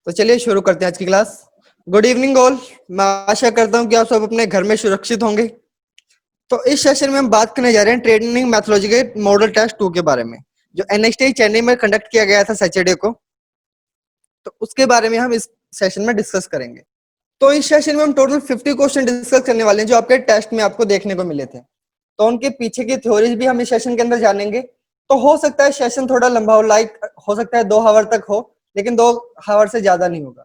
तो चलिए शुरू करते हैं आज की क्लास। Good evening all. मैं आशा करता हूं कि आप सब अपने घर में सुरक्षित होंगे। तो इस सेशन में हम बात करने जा रहे हैं ट्रेनिंग मैथोलॉजी के मॉडल टेस्ट 2 के बारे में, जो एनएक्सटी चेन्नई में कंडक्ट किया गया था सैटरडे को। तो उसके बारे में हम इस सेशन में डिस्कस करेंगे। तो इस सेशन में हम टोटल 50 क्वेश्चन डिस्कस करने वाले हैं जो आपके टेस्ट में आपको देखने को मिले थे। तो उनके पीछे की थ्योरीज भी हम इस सेशन के अंदर जानेंगे। तो हो सकता है सेशन थोड़ा लंबा हो, लाइक हो सकता है 2 आवर तक हो, लेकिन 2 आवर से ज्यादा नहीं होगा।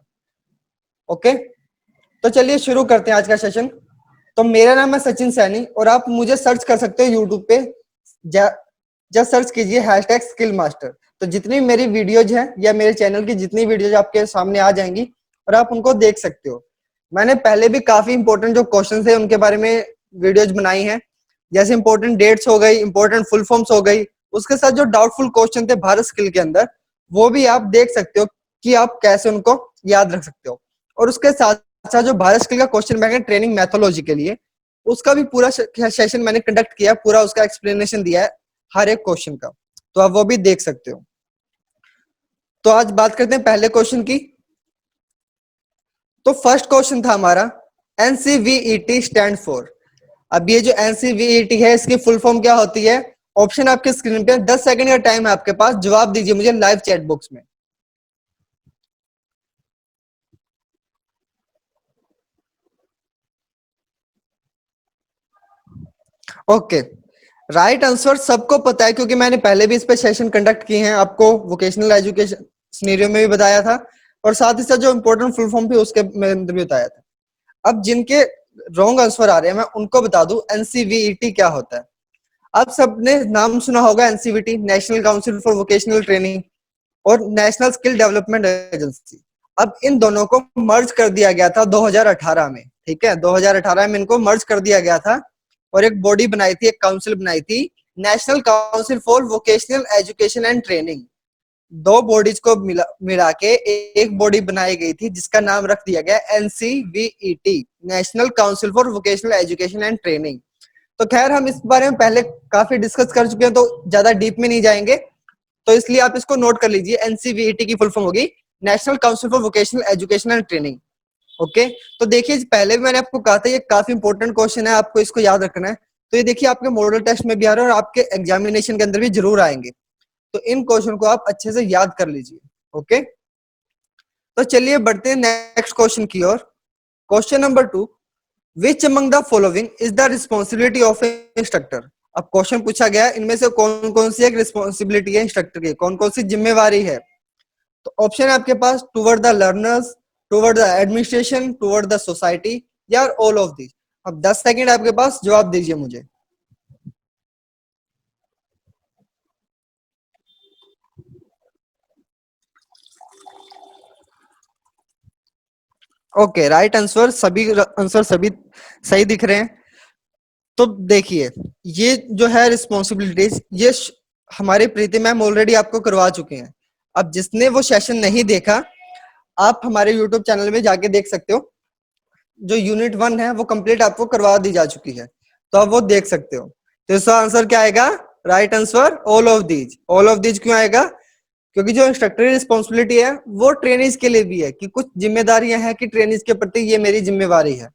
ओके, तो चलिए शुरू करते हैं आज का सेशन। तो मेरा नाम है सचिन सैनी और आप मुझे सर्च कर सकते हो यूट्यूब पे। जस्ट सर्च कीजिए हैशटैग स्किल मास्टर। तो जितनी मेरी वीडियोज हैं या मेरे चैनल की जितनी वीडियोज आपके सामने आ जाएंगी और आप उनको देख सकते हो। मैंने पहले भी काफी इंपॉर्टेंट जो क्वेश्चन थे उनके बारे में वीडियोज बनाई हैं, जैसे इंपॉर्टेंट डेट्स हो गई, इंपॉर्टेंट फुल फॉर्म्स हो गई, उसके साथ जो डाउटफुल क्वेश्चन थे भारत स्किल के अंदर, वो भी आप देख सकते हो कि आप कैसे उनको याद रख सकते हो। और उसके साथ साथ जो भारत स्किल का क्वेश्चन बैंक है ट्रेनिंग मैथोलॉजी के लिए, उसका भी पूरा सेशन मैंने कंडक्ट किया, पूरा उसका एक्सप्लेनेशन दिया है हर एक क्वेश्चन का, तो आप वो भी देख सकते हो। तो आज बात करते हैं पहले क्वेश्चन की। तो फर्स्ट क्वेश्चन था हमारा एनसीवीईटी स्टैंड फॉर। अब ये जो एनसीवीईटी है इसकी फुल फॉर्म क्या होती है? ऑप्शन आपके स्क्रीन पे 10 सेकंड का टाइम है आपके पास, जवाब दीजिए मुझे लाइव चैट बॉक्स में। ओके, राइट आंसर सबको पता है क्योंकि मैंने पहले भी इस पे सेशन कंडक्ट किए हैं, आपको वोकेशनल एजुकेशन सिनेरियो में भी बताया था और साथ ही साथ जो इंपॉर्टेंट फुल फॉर्म भी उसके अंदर भी बताया था। अब जिनके रॉन्ग आंसर आ रहे हैं मैं उनको बता दूं एनसीवीईटी क्या होता है। आप सबने नाम सुना होगा NCVT, national council for vocational training, और नेशनल स्किल डेवलपमेंट एजेंसी। अब इन दोनों को मर्ज कर दिया गया था 2018 में। ठीक है, 2018 में इनको मर्ज कर दिया गया था और एक बॉडी बनाई थी, एक काउंसिल बनाई थी, national council for vocational education and training. दो बॉडीज को मिला के एक बॉडी बनाई गई थी जिसका नाम रख दिया गया NCVET, national council for vocational education and training. तो खैर हम इस बारे में पहले काफी डिस्कस कर चुके हैं तो ज्यादा डीप में नहीं जाएंगे, तो इसलिए आप इसको नोट कर लीजिए। एनसीवीईटी की फुल फॉर्म होगी national council for vocational education and training. Okay, तो देखिए पहले भी मैंने आपको कहा था ये काफी इंपॉर्टेंट क्वेश्चन है, आपको इसको याद रखना है। तो ये देखिए आपके मॉडल टेस्ट में भी आ रहा है और आपके एग्जामिनेशन के अंदर भी जरूर आएंगे, तो इन क्वेश्चन को आप अच्छे से याद कर लीजिए। ओके, तो चलिए बढ़ते हैं नेक्स्ट क्वेश्चन की ओर। Question number 2, which among the following is the responsibility of instructor. अब क्वेश्चन पूछा गया इनमें से कौन कौन सी एक रिस्पॉन्सिबिलिटी है इंस्ट्रक्टर की, कौन कौन सी जिम्मेवारी है। तो ऑप्शन है आपके पास toward the learners, toward the administration, toward the society, या ऑल ऑफ दिस। अब 10 सेकंड आपके पास, जवाब दीजिए मुझे। ओके, राइट आंसर, सभी आंसर सभी सही दिख रहे हैं। तो देखिए ये जो है रिस्पॉन्सिबिलिटीज, ये हमारे प्रीति मैम ऑलरेडी आपको करवा चुके हैं। अब जिसने वो सेशन नहीं देखा, आप हमारे यूट्यूब चैनल में जाके देख सकते हो, जो यूनिट 1 है वो कंप्लीट आपको करवा दी जा चुकी है, तो आप वो देख सकते हो। तो इसका आंसर क्या आएगा? Right answer all of these. All of these क्यों आएगा? क्योंकि जो इंस्ट्रक्टर रिस्पॉन्सिबिलिटी है वो ट्रेनिज के लिए भी है, कि कुछ जिम्मेदारियां हैं कि ट्रेनिज के प्रति ये मेरी जिम्मेवारी है।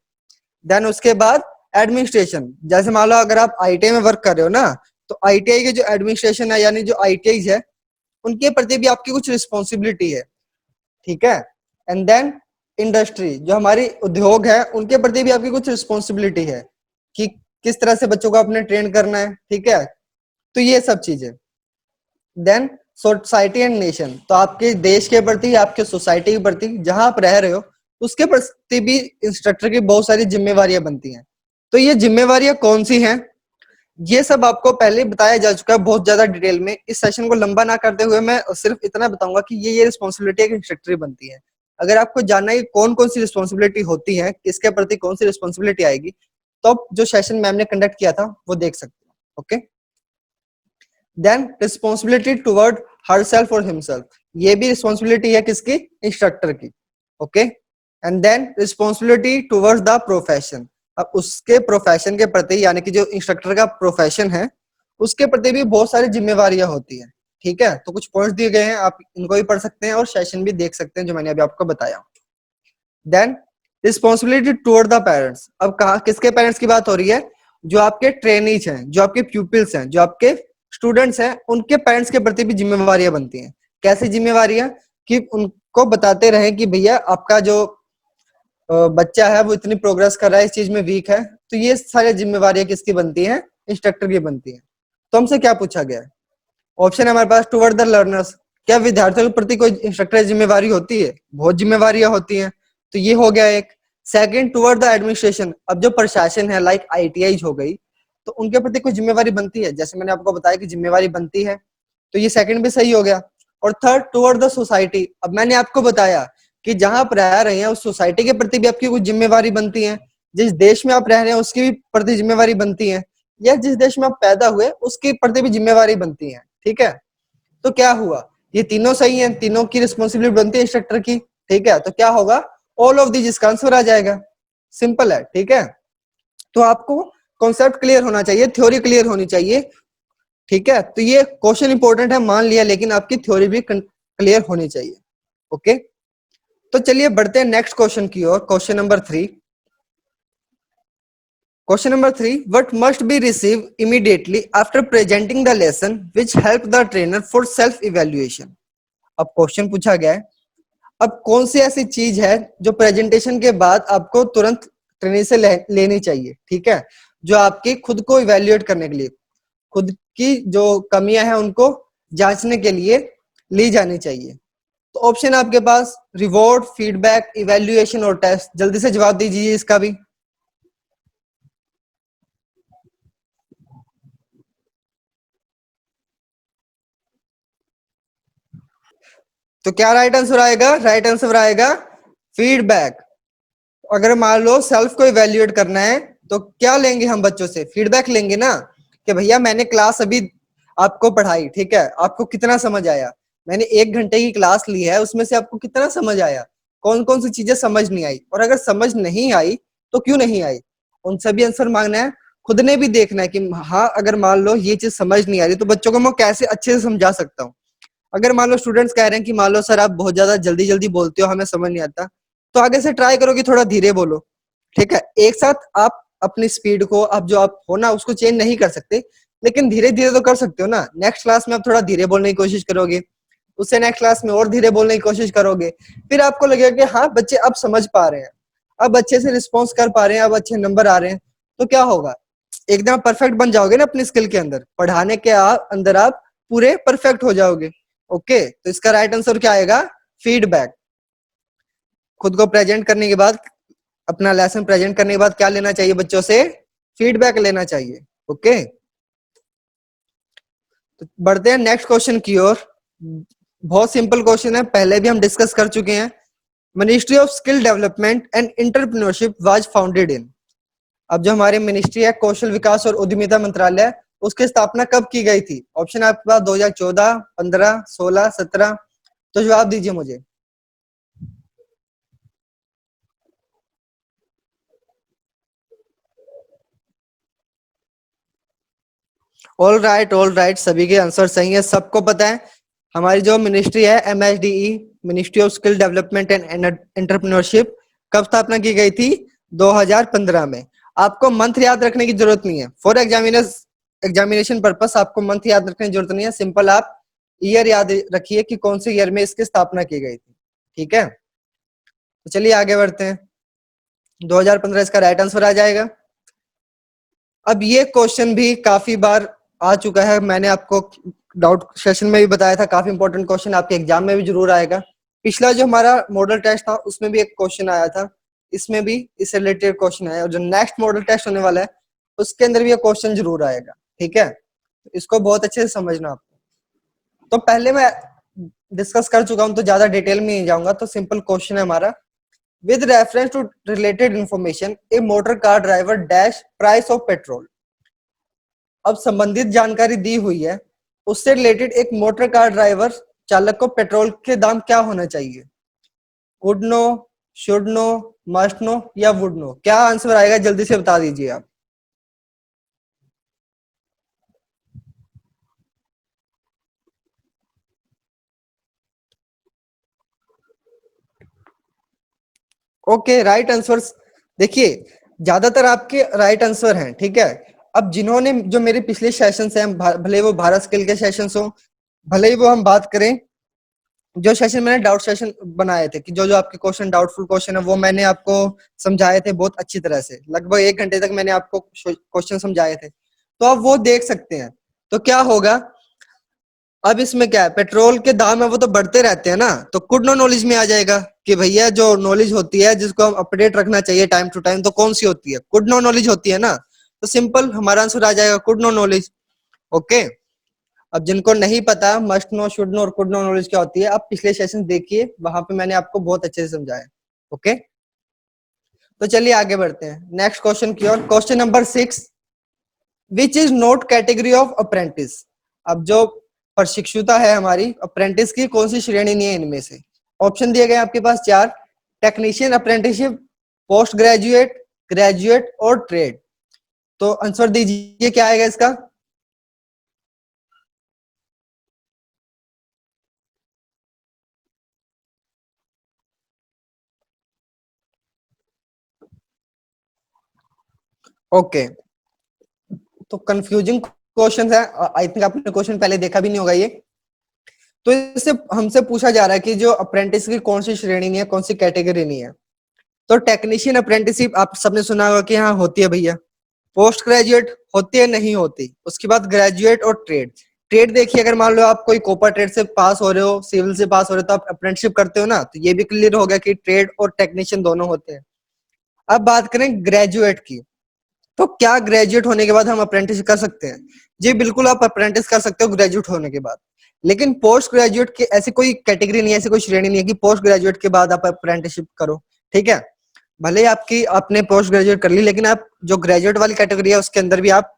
देन उसके बाद एडमिनिस्ट्रेशन, जैसे मान लो अगर आप आईटीआई में वर्क कर रहे हो ना, तो आईटीआई के जो एडमिनिस्ट्रेशन है यानी जो आईटीआई है उनके प्रति भी आपकी कुछ रिस्पॉन्सिबिलिटी है। ठीक है, एंड देन इंडस्ट्री, जो हमारी उद्योग है उनके प्रति भी आपकी कुछ रिस्पॉन्सिबिलिटी है कि किस तरह से बच्चों को अपने ट्रेन करना है। ठीक है, तो ये सब चीजें। देन सोसाइटी एंड नेशन, तो आपके देश के प्रति, आपके सोसाइटी के प्रति जहां आप रह रहे हो उसके प्रति भी इंस्ट्रक्टर की बहुत सारी जिम्मेवारियां बनती हैं। तो ये जिम्मेवारियां कौन सी हैं, ये सब आपको पहले बताया जा चुका है बहुत ज्यादा डिटेल में। इस सेशन को लंबा ना करते हुए मैं सिर्फ इतना बताऊंगा कि ये रिस्पॉन्सिबिलिटी एक इंस्ट्रक्टर की बनती है। अगर आपको जानना है कौन कौन सी रिस्पॉन्सिबिलिटी होती है, किसके प्रति कौन सी रिस्पॉन्सिबिलिटी आएगी, तो आप जो सेशन मैम ने कंडक्ट किया था वो देख सकते हो। Okay, then responsibility toward herself और हिमसेल्फ, ये भी रिस्पॉन्सिबिलिटी है किसकी? इंस्ट्रक्टर की। Okay, and then responsibility towards the profession, अब उसके प्रोफेशन के प्रति यानी कि जो इंस्ट्रक्टर का प्रोफेशन है उसके प्रति भी बहुत सारी जिम्मेवारियां होती है। ठीक है, तो कुछ पॉइंट्स दिए गए हैं, आप इनको भी पढ़ सकते हैं और सेशन भी देख सकते हैं जो मैंने अभी आपको बताया। Then responsibility toward the parents. अब कहा किसके पेरेंट्स की बात हो रही है? जो आपके ट्रेनीज हैं, जो आपके प्यूपिल्स हैं, जो आपके स्टूडेंट्स हैं, उनके पेरेंट्स के प्रति भी जिम्मेवारियां बनती हैं। कैसी जिम्मेवारियां? कि उनको बताते रहे कि भैया आपका जो बच्चा है वो इतनी प्रोग्रेस कर रहा है, इस चीज में वीक है। तो ये सारी जिम्मेवारियां किसकी बनती हैं? इंस्ट्रक्टर की बनती हैं। तो हमसे क्या पूछा गया है? ऑप्शन है हमारे पास टुवर्ड द लर्नर्स। क्या विद्यार्थियों के प्रति कोई इंस्ट्रक्टर जिम्मेवारी होती है? बहुत जिम्मेवारियां होती हैं। तो ये हो गया एक। Second toward the administration. अब जो प्रशासन है लाइक आईटीआई हो गई, तो उनके प्रति कोई जिम्मेवारी बनती है? जैसे मैंने आपको बताया कि जिम्मेवारी बनती है, तो ये सेकंड भी सही हो गया। और थर्ड टुवर्ड द सोसाइटी। अब मैंने आपको बताया कि जहां आप रह रहे हैं उस सोसाइटी के प्रति भी आपकी कुछ जिम्मेवारी बनती है। जिस देश में आप रह रहे हैं उसकी भी प्रति जिम्मेवारी बनती है, या जिस देश में आप पैदा हुए उसके प्रति भी जिम्मेवारी बनती है। ठीक है, तो क्या हुआ? ये तीनों सही हैं, तीनों की रिस्पॉन्सिबिलिटी बनती है इंस्ट्रक्टर की। ठीक है, तो क्या होगा? ऑल ऑफ दीज, इसका आंसर आ जाएगा। सिंपल है। ठीक है, तो आपको कॉन्सेप्ट क्लियर होना चाहिए, थ्योरी क्लियर होनी चाहिए। ठीक है, तो ये क्वेश्चन इंपॉर्टेंट है मान लिया, लेकिन आपकी थ्योरी भी क्लियर होनी चाहिए। ओके, तो चलिए बढ़ते हैं नेक्स्ट क्वेश्चन की ओर। Question number 3। Question number 3. What must be received immediately after presenting the lesson which help the trainer for self evaluation? अब क्वेश्चन पूछा गया है, अब कौन सी ऐसी चीज है जो प्रेजेंटेशन के बाद आपको तुरंत ट्रेनिंग से लेनी चाहिए? ठीक है, जो आपकी खुद को इवेल्युएट करने के लिए, खुद की जो कमियां हैं उनको जांचने के लिए ली जानी चाहिए। तो ऑप्शन है आपके पास रिवॉर्ड, फीडबैक, इवेल्युएशन और टेस्ट। जल्दी से जवाब दीजिए इसका भी। तो क्या राइट आंसर आएगा? राइट आंसर आएगा फीडबैक। अगर मान लो सेल्फ को इवेल्युएट करना है तो क्या लेंगे हम? बच्चों से फीडबैक लेंगे ना, कि भैया मैंने क्लास अभी आपको पढ़ाई, ठीक है, आपको कितना समझ आया? मैंने 1 घंटे की क्लास ली है, उसमें से आपको कितना समझ आया? कौन कौन सी चीजें समझ नहीं आई? और अगर समझ नहीं आई तो क्यों नहीं आई? उन सभी आंसर मांगना है। खुद ने भी देखना है कि हाँ, अगर मान लो ये चीज समझ नहीं आ रही तो बच्चों को मैं कैसे अच्छे से समझा सकता हूँ। अगर मान लो स्टूडेंट्स कह रहे हैं कि मान लो सर आप बहुत ज्यादा जल्दी जल्दी बोलते हो, हमें समझ नहीं आता, तो आगे से ट्राई करो कि थोड़ा धीरे बोलो। ठीक है, एक साथ आप अपनी स्पीड को, आप जो आप हो ना उसको चेंज नहीं कर सकते, लेकिन धीरे धीरे तो कर सकते हो ना। नेक्स्ट क्लास में आप थोड़ा धीरे बोलने की कोशिश करोगे, उससे नेक्स्ट क्लास में और धीरे बोलने की कोशिश करोगे, फिर आपको लगेगा कि हाँ बच्चे अब समझ पा रहे हैं, अब अच्छे से रिस्पॉन्स कर पा रहे हैं, अब अच्छे नंबर आ रहे हैं। तो क्या होगा? एकदम परफेक्ट बन जाओगे ना अपनी स्किल के अंदर, पढ़ाने के अंदर आप पूरे परफेक्ट हो जाओगे। ओके, तो इसका राइट आंसर क्या आएगा? फीडबैक। खुद को प्रेजेंट करने के बाद, अपना लेसन प्रेजेंट करने के बाद क्या लेना चाहिए बच्चों से? फीडबैक लेना चाहिए। ओके, तो बढ़ते हैं नेक्स्ट क्वेश्चन की ओर। बहुत सिंपल क्वेश्चन है, पहले भी हम डिस्कस कर चुके हैं। Ministry of skill development and entrepreneurship was founded in. अब जो हमारी मिनिस्ट्री है कौशल विकास और उद्यमिता मंत्रालय, उसकी स्थापना कब की गई थी? ऑप्शन आपके पास 2014, 15, 16, 17। तो जवाब दीजिए मुझे। ऑल राइट, सभी के आंसर सही है, सबको पता है। हमारी जो मिनिस्ट्री है MSDE, ministry of skill development and entrepreneurship, कब स्थापना की गई थी? 2015 में। आपको मंथ याद रखने की जरूरत नहीं है, फॉर एग्जामिनेशन पर्पस आपको मंथ याद रखने की जरूरत नहीं है, सिंपल आप ईयर याद रखिए कि कौन से ईयर में इसकी स्थापना की गई थी। ठीक है, तो चलिए आगे बढ़ते हैं। 2015 इसका राइट आंसर आ जाएगा। अब ये क्वेश्चन भी काफी बार आ चुका है, मैंने आपको डाउट सेशन में भी बताया था, काफी इंपॉर्टेंट क्वेश्चन आपके एग्जाम में भी जरूर आएगा। पिछला जो हमारा मॉडल टेस्ट था उसमें भी एक क्वेश्चन आया था, इसमें भी इससे रिलेटेड क्वेश्चन आया, और जो नेक्स्ट मॉडल टेस्ट होने वाला है उसके अंदर भी ये क्वेश्चन जरूर आएगा। ठीक है, इसको बहुत अच्छे से समझना आपको। तो पहले मैं डिस्कस कर चुका हूं तो ज्यादा डिटेल में नहीं जाऊंगा। तो सिंपल क्वेश्चन है हमारा, with reference to related information a motor car driver dash price of petrol. अब संबंधित जानकारी दी हुई है, उससे रिलेटेड एक मोटर कार ड्राइवर चालक को पेट्रोल के दाम क्या होना चाहिए? Could know, should know, must know या वुड नो? क्या आंसर आएगा जल्दी से बता दीजिए आप। Okay, right answers. देखिए, ज्यादातर आपके राइट आंसर हैं, ठीक है। अब जिन्होंने जो मेरे पिछले सेशंस हैं, भले वो भारत स्किल के सेशंस हो, भले ही वो हम बात करें, जो सेशन मैंने डाउट सेशन बनाए थे कि जो जो आपके क्वेश्चन डाउटफुल क्वेश्चन है वो मैंने आपको समझाए थे बहुत अच्छी तरह से, लगभग 1 घंटे तक मैंने आपको क्वेश्चन समझाए थे, तो आप वो देख सकते हैं। तो क्या होगा, अब इसमें क्या है, पेट्रोल के दाम है वो तो बढ़ते रहते हैं ना, तो कुड नो नॉलेज में आ जाएगा कि भैया जो नॉलेज होती है जिसको हम अपडेट रखना चाहिए टाइम टू टाइम, तो कौन सी होती है, कुड नो नॉलेज होती है ना। तो सिंपल हमारा आंसर आ जाएगा कुड नो नॉलेज। ओके। अब जिनको नहीं पता मस्ट नो, शुड नो और कुड नो नॉलेज क्या होती है, आप पिछले सेशन देखिए, वहां पे मैंने आपको बहुत अच्छे से समझाया। ओके, तो चलिए आगे बढ़ते हैं नेक्स्ट क्वेश्चन की ओर। Question number 6, which is not category of apprentice. अब जो प्रशिक्षुता है हमारी अप्रेंटिस की, कौन सी श्रेणी नहीं है इनमें से। ऑप्शन दिए गए आपके पास 4, technician apprenticeship, post graduate, graduate और ट्रेड। तो आंसर दीजिए क्या आएगा इसका। ओके, तो कंफ्यूजिंग क्वेश्चन है, आई थिंक आपने क्वेश्चन पहले देखा भी नहीं होगा ये। तो इससे हमसे पूछा जा रहा है कि जो अप्रेंटिस की कौन सी श्रेणी नहीं है, कौन सी कैटेगरी नहीं है। तो टेक्नीशियन अप्रेंटिसशिप आप सबने सुना होगा कि हाँ होती है भैया। पोस्ट ग्रेजुएट होती है, नहीं होती। उसके बाद ग्रेजुएट और ट्रेड। ट्रेड देखिए, अगर मान लो आप कोई कॉपर ट्रेड से पास हो रहे हो, सिविल से पास हो रहे हो, तो आप अप्रेंटिसशिप करते हो ना, तो ये भी क्लियर हो गया कि ट्रेड और टेक्नीशियन दोनों होते हैं। अब बात करें ग्रेजुएट की, तो क्या ग्रेजुएट होने के बाद हम अप्रेंटिस कर सकते हैं। जी बिल्कुल, आप अप्रेंटिस कर सकते हो ग्रेजुएट होने के बाद। लेकिन पोस्ट ग्रेजुएट की ऐसी कोई कैटेगरी नहीं है, ऐसी कोई श्रेणी नहीं है कि पोस्ट ग्रेजुएट के बाद आप अप्रेंटिसशिप करो। ठीक है, भले ही आपकी आपने पोस्ट ग्रेजुएट कर ली, लेकिन आप जो ग्रेजुएट वाली कैटेगरी है उसके अंदर भी आप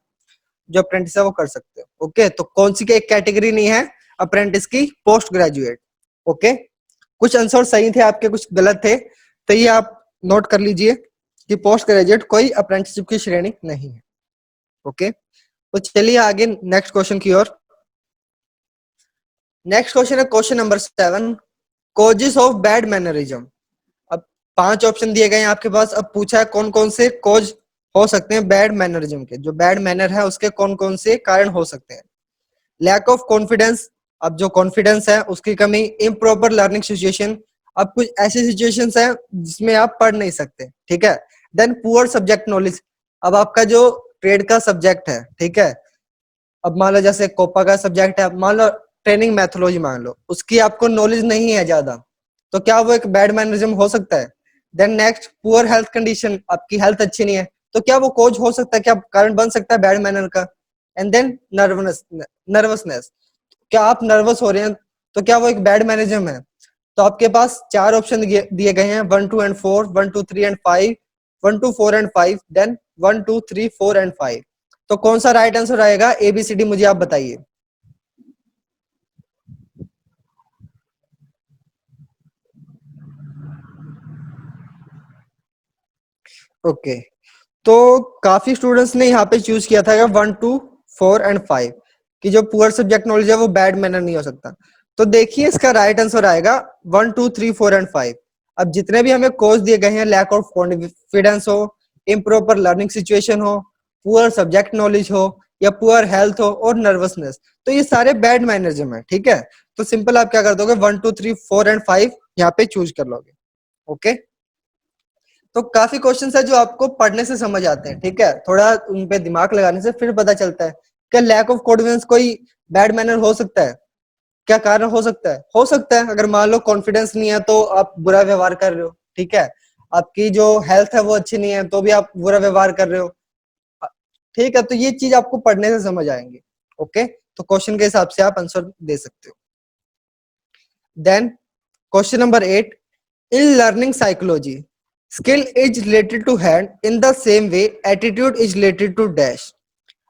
जो अप्रेंटिस है वो कर सकते हो। ओके, तो कौन सी एक कैटेगरी नहीं है अप्रेंटिस की, पोस्ट ग्रेजुएट। ओके, कुछ आंसर सही थे आपके, कुछ गलत थे, तो ये आप नोट कर लीजिए कि पोस्ट ग्रेजुएट कोई अप्रेंटिसशिप की श्रेणी नहीं है। ओके, तो चलिए आगे नेक्स्ट क्वेश्चन की ओर। नेक्स्ट क्वेश्चन है question number 7, causes of bad mannerism. अब 5 ऑप्शन दिए गए हैं आपके पास। अब पूछा है कौन कौन से कॉज हो सकते हैं बैड मैनरिज्म के, जो बैड मैनर है उसके कौन कौन से कारण हो सकते हैं। लैक ऑफ कॉन्फिडेंस, अब जो कॉन्फिडेंस है उसकी कमी। इम्प्रॉपर लर्निंग सिचुएशन, अब कुछ ऐसी सिचुएशंस हैं जिसमें आप पढ़ नहीं सकते। ठीक है। देन पुअर सब्जेक्ट नॉलेज, अब आपका जो ट्रेड का सब्जेक्ट है, ठीक है, अब मान लो जैसे कोपा का सब्जेक्ट है, मान लो ट्रेनिंग मैथोलॉजी मान लो, उसकी आपको नॉलेज नहीं है ज्यादा, तो क्या वो एक बैड मैनरिज्म हो सकता है। Then next poor health condition, आपकी हेल्थ अच्छी नहीं है, तो क्या वो कोज हो सकता है, क्या कारण बन सकता है बैड मैनर का। एंड देन नर्वसनेस, क्या आप नर्वस हो रहे हैं, तो क्या वो एक बैड मैनरिज्म है। तो आपके पास 4 ऑप्शन दिए गए हैं, 1 2 and 4, 1 2 3 and 5, 1 2 4 and 5, then 1 2 3 4 and 5। तो कौन सा राइट आंसर आएगा, ABCD मुझे आप बताइए। ओके, तो काफी स्टूडेंट्स ने यहाँ पे चूज किया था 1 2 4 एंड 5 कि जो पुअर सब्जेक्ट नॉलेज है वो बैड मैनर नहीं हो सकता। तो देखिए इसका राइट आंसर आएगा 1 2 3 4 एंड 5। अब जितने भी हमें कोर्स दिए गए हैं, लैक ऑफ कॉन्फिडेंस हो, इम्प्रॉपर लर्निंग सिचुएशन हो, पुअर सब्जेक्ट नॉलेज हो, या पुअर हेल्थ हो और नर्वसनेस, तो ये सारे बैड मैनरिज्म है। ठीक है, तो सिंपल आप क्या कर दोगे, 1 2 3 4 एंड 5 यहाँ पे चूज कर लोगे। ओके, तो काफी क्वेश्चंस है जो आपको पढ़ने से समझ आते हैं। ठीक है, थोड़ा उन पे दिमाग लगाने से फिर पता चलता है क्या लैक ऑफ कॉन्फिडेंस कोई बैड मैनर हो सकता है, क्या कारण हो सकता है। हो सकता है, अगर मान लो कॉन्फिडेंस नहीं है तो आप बुरा व्यवहार कर रहे हो। ठीक है, आपकी जो हेल्थ है वो अच्छी नहीं है तो भी आप बुरा व्यवहार कर रहे हो। ठीक है, तो ये चीज आपको पढ़ने से समझ आएंगे। ओके, तो क्वेश्चन के हिसाब से आप आंसर दे सकते हो। Then question number 8, in learning psychology, skill is related to hand in the same way attitude is related to dash।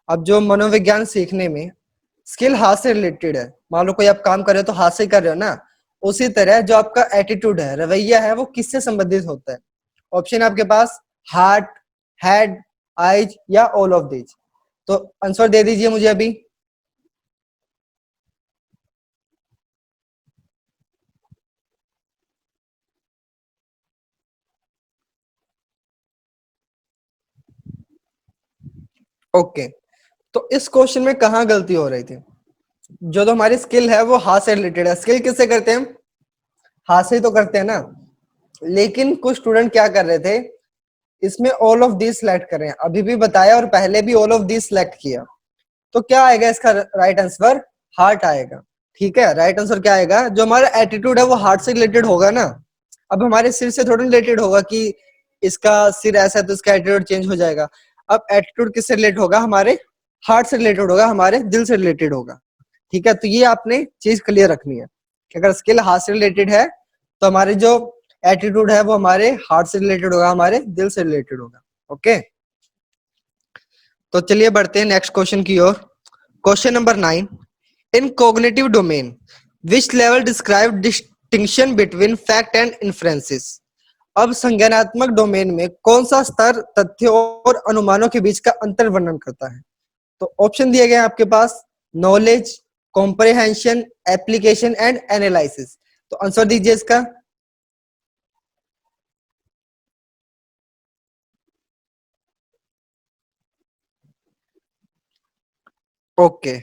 अब जो मनोविज्ञान सीखने में स्किल हाथ से रिलेटेड है, मान लो कोई आप काम कर रहे हो तो हाथ से कर रहे हो ना, उसी तरह जो आपका एटीट्यूड है, रवैया है, वो किससे संबंधित होता है। ऑप्शन आपके पास हार्ट, हेड, आईज या ऑल ऑफ दीज। तो आंसर दे दीजिए मुझे अभी। ओके, तो इस क्वेश्चन में कहाँ गलती हो रही थी? जो तो हमारी स्किल है वो हाथ से रिलेटेड है। स्किल किससे करते हैं? हाथ से ही तो करते हैं ना। लेकिन कुछ स्टूडेंट क्या कर रहे थे, इसमें ऑल ऑफ दिस सिलेक्ट कर रहे हैं। अभी भी बताया और पहले भी ऑल ऑफ दिस सिलेक्ट किया, तो क्या आएगा इसका राइट आंसर? हार्ट आएगा। ठीक है, राइट आंसर क्या आएगा? जो हमारा एटीट्यूड है वो हार्ट से रिलेटेड होगा ना। अब हमारे सिर से थोड़ा रिलेटेड होगा कि इसका सिर ऐसा है तो इसका एटीट्यूड चेंज हो जाएगा। अब एटीट्यूड किससे रिलेटेड होगा? हमारे हार्ट से रिलेटेड होगा, हमारे दिल से रिलेटेड होगा। ठीक है, तो ये आपने चीज क्लियर रखनी है कि अगर स्किल हार्ट से रिलेटेड है तो हमारे जो एटीट्यूड है वो हमारे हार्ट से रिलेटेड होगा, हमारे दिल से रिलेटेड होगा। ओके, तो चलिए बढ़ते हैं नेक्स्ट क्वेश्चन की ओर। Question number 9, in cognitive domain which level describe distinction between fact and inferences. अब संज्ञानात्मक डोमेन में कौन सा स्तर तथ्यों और अनुमानों के बीच का अंतर वर्णन करता है? तो ऑप्शन दिए गए हैं आपके पास, knowledge, comprehension, application and analysis. तो आंसर दीजिए इसका। ओके,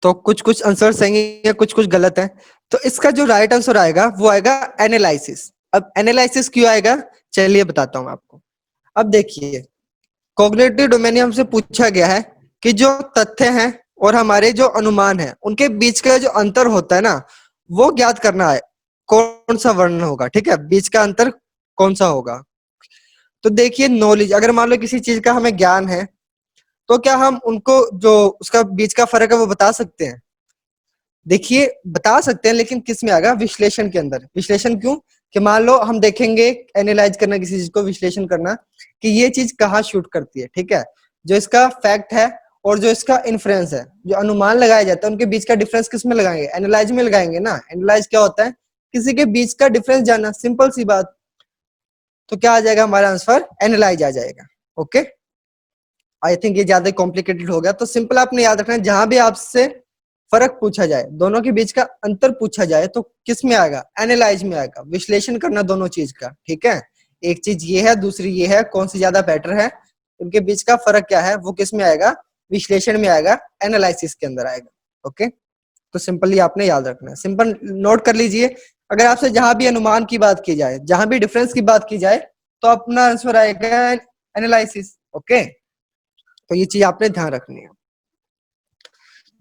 तो कुछ कुछ आंसर सही है, कुछ कुछ गलत है। तो इसका जो राइट आंसर आएगा वो आएगा एनालिसिस। अब एनालिसिस क्यों आएगा, चलिए बताता हूं आपको। अब देखिए, कॉग्निटिव डोमेन में हमसे पूछा गया है कि जो तथ्य हैं और हमारे जो अनुमान है उनके बीच का जो अंतर होता है ना, वो ज्ञात करना है। कौन सा वर्णन होगा? ठीक है, बीच का अंतर कौन सा होगा? तो देखिए, नॉलेज, अगर मान लो किसी चीज का हमें ज्ञान है तो क्या हम उनको जो उसका बीच का फर्क है वो बता सकते हैं? देखिए, बता सकते हैं, लेकिन किस में आएगा? विश्लेषण के अंदर। विश्लेषण क्यों? कि मान लो हम देखेंगे, एनालाइज करना किसी चीज को, विश्लेषण करना कि ये चीज कहाँ शूट करती है। ठीक है, जो इसका फैक्ट है और जो इसका इन्फ्रेंस है, जो अनुमान लगाया जाता है, उनके बीच का डिफरेंस किस में लगाएंगे? एनालाइज में लगाएंगे ना। एनालाइज क्या होता है? किसी के बीच का डिफरेंस जानना, सिंपल सी बात। तो क्या आ जाएगा हमारा आंसर? एनालाइज आ जाएगा। ओके, आई थिंक ये ज्यादा कॉम्प्लिकेटेड हो गया, तो सिंपल आपने याद रखना है, जहां भी आपसे फर्क पूछा जाए, दोनों के बीच का अंतर पूछा जाए, तो किस में आएगा? एनालाइज में आएगा। विश्लेषण करना दोनों चीज का। ठीक है, एक चीज ये है, दूसरी ये है, कौन सी ज्यादा बेटर है, उनके बीच का फर्क क्या है, वो किस में आएगा? विश्लेषण में आएगा, एनालिसिस के अंदर आएगा। ओके, तो सिंपली आपने याद रखना है, सिंपल नोट कर लीजिए। अगर आपसे जहां भी अनुमान की बात की जाए, जहां भी डिफरेंस की बात की जाए, तो अपना आंसर आएगा एनालिसिस। ओके, तो ये चीज आपने ध्यान रखनी है।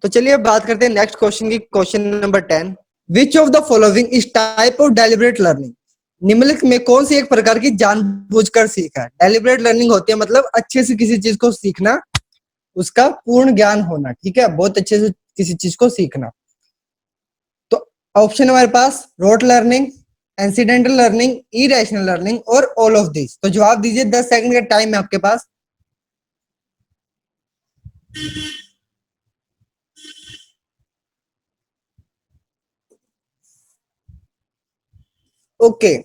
तो चलिए अब बात करते हैं नेक्स्ट क्वेश्चन की। Question number 10, which of the following is type of deliberate learning. निम्नलिखित में कौन सी एक प्रकार की जानबूझकर सीखा है? डेलिबरेट लर्निंग होती है मतलब अच्छे से किसी चीज को सीखना, उसका पूर्ण ज्ञान होना। ठीक है, बहुत अच्छे से किसी चीज को सीखना। तो ऑप्शन हमारे पास rote learning, incidental learning, irrational learning और ऑल ऑफ दिस। तो जवाब दीजिए, 10 सेकंड का टाइम है आपके पास। ओके,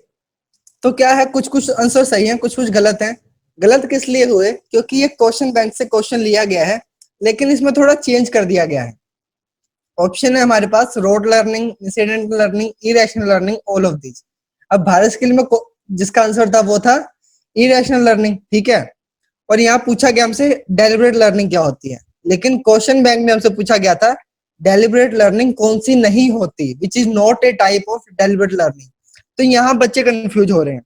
तो क्या है, कुछ कुछ आंसर सही है, कुछ कुछ गलत है। गलत किस लिए हुए? क्योंकि ये क्वेश्चन बैंक से क्वेश्चन लिया गया है, लेकिन इसमें थोड़ा चेंज कर दिया गया है। ऑप्शन है हमारे पास rote learning, incidental learning, irrational learning, all of this. अब भारत स्किल में जिसका आंसर था वो था इरेशनल लर्निंग। ठीक है, और यहाँ पूछा गया हमसे डेलिबरेट लर्निंग क्या होती है, लेकिन क्वेश्चन बैंक में हमसे पूछा गया था डेलिबरेट लर्निंग कौन सी नहीं होती, विच is not a type of deliberate learning. तो यहाँ बच्चे कंफ्यूज हो रहे हैं।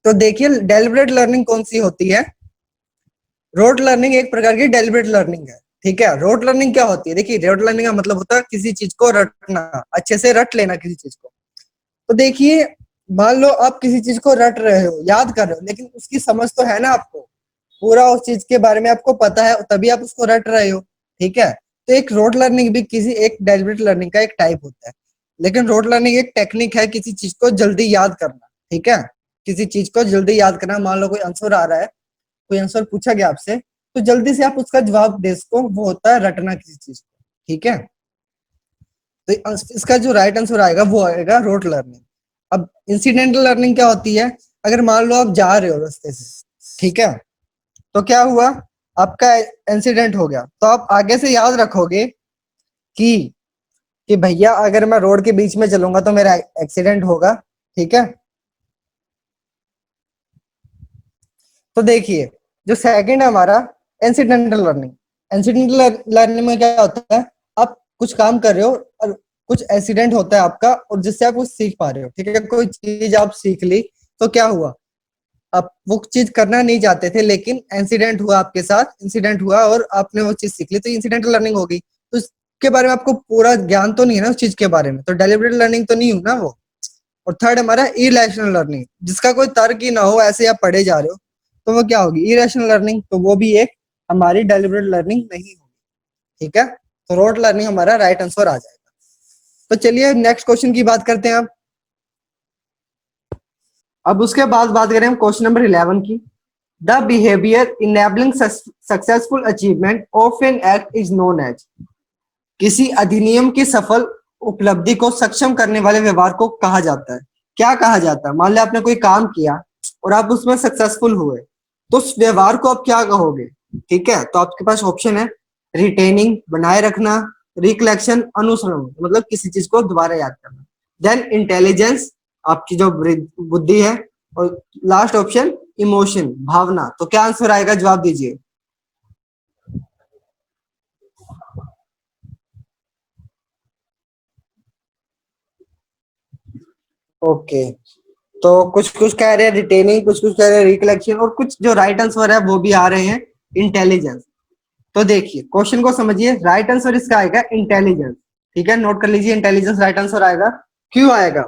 तो देखिए, डेलिबरेट लर्निंग कौन सी होती है? रोट लर्निंग एक प्रकार की डेलिबरेट लर्निंग है। ठीक है, रोट लर्निंग क्या होती है? देखिए, रोट लर्निंग का मतलब होता है किसी चीज को रटना, अच्छे से रट लेना किसी चीज को। तो देखिए, मान लो आप किसी चीज को रट रहे हो, याद कर रहे हो, लेकिन उसकी समझ तो है ना आपको, पूरा उस चीज के बारे में आपको पता है, तभी आप उसको रट रहे हो। ठीक है, तो एक रोट लर्निंग भी किसी एक डेलिबरेट लर्निंग का एक टाइप होता है। लेकिन रोट लर्निंग एक टेक्निक है किसी चीज को जल्दी याद करना। ठीक है, किसी चीज को जल्दी याद करना, मान लो कोई आंसर आ रहा है, कोई आंसर पूछा गया आपसे, तो जल्दी से आप उसका जवाब दे सको, वो होता है रटना किसी चीज को। ठीक है, तो इसका जो राइट आंसर आएगा वो आएगा रोट लर्निंग। अब इंसिडेंटल लर्निंग क्या होती है? अगर मान लो आप जा रहे हो रास्ते से, ठीक है, तो क्या हुआ, आपका इंसिडेंट हो गया, तो आप आगे से याद रखोगे कि भैया अगर मैं रोड के बीच में चलूंगा तो मेरा एक्सीडेंट होगा। ठीक है, तो देखिए, जो सेकंड है हमारा इंसिडेंटल लर्निंग। इंसिडेंटल लर्निंग में क्या होता है, आप कुछ काम कर रहे हो और कुछ इंसिडेंट होता है आपका, और जिससे आप कुछ सीख पा रहे हो, ठीक है, कोई चीज आप सीख ली, तो क्या हुआ, आप वो चीज करना नहीं चाहते थे, लेकिन इंसिडेंट हुआ आपके साथ, इंसिडेंट हुआ और आपने वो चीज सीख ली, तो इंसिडेंटल लर्निंग होगी। तो उसके बारे में आपको पूरा ज्ञान तो नहीं है ना उस चीज के बारे में, तो डेलिबरेट लर्निंग तो नहीं हुई ना वो। और थर्ड हमारा इरेशनल लर्निंग, जिसका कोई तर्क ही ना हो, ऐसे आप पढ़े जा रहे हो, तो वो क्या होगी, इरेशनल लर्निंग, तो वो भी एक हमारी डेलिबरेट लर्निंग नहीं होगी। ठीक है, तो रोड लर्निंग हमारा राइट आंसर आ जाएगा। तो चलिए नेक्स्ट क्वेश्चन की बात करते हैं। अब उसके बाद बात करें हम क्वेश्चन नंबर 11 की। The behaviour enabling successful achievement of an act is known as. किसी अधिनियम की सफल उपलब्धि को सक्षम करने वाले व्यवहार को कहा जाता है। क्या कहा जाता है, मान लिया आपने कोई काम किया और आप उसमें सक्सेसफुल हुए, तो उस व्यवहार को आप क्या कहोगे। ठीक है, तो आपके पास ऑप्शन है, रिटेनिंग बनाए रखना, रिकलेक्शन अनुसरण मतलब किसी चीज को दोबारा याद करना, देन इंटेलिजेंस आपकी जो बुद्धि है, और लास्ट ऑप्शन इमोशन भावना। तो क्या आंसर आएगा, जवाब दीजिए। ओके, तो कुछ कुछ कह रहे हैं रिटेनिंग, कुछ कुछ कह रहे हैं रिकलेक्शन, और कुछ जो राइट आंसर है वो भी आ रहे हैं इंटेलिजेंस। तो देखिए क्वेश्चन को समझिए, राइट आंसर इसका आएगा इंटेलिजेंस। ठीक है, नोट कर लीजिए, इंटेलिजेंस राइट आंसर आएगा। क्यों आएगा,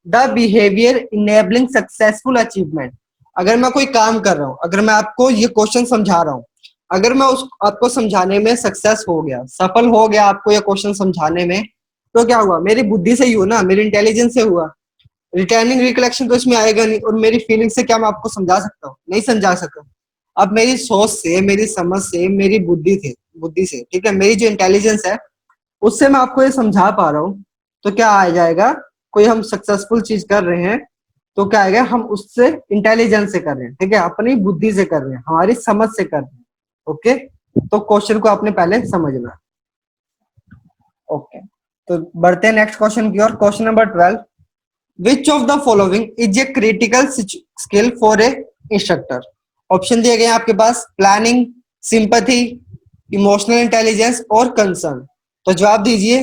the behaviour enabling successful achievement. अगर मैं कोई काम कर रहा हूं, अगर मैं आपको ये क्वेश्चन समझा रहा हूं, अगर मैं उस आपको समझाने में सक्सेस हो गया, सफल हो गया आपको ये क्वेश्चन समझाने में, तो क्या हुआ, मेरी बुद्धि से ही हुआ ना, मेरी इंटेलिजेंस से हुआ। रिटर्निंग रिकलेक्शन तो इसमें आएगा नहीं, और मेरी फीलिंग से क्या मैं आपको समझा सकता हूँ, नहीं समझा सका। अब मेरी सोच से, मेरी समझ से, मेरी बुद्धि से, ठीक है, मेरी जो इंटेलिजेंस है उससे मैं आपको ये समझा पा रहा हूँ। तो क्या आ जाएगा, कोई हम सक्सेसफुल चीज कर रहे हैं, तो क्या आएगा, हम उससे इंटेलिजेंस से कर रहे हैं, ठीक है, अपनी बुद्धि से कर रहे हैं, हमारी समझ से कर रहे हैं। ओके, तो क्वेश्चन को आपने पहले समझना। ओके, तो बढ़ते हैं नेक्स्ट क्वेश्चन की ओर। Question number 12, which of the following is a critical skill for a instructor. Option दिए गए हैं आपके पास, प्लानिंग, सिंपैथी, इमोशनल इंटेलिजेंस और कंसर्न। तो जवाब दीजिए।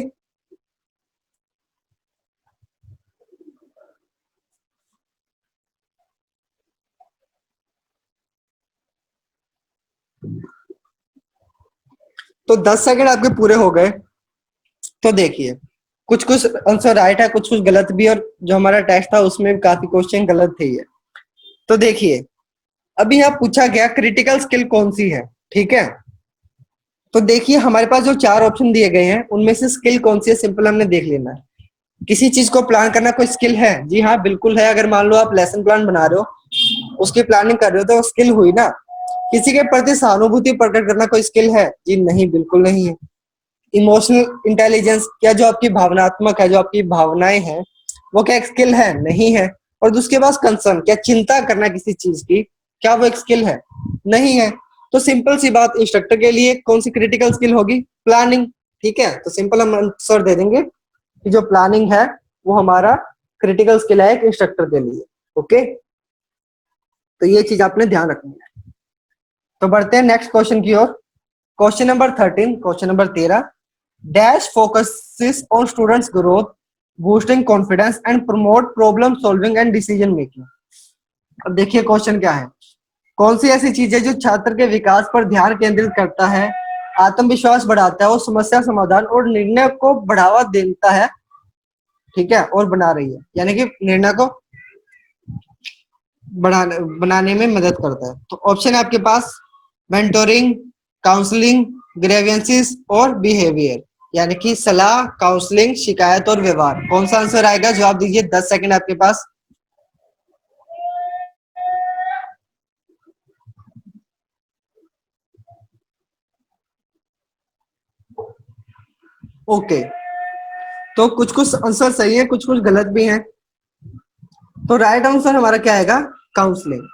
तो 10 सेकंड आपके पूरे हो गए। तो देखिए कुछ कुछ आंसर राइट है, कुछ कुछ गलत भी, और जो हमारा टेस्ट था उसमें भी काफी क्वेश्चन गलत थे ये। तो देखिए अभी यहाँ पूछा गया क्रिटिकल स्किल कौन सी है, ठीक है। तो देखिए हमारे पास जो चार ऑप्शन दिए गए हैं उनमें से स्किल कौन सी है, सिंपल हमने देख लेना है। किसी चीज को प्लान करना कोई स्किल है, जी हाँ बिल्कुल है। अगर मान लो आप लेसन प्लान बना रहे हो, उसकी प्लानिंग कर रहे हो, तो स्किल हुई ना। किसी के प्रति सहानुभूति प्रकट करना कोई स्किल है, जी नहीं बिल्कुल नहीं है। इमोशनल इंटेलिजेंस, क्या जो आपकी भावनात्मक है, जो आपकी भावनाएं हैं, वो क्या एक स्किल है, नहीं है। और उसके बाद कंसर्न, क्या चिंता करना किसी चीज की, क्या वो एक स्किल है, नहीं है। तो सिंपल सी बात, इंस्ट्रक्टर के लिए कौन सी क्रिटिकल स्किल होगी, प्लानिंग। ठीक है, तो सिंपल हम आंसर दे देंगे कि जो प्लानिंग है वो हमारा क्रिटिकल स्किल है एक इंस्ट्रक्टर के लिए। ओके, तो ये चीज आपने ध्यान रखनी है। तो बढ़ते हैं नेक्स्ट क्वेश्चन की ओर। Question number 13, question number 13, dash focuses on students growth, boosting confidence and promote problem solving and decision making. अब देखिए क्वेश्चन क्या है, कौन सी ऐसी चीज है जो छात्र के विकास पर ध्यान केंद्रित करता है, आत्मविश्वास बढ़ाता है और समस्या समाधान और निर्णय को बढ़ावा देता है, ठीक है, और बना रही है, यानी कि निर्णय को बनाने में मदद करता है। तो ऑप्शन है आपके पास, मेंटोरिंग, काउंसलिंग, ग्रेवियंसेस और बिहेवियर, यानी कि सलाह, काउंसलिंग, शिकायत और व्यवहार। कौन सा आंसर आएगा, जवाब दीजिए, 10 सेकंड आपके पास। ओके, तो कुछ कुछ आंसर सही है, कुछ कुछ गलत भी हैं। तो राइट आंसर हमारा क्या आएगा, काउंसलिंग।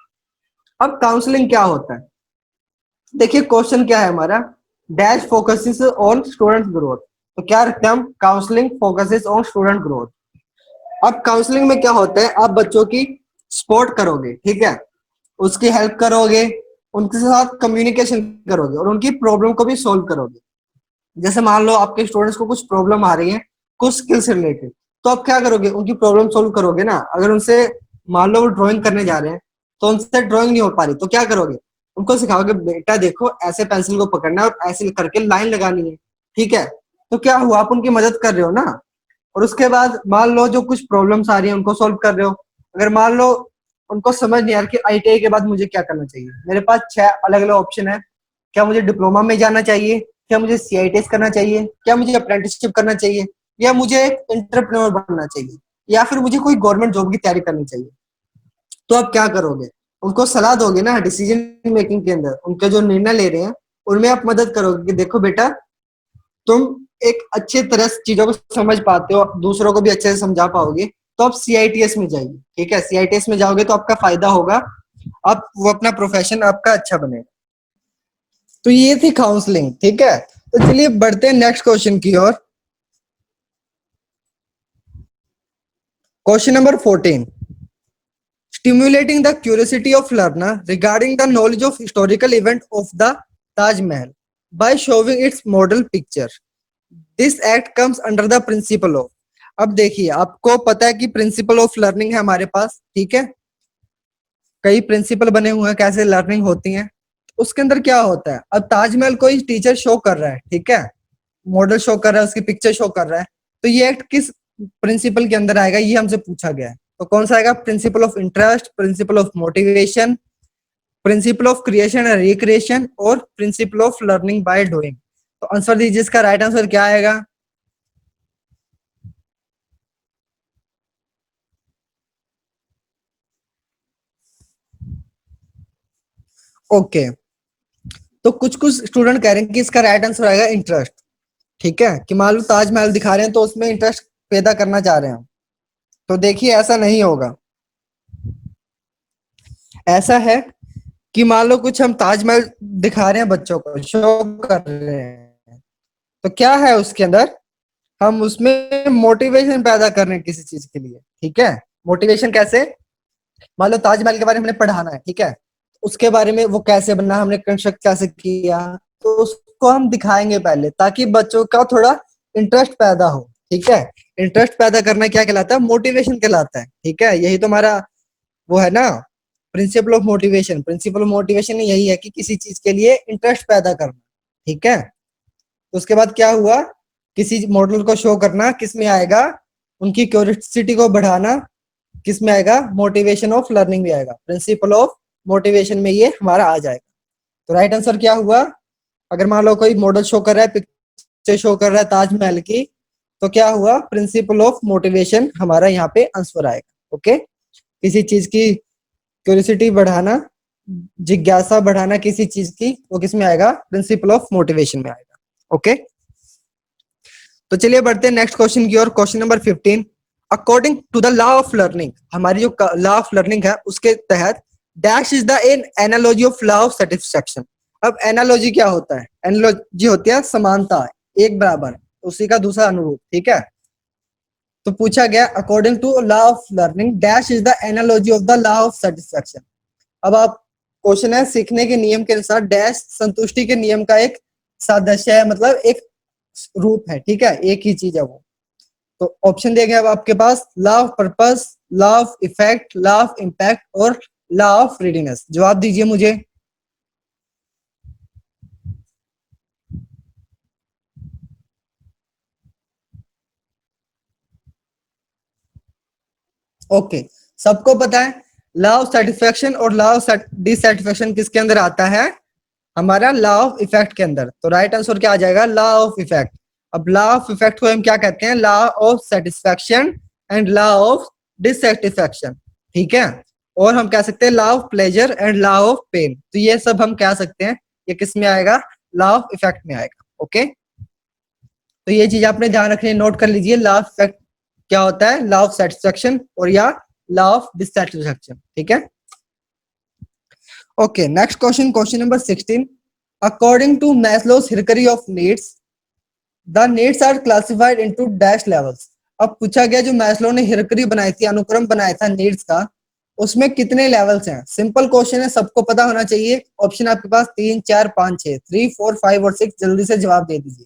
अब काउंसलिंग क्या होता है, देखिए क्वेश्चन क्या है हमारा, dash focuses on student growth. तो क्या रखते हैं हम, counselling focuses on student growth. अब काउंसलिंग में क्या होता है, आप बच्चों की सपोर्ट करोगे, ठीक है, उसकी हेल्प करोगे, उनके साथ कम्युनिकेशन करोगे और उनकी प्रॉब्लम को भी सोल्व करोगे। जैसे मान लो आपके स्टूडेंट्स को कुछ प्रॉब्लम आ रही है कुछ स्किल से रिलेटेड, तो आप क्या करोगे, उनकी प्रॉब्लम सोल्व करोगे ना। अगर उनसे मान लो वो ड्राइंग करने जा रहे हैं तो उनसे ड्राइंग नहीं हो पा रही, तो क्या करोगे, उनको सिखाओगे बेटा देखो ऐसे पेंसिल को पकड़ना है और ऐसे करके लाइन लगानी है, ठीक है। तो क्या हुआ, आप उनकी मदद कर रहे हो ना। और उसके बाद मान लो जो कुछ प्रॉब्लम्स आ रही है उनको सोल्व कर रहे हो। अगर मान लो उनको समझ नहीं आ रहा कि आईटीआई के बाद मुझे क्या करना चाहिए, मेरे पास 6 अलग अलग ऑप्शन है। क्या मुझे डिप्लोमा में जाना चाहिए, क्या मुझे सीआईटीएस करना चाहिए, क्या मुझे अप्रेंटिसशिप करना चाहिए, या मुझे एक एंटरप्रेन्योर बनना चाहिए, या फिर मुझे कोई गवर्नमेंट जॉब की तैयारी करनी चाहिए। तो आप क्या करोगे, उनको सलाह दोगे ना डिसीजन मेकिंग के अंदर, उनके जो निर्णय ले रहे हैं उनमें आप मदद करोगे कि देखो बेटा तुम एक अच्छे तरह से चीजों को समझ पाते हो, दूसरों को भी अच्छे से समझा पाओगे, तो आप सीआईटीएस में जाइए, ठीक है। सीआईटीएस में जाओगे तो आपका फायदा होगा, आप वो अपना प्रोफेशन आपका अच्छा बनेगा। तो ये थी काउंसलिंग, ठीक है। तो चलिए बढ़ते हैं नेक्स्ट क्वेश्चन की ओर। Question number 14, stimulating the curiosity of learner regarding the knowledge of historical event of the Taj Mahal by showing its model picture. This act comes under the principle of। अब देखिए आपको पता है कि principal of learning है हमारे पास, ठीक है। कई प्रिंसिपल बने हुए हैं कैसे लर्निंग होती है। उसके अंदर क्या होता है, अब ताजमहल कोई टीचर शो कर रहा है, ठीक है, मॉडल शो कर रहा है, उसकी पिक्चर शो कर रहा है, तो ये एक्ट किस प्रिंसिपल के अंदर आएगा, ये हमसे पूछा गया है। तो कौन सा आएगा, principle of interest, principle of motivation, principle of creation and recreation, और principle of learning by doing. तो आंसर दीजिए, इसका राइट आंसर क्या आएगा। ओके, तो कुछ कुछ स्टूडेंट कह रहे हैं कि इसका राइट आंसर आएगा इंटरेस्ट, ठीक है, कि मान लो ताजमहल दिखा रहे हैं तो उसमें इंटरेस्ट पैदा करना चाह रहे हैं। तो देखिए ऐसा नहीं होगा। ऐसा है कि मान लो कुछ हम ताजमहल दिखा रहे हैं, बच्चों को शो कर रहे हैं, तो क्या है उसके अंदर, हम उसमें मोटिवेशन पैदा कर रहे हैं किसी चीज के लिए, ठीक है। मोटिवेशन कैसे, मान लो ताजमहल के बारे में हमने पढ़ाना है, ठीक है, उसके बारे में वो कैसे बना, हमने कंस्ट्रक्ट कैसे किया, तो उसको हम दिखाएंगे पहले ताकि बच्चों का थोड़ा इंटरेस्ट पैदा हो, ठीक है। इंटरेस्ट पैदा करना क्या कहलाता है, मोटिवेशन कहलाता है, ठीक है। यही तो हमारा वो है ना, principal of motivation. Principle of motivation यही है कि किसी चीज के लिए इंटरेस्ट पैदा करना, ठीक है। तो उसके बाद क्या हुआ, किसी मॉडल को शो करना किस में आएगा, उनकी क्यूरियोसिटी को बढ़ाना किस में आएगा, मोटिवेशन ऑफ लर्निंग में आएगा, प्रिंसिपल ऑफ मोटिवेशन में ये हमारा आ जाएगा। तो राइट आंसर क्या हुआ, अगर मान लो कोई मॉडल शो कर रहा है, पिक्चर शो कर रहा है ताजमहल की, तो क्या हुआ, प्रिंसिपल ऑफ मोटिवेशन हमारा यहाँ पे आंसर आएगा। ओके, किसी चीज की क्यूरियोसिटी बढ़ाना, जिज्ञासा बढ़ाना किसी चीज की, वो किस में आएगा, प्रिंसिपल ऑफ मोटिवेशन में आएगा। ओके, तो चलिए बढ़ते हैं नेक्स्ट क्वेश्चन की ओर। Question number 15, according to the law of learning, हमारी जो लॉ ऑफ लर्निंग है उसके तहत dash is the an analogy of law of satisfaction. अब एनालॉजी क्या होता है, एनालॉजी होती है समानता, एक बराबर, उसी का दूसरा अनुरूप, ठीक है। तो पूछा गया according to law of learning dash is the analogy of the law of satisfaction. अब आप क्वेश्चन है सीखने के नियम के अनुसार डैश संतुष्टि के नियम का एक सादृश्य है, मतलब एक रूप है, ठीक है, एक ही चीज है वो। तो ऑप्शन दिए गए अब आपके पास, law of purpose, law of effect, law of impact और लॉ ऑफ रेडीनेस। जवाब दीजिए मुझे। ओके, सबको पता है लॉ ऑफ सेटिस्फेक्शन और लॉ ऑफ डिससेटिस्फेक्शन किसके अंदर आता है, हमारा लॉ ऑफ इफेक्ट के अंदर। तो राइट आंसर क्या आ जाएगा, लॉ ऑफ इफेक्ट। अब लॉ ऑफ इफेक्ट को हम क्या कहते हैं, law of satisfaction and law of dissatisfaction, ठीक है। और हम कह सकते हैं law of pleasure and law of pain. तो ये सब हम कह सकते हैं, ये किस में आएगा, लॉ ऑफ इफेक्ट में आएगा। ओके, तो ये चीज आपने ध्यान रखनी है, नोट कर लीजिए, लॉ ऑफ इफेक्ट क्या होता है, लॉ ऑफ सेटिस्फेक्शन और या लॉ ऑफ डिससेटिस्फेक्शन, ठीक है। Okay, next question, question number 16, according to Maslow's hierarchy of needs the needs are classified into dash levels. अब पूछा गया जो मैस्लो ने हियरार्की बनाई थी, अनुक्रम बनाया था नीड्स का, उसमें कितने लेवल्स हैं? सिंपल क्वेश्चन है, सबको पता होना चाहिए। ऑप्शन आपके पास 3, 4, 5, 6, 3, 4, 5 और 6। जल्दी से जवाब दे दीजिए।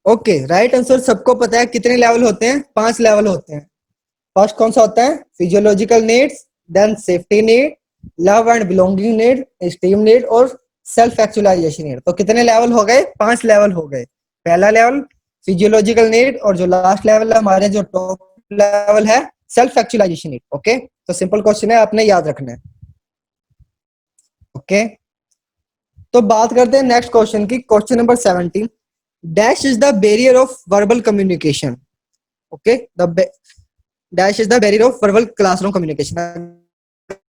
ओके, राइट आंसर सबको पता है। कितने लेवल होते हैं? 5 लेवल होते हैं। फर्स्ट कौन सा होता है? Physiological needs, then safety need, love and belonging need, esteem need और सेल्फ एक्चुअलाइजेशन नीड। तो कितने लेवल हो गए? 5 लेवल हो गए। पहला लेवल फिजियोलॉजिकल नीड, और जो लास्ट लेवल है हमारे, जो टॉप लेवल है, सेल्फ एक्चुअलाइजेशन नीड। ओके, तो सिंपल क्वेश्चन है, आपने याद रखना है। ओके, तो बात करते हैं नेक्स्ट क्वेश्चन की। Question number 17, dash is the barrier of verbal communication. Okay, the dash is the barrier of verbal classroom communication.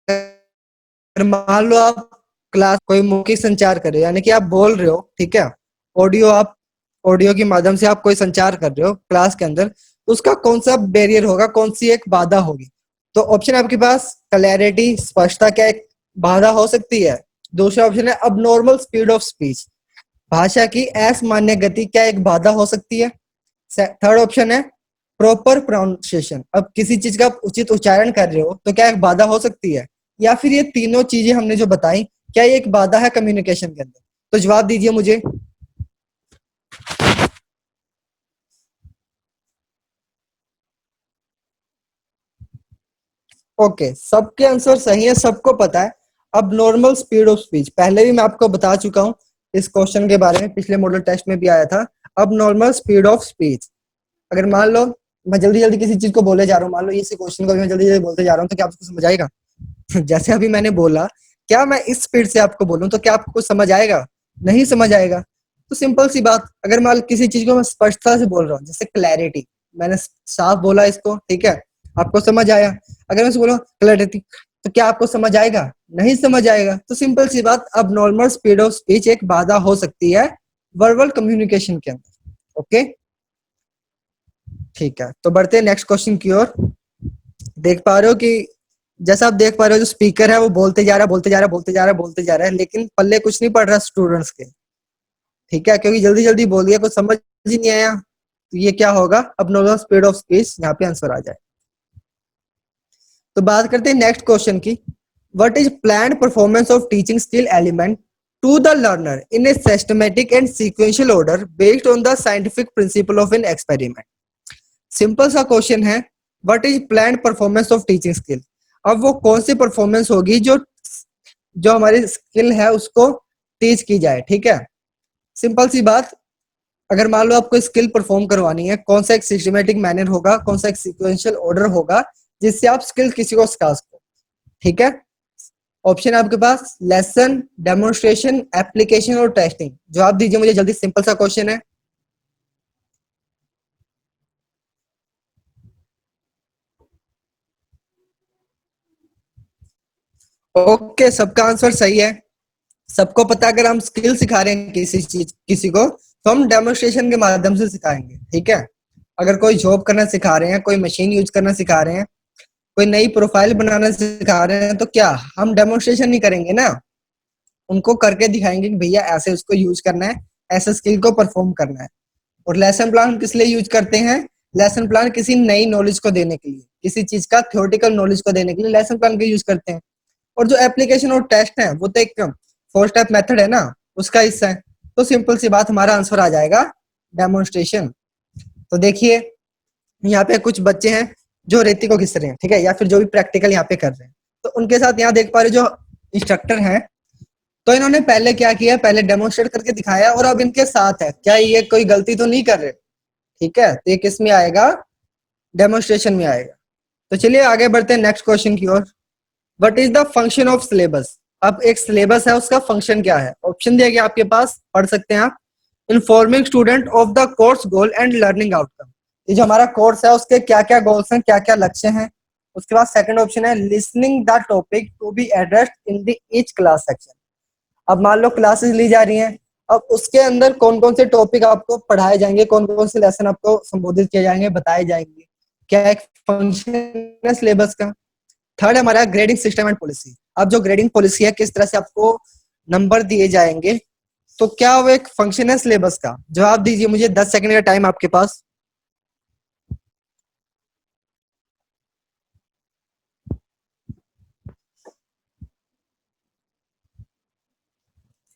अगर मान लो आप क्लास कोई मौखिक संचार कर रहे हो, यानी कि आप बोल रहे हो, ठीक है, ऑडियो, आप ऑडियो के माध्यम से आप कोई संचार कर रहे हो क्लास के अंदर, तो उसका कौन सा बैरियर होगा, कौन सी एक बाधा होगी? तो ऑप्शन आपके पास क्लैरिटी, स्पष्टता, क्या एक बाधा हो सकती है? दूसरा ऑप्शन है अब नॉर्मल स्पीड ऑफ स्पीच, भाषा की असामान्य गति, क्या एक बाधा हो सकती है? थर्ड ऑप्शन है प्रॉपर प्रोनाउंसिएशन, अब किसी चीज का आप उचित उच्चारण कर रहे हो तो क्या एक बाधा हो सकती है? या फिर ये तीनों चीजें हमने जो बताई, क्या ये एक बाधा है कम्युनिकेशन के अंदर? तो जवाब दीजिए मुझे। ओके, सबके आंसर सही है, सबको पता है। अब नॉर्मल स्पीड ऑफ स्पीच, पहले भी मैं आपको बता चुका हूँ इस क्वेश्चन के बारे में, पिछले मॉडल टेस्ट में भी आया था। अब नॉर्मल स्पीड ऑफ स्पीच, अगर मान लो मैं जल्दी जल्दी किसी चीज को बोले जा रहा हूँ, मान लो इसी क्वेश्चन को भी मैं जल्दी जल्दी बोलते जा रहा हूँ, तो क्या आपको समझ आएगा? जैसे अभी मैंने बोला, क्या मैं इस स्पीड से आपको बोलूं तो क्या आपको कुछ समझ आएगा? नहीं समझ आएगा। तो सिंपल सी बात, अगर मान लो किसी चीज को मैं स्पष्टता से बोल रहा हूँ, जैसे क्लैरिटी, मैंने साफ बोला इसको, ठीक है, आपको समझ आया। अगर मैं बोला क्लैरिटी, तो क्या आपको समझ आएगा? नहीं समझ आएगा। तो सिंपल सी बात, अब नॉर्मल स्पीड ऑफ स्पीच एक बाधा हो सकती है वर्बल कम्युनिकेशन के अंदर। ओके, ठीक है, तो बढ़ते हैं नेक्स्ट क्वेश्चन की ओर। देख पा रहे हो कि जैसा आप देख पा रहे हो, जो स्पीकर है वो बोलते जा रहा है, बोलते जा रहा है, बोलते जा रहा है, बोलते जा रहा है, लेकिन पल्ले कुछ नहीं पड़ रहा स्टूडेंट्स के, ठीक है, क्योंकि जल्दी जल्दी बोल दिया, कुछ समझ ही नहीं आया। तो ये क्या होगा? अब नॉर्मल स्पीड ऑफ स्पीच, यहाँ पे आंसर आ जाए। तो बात करते हैं नेक्स्ट क्वेश्चन की। What is planned performance of teaching skill element to the learner in a systematic and sequential order based on the scientific principle of an experiment? Simple सा question है, what is planned performance of teaching skill. अब वो कौन सी performance होगी जो जो हमारी skill है उसको टीच की जाए, ठीक है। सिंपल सी बात, अगर मान लो आपको स्किल परफॉर्म करवानी है, कौन सा एक सिस्टमेटिक मैनर होगा, कौन सा एक सीक्वेंशियल ऑर्डर होगा जिससे आप स्किल किसी को सिखा सको, ठीक है। ऑप्शन है आपके पास लेसन, डेमोन्स्ट्रेशन, एप्लीकेशन और टेस्टिंग। जवाब दीजिए मुझे जल्दी, सिंपल सा क्वेश्चन है। ओके, सबका आंसर सही है। सबको पता है, अगर हम स्किल सिखा रहे हैं किसी चीज किसी को, तो हम डेमोन्स्ट्रेशन के माध्यम से सिखाएंगे, ठीक है। अगर कोई जॉब करना सिखा रहे हैं, कोई मशीन यूज करना सिखा रहे हैं, कोई नई प्रोफाइल बनाना सिखा रहे हैं, तो क्या हम डेमोन्स्ट्रेशन नहीं करेंगे ना, उनको करके दिखाएंगे कि भैया ऐसे उसको यूज करना है, ऐसे स्किल को परफॉर्म करना है। और लेसन प्लान किस लिए यूज करते हैं? लेसन प्लान किसी नई नॉलेज को देने के लिए, किसी चीज का थ्योरेटिकल नॉलेज को देने के लिए लेसन प्लान का यूज करते हैं। और जो एप्लीकेशन और टेस्ट है वो तो एक 4 स्टेप मेथड है ना, उसका हिस्सा है। तो सिंपल सी बात, हमारा आंसर आ जाएगा डेमोन्स्ट्रेशन। तो देखिए, यहाँ पे कुछ बच्चे हैं जो रेती को घिस रहे हैं, ठीक है, या फिर जो भी प्रैक्टिकल यहाँ पे कर रहे हैं, तो उनके साथ यहाँ देख पा रहे जो इंस्ट्रक्टर हैं, तो इन्होंने पहले क्या किया, पहले डेमोन्स्ट्रेट करके दिखाया और अब इनके साथ है। क्या ये कोई गलती तो नहीं कर रहे? ठीक है, तो ये किस में आएगा? डेमोन्स्ट्रेशन में आएगा। तो चलिए आगे बढ़ते हैं नेक्स्ट क्वेश्चन की ओर। What is the function of syllabus? अब एक सिलेबस है, उसका फंक्शन क्या है? ऑप्शन दिया गया आपके पास, पढ़ सकते हैं आप। Informing student of the course goal and learning outcome, ये जो हमारा कोर्स है उसके क्या क्या गोल्स हैं, क्या क्या लक्ष्य हैं। उसके बाद सेकंड ऑप्शन है listening the topic to be addressed in the each class section. अब मान लो क्लासेस ली जा रही हैं, अब उसके अंदर कौन कौन से टॉपिक आपको पढ़ाए जाएंगे, कौन कौन से लेसन आपको संबोधित किए जाएंगे, बताए जाएंगे, क्या एक फंक्शन है सिलेबस का। थर्ड हमारा ग्रेडिंग सिस्टम एंड पॉलिसी। अब जो ग्रेडिंग पॉलिसी है, किस तरह से आपको नंबर दिए जाएंगे, तो क्या वो एक फंक्शन है सिलेबस का? जवाब दीजिए मुझे, 10 सेकंड का टाइम आपके पास।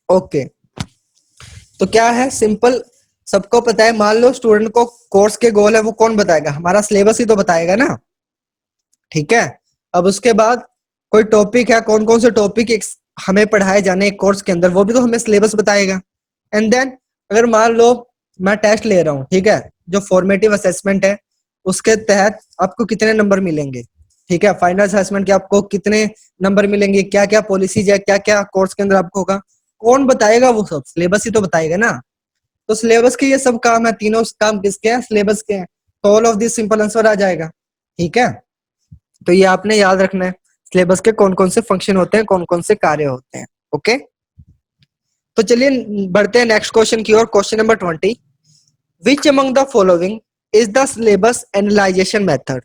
ओके, तो क्या है सिंपल, सबको पता है। मान लो स्टूडेंट को कोर्स के गोल है, वो कौन बताएगा? हमारा सिलेबस ही तो बताएगा ना, ठीक है। अब उसके बाद कोई टॉपिक है, कौन कौन से टॉपिक हमें पढ़ाए जाने एक कोर्स के अंदर, वो भी तो हमें सिलेबस बताएगा। एंड देन अगर मान लो मैं टेस्ट ले रहा हूँ, ठीक है, जो फॉर्मेटिव असेसमेंट है, उसके तहत आपको कितने नंबर मिलेंगे, ठीक है, फाइनल असेसमेंट के आपको कितने नंबर मिलेंगे, क्या क्या पॉलिसीज है, क्या क्या कोर्स के अंदर आपको होगा, कौन बताएगा? वो सब सिलेबस ही तो बताएगा ना। तो सिलेबस के ये सब काम है, तीनों काम किसके हैं? सिलेबस के हैं। तो all of this simple answer आ जाएगा, ठीक है। तो ये आपने याद रखना है, सिलेबस के कौन कौन से फंक्शन होते हैं, कौन कौन से कार्य होते हैं। ओके, तो चलिए बढ़ते हैं नेक्स्ट क्वेश्चन की ओर। Question number 20, which among the following is the syllabus analysation method?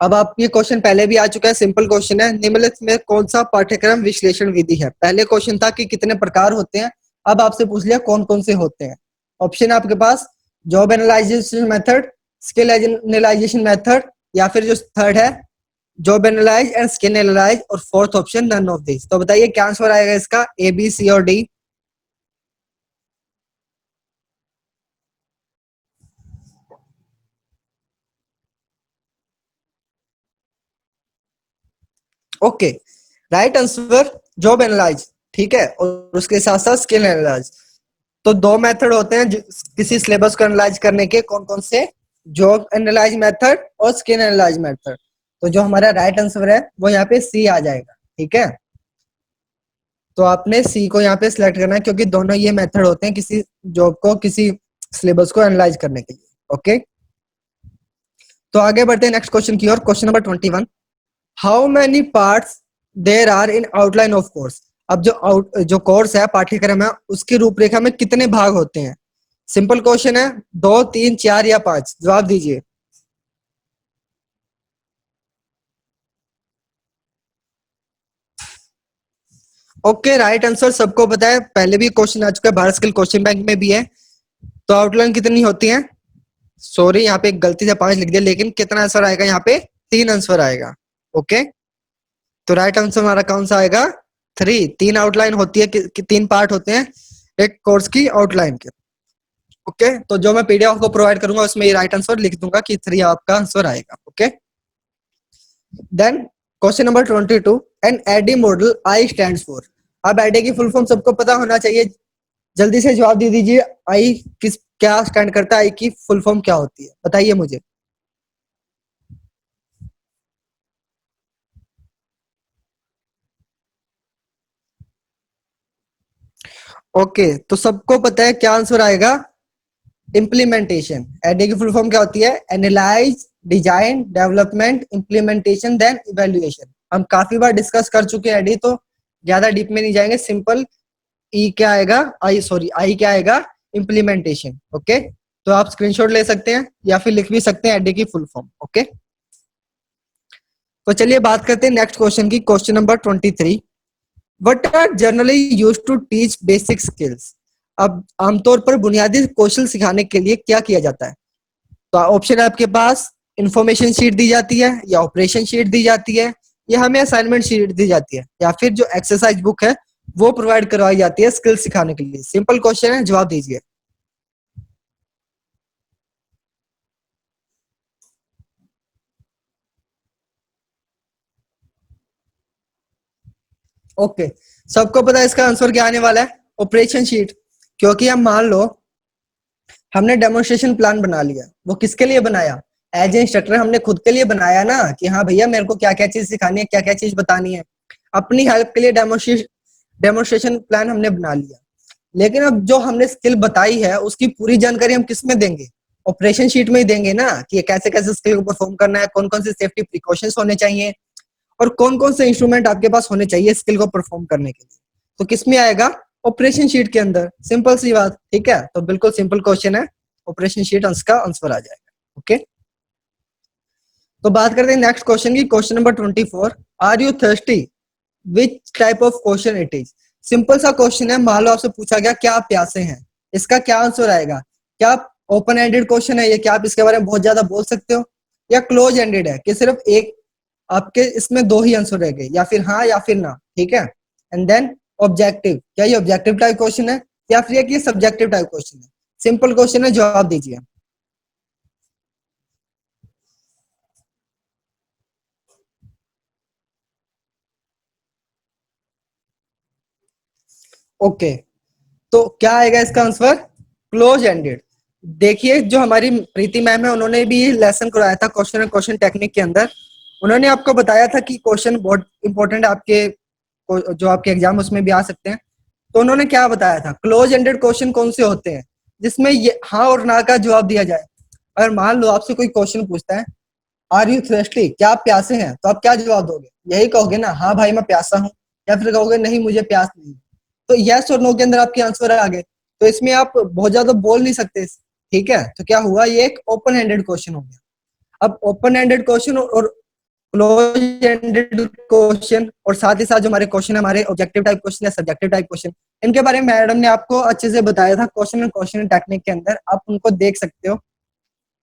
अब आप, ये क्वेश्चन पहले भी आ चुका है, सिंपल क्वेश्चन है। निम्नलिखित में कौन सा पाठ्यक्रम विश्लेषण विधि है? पहले क्वेश्चन था कि कितने प्रकार होते हैं, अब आपसे पूछ लिया कौन कौन से होते हैं। ऑप्शन है आपके पास, job analysation method, skill analysation method, या फिर जो थर्ड है job analyse and skill analyse, और fourth option none of this. तो बताइए क्या आंसर आएगा इसका, ए बी सी और D? Okay, right answer job analyse, ठीक है, और उसके साथ साथ स्किल एनालाइज। तो दो मेथड होते हैं किसी सिलेबस को एनालाइज करने के, कौन कौन से? जॉब एनालाइज मेथड और स्किल एनालाइज मेथड। तो जो हमारा राइट आंसर है वो यहाँ पे सी आ जाएगा, ठीक है। तो आपने सी को यहाँ पे सिलेक्ट करना है, क्योंकि दोनों ये मेथड होते हैं किसी जॉब को, किसी सिलेबस को एनालाइज करने के लिए। ओके, तो आगे बढ़ते हैं नेक्स्ट क्वेश्चन की ओर। Question number 21, how many parts there are in outline of course? अब जो कोर्स है, पाठ्यक्रम है, उसकी रूपरेखा में कितने भाग होते हैं? सिंपल क्वेश्चन है, दो, तीन, चार या पांच? जवाब दीजिए। ओके, राइट आंसर सबको पता है, पहले भी क्वेश्चन आ चुका है, भारत स्किल क्वेश्चन बैंक में भी है। तो आउटलाइन कितनी होती है? सॉरी, यहाँ पे एक गलती से पांच लिख दिया, लेकिन कितना आंसर आएगा यहाँ पे? तीन आंसर आएगा। ओके, तो राइट आंसर हमारा कौन सा आएगा? थ्री। तीन आउटलाइन होती है तीन पार्ट होते हैं एक कोर्स की आउटलाइन के। ओके, तो जो मैं पीडीएफ आपको प्रोवाइड करूंगा उसमें ये राइट आंसर लिख दूंगा कि थ्री आपका आंसर आएगा। Okay, then question number 22, an ADDIE model I stands for? अब एडी की फुल फॉर्म सबको पता होना चाहिए, जल्दी से जवाब दे दीजिए। आई किस, क्या स्टैंड करता है? आई की फुल फॉर्म क्या होती है, बताइए मुझे। ओके, तो सबको पता है क्या आंसर आएगा? इम्प्लीमेंटेशन। एडी की फुल फॉर्म क्या होती है? Analyse, design, development, implementation, then evaluation. हम काफी बार डिस्कस कर चुके हैं एडी, तो ज्यादा डीप में नहीं जाएंगे। सिंपल ई क्या आएगा, आई सॉरी, आई क्या आएगा? इम्प्लीमेंटेशन। ओके, तो आप स्क्रीनशॉट ले सकते हैं या फिर लिख भी सकते हैं एडी की फुल फॉर्म। ओके, तो चलिए बात करते हैं नेक्स्ट क्वेश्चन की। Question number 23, what are generally used to teach basic skills? अब आमतौर पर बुनियादी कौशल सिखाने के लिए क्या किया जाता है? तो ऑप्शन है आपके पास, इंफॉर्मेशन शीट दी जाती है, या ऑपरेशन शीट दी जाती है, या हमें असाइनमेंट शीट दी जाती है, या फिर जो एक्सरसाइज बुक है वो प्रोवाइड करवाई जाती है स्किल सिखाने के लिए। सिंपल क्वेश्चन है, जवाब दीजिए। ओके, सबको पता है इसका आंसर क्या आने वाला है? Operation sheet. क्योंकि हम मान लो हमने डेमोन्स्ट्रेशन प्लान बना लिया, वो किसके लिए बनाया? एज ए इंस्ट्रक्टर हमने खुद के लिए बनाया ना, कि हाँ भैया मेरे को क्या क्या चीज सिखानी है, क्या क्या चीज बतानी है। अपनी हेल्प के लिए डेमोन्स्ट्रेशन प्लान हमने बना लिया। लेकिन अब जो हमने स्किल बताई है उसकी पूरी जानकारी हम किस में देंगे? ऑपरेशन शीट में ही देंगे ना, कि कैसे कैसे स्किल को परफॉर्म करना है, कौन कौन से सेफ्टी प्रिकॉशंस होने चाहिए, और कौन कौन से इंस्ट्रूमेंट आपके पास होने चाहिए स्किल को परफॉर्म करने के लिए। तो किस में आएगा? ऑपरेशन शीट के अंदर। सिंपल सी बात, ठीक है। तो बिल्कुल सिंपल क्वेश्चन है, ऑपरेशन शीट का आंसर आ जाएगा। ओके, तो बात करते हैं नेक्स्ट क्वेश्चन की। Question number 24, are you thirsty? Which type of question it is? Simple सा क्वेश्चन है, मान लो आपसे पूछा गया क्या आप प्यासे हैं, इसका क्या आंसर आएगा? क्या ओपन एंडेड क्वेश्चन है ये, क्या आप इसके बारे में बहुत ज्यादा बोल सकते हो, या क्लोज एंडेड है कि सिर्फ एक आपके इसमें दो ही आंसर रह गए, या फिर हाँ या फिर ना, ठीक है। एंड देन ऑब्जेक्टिव, क्या ये ऑब्जेक्टिव टाइप क्वेश्चन है या फिर ये सब्जेक्टिव टाइप क्वेश्चन है? सिंपल क्वेश्चन है, जवाब दीजिए। ओके, तो क्या आएगा इसका आंसर? Close ended. देखिए जो हमारी प्रीति मैम है, उन्होंने भी लेसन कराया था क्वेश्चन एंड क्वेश्चन टेक्निक के अंदर। उन्होंने आपको बताया था कि क्वेश्चन बहुत इंपॉर्टेंट है आपके जो आपके एग्जाम उसमें भी आ सकते हैं। तो उन्होंने क्या बताया था, क्लोज एंडेड क्वेश्चन कौन से होते हैं जिसमें ये हाँ और ना का जवाब दिया जाए। अगर मान लो आपसे कोई क्वेश्चन पूछता है, आर यू थ्रस्टी, क्या आप प्यासे हैं, तो आप क्या जवाब दोगे? यही कहोगे ना, हाँ भाई मैं प्यासा हूँ, या फिर कहोगे नहीं मुझे प्यास नहीं। तो यस और नो के अंदर आपके आंसर आ गए, तो इसमें आप बहुत ज्यादा बोल नहीं सकते, ठीक है। तो क्या हुआ, ये एक ओपन एंडेड क्वेश्चन हो गया। अब ओपन एंडेड क्वेश्चन और क्लोज एंडेड क्वेश्चन और साथ ही साथ जो हमारे क्वेश्चन है, हमारे ऑब्जेक्टिव टाइप क्वेश्चन या सब्जेक्टिव टाइप क्वेश्चन, इनके बारे में मैडम ने आपको अच्छे से बताया था क्वेश्चन एंड क्वेश्चन टेक्निक के अंदर, आप उनको देख सकते हो,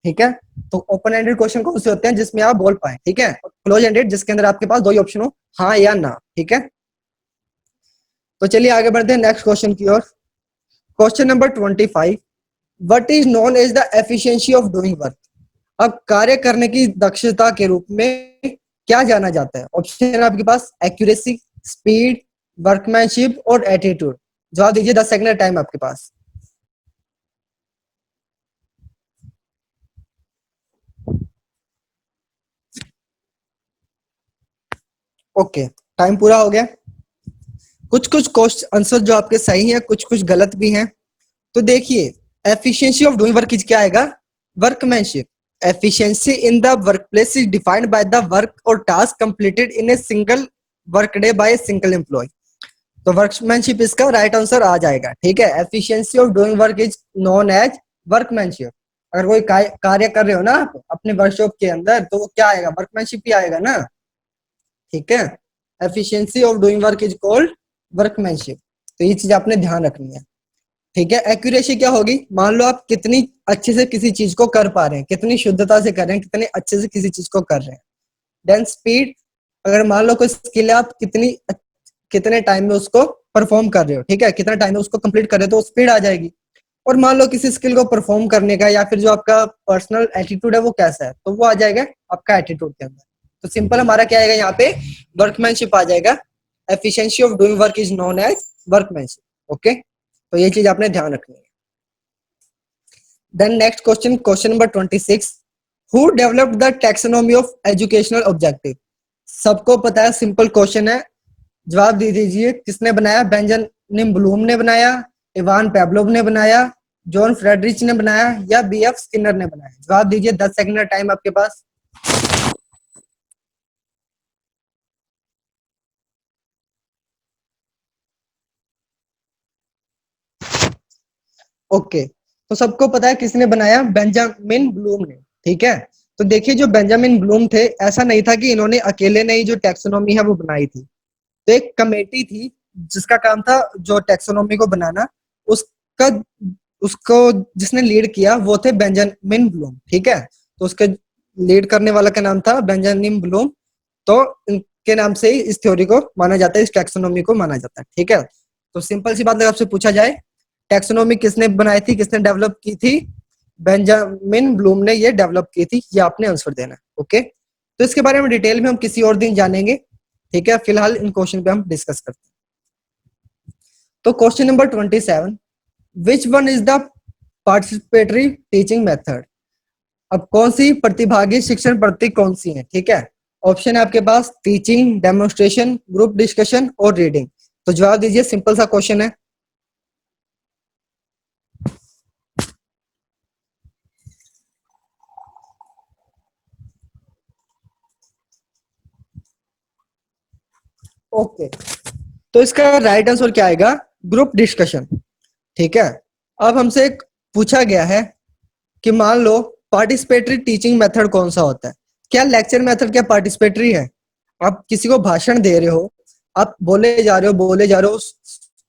ठीक है। तो ओपन एंडेड क्वेश्चन कौन से होते हैं जिसमें आप बोल पाए, ठीक है। क्लोज एंडेड जिसके अंदर आपके पास दो ही ऑप्शन हो, हाँ या ना, ठीक है। तो चलिए आगे बढ़ते हैं नेक्स्ट क्वेश्चन की ओर। Question number 25, what is known as the efficiency of doing work? अब कार्य करने की दक्षता के रूप में क्या जाना जाता है? ऑप्शन है आपके पास एक्यूरेसी, स्पीड, वर्कमैनशिप और एटीट्यूड। जवाब दीजिए, 10 सेकंड का टाइम आपके पास। ओके, टाइम पूरा हो गया। कुछ कुछ क्वेश्चन आंसर जो आपके सही हैं, कुछ कुछ गलत भी हैं। तो देखिए, एफिशिएंसी ऑफ डूइंग वर्क क्या आएगा? Workmanship. Efficiency in the workplace is defined by the work और task completed in a single work day by a single employ. तो वर्कमैनशिप इसका राइट आंसर आ जाएगा, ठीक है। Efficiency of doing work is known as workmanship. अगर कोई कार्य कर रहे हो ना आप अपने वर्कशॉप के अंदर, तो वो क्या आएगा? वर्कमैनशिप ही आएगा ना, ठीक है। Efficiency of doing work is called workmanship. तो ये चीज आपने ध्यान रखनी है, ठीक है। एक्यूरेसी क्या होगी? मान लो आप कितनी अच्छे से किसी चीज को कर पा रहे हैं, कितनी शुद्धता से कर रहे हैं, कितने अच्छे से किसी चीज को कर रहे हैं। देन स्पीड, अगर मान लो कोई स्किल है, आप कितने टाइम में उसको परफॉर्म कर रहे हो, ठीक है, कितना टाइम में उसको कंप्लीट कर रहे हो, तो स्पीड आ जाएगी। और मान लो किसी स्किल को परफॉर्म करने का या फिर जो आपका पर्सनल एटीट्यूड है वो कैसा है, तो वो आ जाएगा आपका एटीट्यूड के अंदर। तो सिंपल हमारा क्या आएगा यहाँ पे? वर्कमैनशिप आ जाएगा। Efficiency of doing work is known as workmanship, okay. तो ये चीज आपने ध्यान रखनी है। Then next question, question number 26, who developed the taxonomy of educational objective? सबको पता है, सिंपल क्वेश्चन है, जवाब दे दीजिए। किसने बनाया? बेंजामिन ब्लूम ने बनाया, इवान पेब्लोव ने बनाया, जॉन फ्रेडरिच ने बनाया, या बीएफ स्किनर ने बनाया? जवाब दीजिए, 10 सेकंड का टाइम आपके पास। ओके, तो सबको पता है किसने बनाया? बेंजामिन ब्लूम ने, ठीक है। तो देखिए जो बेंजामिन ब्लूम थे, ऐसा नहीं था कि इन्होंने अकेले ने ही जो टैक्सोनॉमी है वो बनाई थी। तो एक कमेटी थी जिसका काम था जो टैक्सोनॉमी को बनाना। उसका उसको जिसने लीड किया वो थे बेंजामिन ब्लूम, ठीक है। तो उसके लीड करने वाला का नाम था बेंजामिन ब्लूम। तो इनके नाम से ही इस थ्योरी को माना जाता है, इस टैक्सोनॉमी को माना जाता है, ठीक है। तो सिंपल सी बात अगर आपसे पूछा जाए, टैक्सोनॉमी किसने बनाई थी, किसने डेवलप की थी? बेंजामिन ब्लूम ने ये डेवलप की थी, ये आपने आंसर देना है, ओके। तो इसके बारे में डिटेल में हम किसी और दिन जानेंगे, ठीक है। फिलहाल इन क्वेश्चन पे हम डिस्कस करते हैं। तो question number 27, which one is the participatory teaching method? अब कौन सी प्रतिभागी शिक्षण पद्धति कौन सी है, ठीक है। ऑप्शन है आपके पास टीचिंग, डेमोन्स्ट्रेशन, ग्रुप डिस्कशन और रीडिंग। तो जवाब दीजिए, सिंपल सा क्वेश्चन है। ओके, तो इसका राइट आंसर क्या आएगा? ग्रुप डिस्कशन, ठीक है। अब हमसे एक पूछा गया है कि मान लो पार्टिसिपेटरी टीचिंग मेथड कौन सा होता है? क्या लेक्चर मेथड क्या पार्टिसिपेटरी है? आप किसी को भाषण दे रहे हो, आप बोले जा रहे हो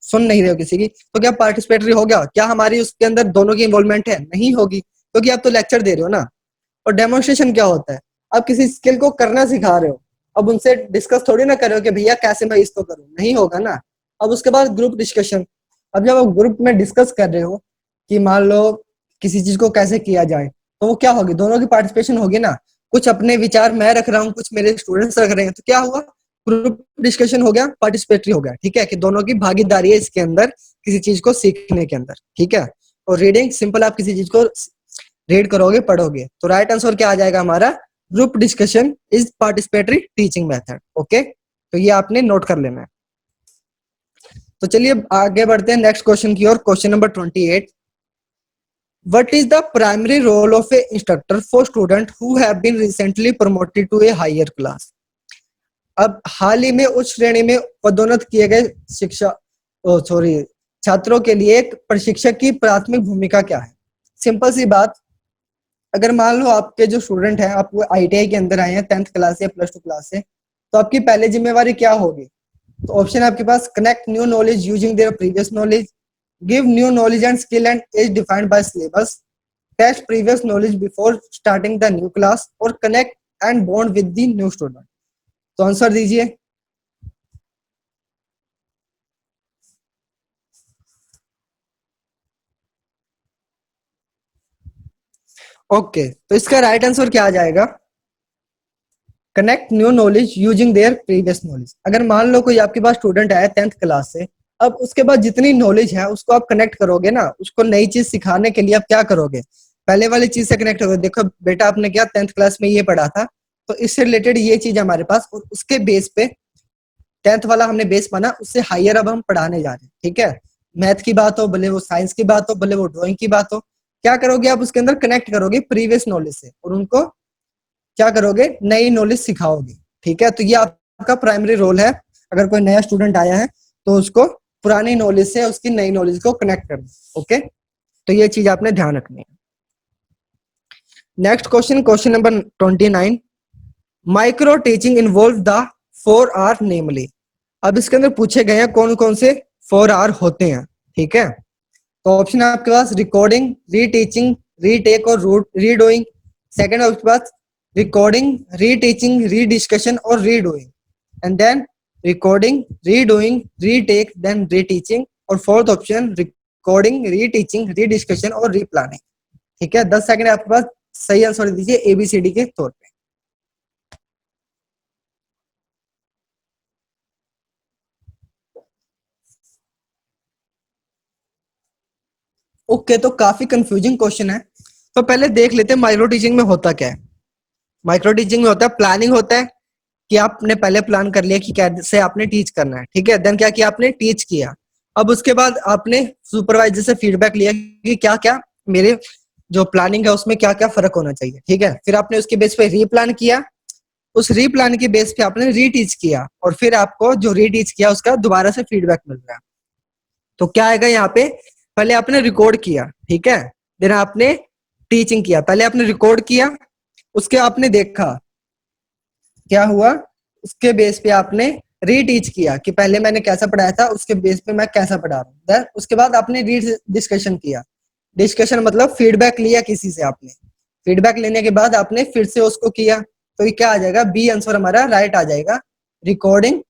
सुन नहीं रहे हो किसी की, तो क्या पार्टिसिपेटरी हो गया? क्या हमारी उसके अंदर दोनों की इन्वॉल्वमेंट है? नहीं होगी, क्योंकि आप तो लेक्चर दे रहे हो ना। और डेमोन्स्ट्रेशन क्या होता है? आप किसी स्किल को करना सिखा रहे हो, अब उनसे डिस्कस थोड़ी ना कर रहे हो कि भैया कैसे मैं इसको करूं, नहीं होगा ना। अब उसके बाद ग्रुप डिस्कशन। अब जब आप ग्रुप में डिस्कस कर रहे हो कि मान लो किसी चीज को कैसे किया जाए, तो वो क्या होगी? दोनों की पार्टिसिपेशन होगी ना। कुछ अपने विचार मैं रख रहा हूँ, कुछ मेरे स्टूडेंट्स रख रहे हैं, तो क्या हुआ? ग्रुप डिस्कशन हो गया, पार्टिसिपेटरी हो गया, ठीक है, कि दोनों की भागीदारी है इसके अंदर, किसी चीज को सीखने के अंदर, ठीक है। और रीडिंग सिंपल, आप किसी चीज को रीड करोगे, पढ़ोगे, तो राइट आंसर क्या आ जाएगा हमारा? Group discussion is participatory teaching method. Okay, तो ये आपने नोट कर लेना है। तो चलिए आगे बढ़ते हैं नेक्स्ट क्वेश्चन की ओर। Question number 28, what is the primary role of a instructor for student who have been recently promoted to a higher class? अब हाल ही में उच्च श्रेणी में पदोन्नत किए गए छात्रों के लिए एक प्रशिक्षक की प्राथमिक भूमिका क्या है? सिंपल सी बात, अगर मान लो आपके जो स्टूडेंट हैं, आप आईटीआई के अंदर आए हैं 10th क्लास या +2 क्लास से, तो आपकी पहले जिम्मेवारी क्या होगी? तो ऑप्शन है आपके पास, connect new knowledge using their previous knowledge, give new knowledge and skill and is defined by syllabus, test previous knowledge before starting the new class, और connect and bond with the new student. तो answer दीजिए। Okay, तो इसका right answer क्या आ जाएगा? Connect new knowledge using their previous knowledge. अगर मान लो कोई आपके पास स्टूडेंट आया 10th क्लास से, अब उसके बाद जितनी नॉलेज है उसको आप कनेक्ट करोगे ना, उसको नई चीज सिखाने के लिए आप क्या करोगे? पहले वाली चीज से कनेक्ट करोगे। देखो बेटा, आपने क्या 10th क्लास में ये पढ़ा था, तो इससे रिलेटेड ये चीज हमारे पास, और उसके बेस पे 10th वाला हमने बेस माना, उससे हाइयर अब हम पढ़ाने जा रहे हैं, ठीक है। मैथ की बात हो, भले वो साइंस की बात हो, भले वो ड्राइंग की बात हो, क्या करोगे आप? उसके अंदर कनेक्ट करोगे प्रीवियस नॉलेज से, और उनको क्या करोगे? नई नॉलेज सिखाओगे, ठीक है। तो ये आपका प्राइमरी रोल है। अगर कोई नया स्टूडेंट आया है तो उसको पुरानी नॉलेज से उसकी नई नॉलेज को कनेक्ट करना। ओके, तो ये चीज आपने ध्यान रखनी है। Next question, question number 29, micro teaching involve the 4 R नेमली। अब इसके अंदर पूछे गए हैं कौन कौन से 4 R होते हैं, ठीक है। तो ऑप्शन है आपके पास, रिकॉर्डिंग, रीटीचिंग, रीटेक और रीडूइंग। सेकंड है आपके पास, रिकॉर्डिंग, रीटीचिंग, रीडिस्कशन और redoing. And then recording, redoing, retake, then reteaching. और fourth option, recording, reteaching, rediscussion और रीप्लानिंग। ठीक है, 10 सेकंड आपके पास, सही आंसर दीजिए ABCD के तौर पे। ओके, तो काफी कंफ्यूजिंग क्वेश्चन है। तो पहले देख लेते हैं माइक्रो टीचिंग में होता क्या है। माइक्रो टीचिंग में होता है, प्लानिंग होता है कि आपने पहले प्लान कर लिया कि कैसे आपने टीच करना है, ठीक है। देन क्या किया आपने? टीच किया। अब उसके बाद आपने सुपरवाइजर से फीडबैक लिया कि क्या क्या मेरे जो प्लानिंग है उसमें क्या क्या फर्क होना चाहिए, ठीक है। फिर आपने उसके बेस पे रीप्लान किया, उस रीप्लान के बेस पे आपने रीटीच किया, और फिर आपको जो रीटीच किया उसका दोबारा से फीडबैक मिल रहा है। तो क्या आएगा यहाँ पे? पहले आपने रिकॉर्ड किया, ठीक है, देन आपने टीचिंग किया। पहले आपने रिकॉर्ड किया, उसके आपने देखा क्या हुआ, उसके बेस पे आपने रीटीच किया कि पहले मैंने कैसा पढ़ाया था, उसके बेस पे मैं कैसा पढ़ा रहा हूँ। देन उसके बाद आपने री डिस्कशन किया। डिस्कशन मतलब फीडबैक लिया किसी से आपने, फीडबैक लेने के बाद आपने फिर से उसको किया। तो ये क्या आ जाएगा? बी आंसर हमारा राइट आ जाएगा। रिकॉर्डिंग,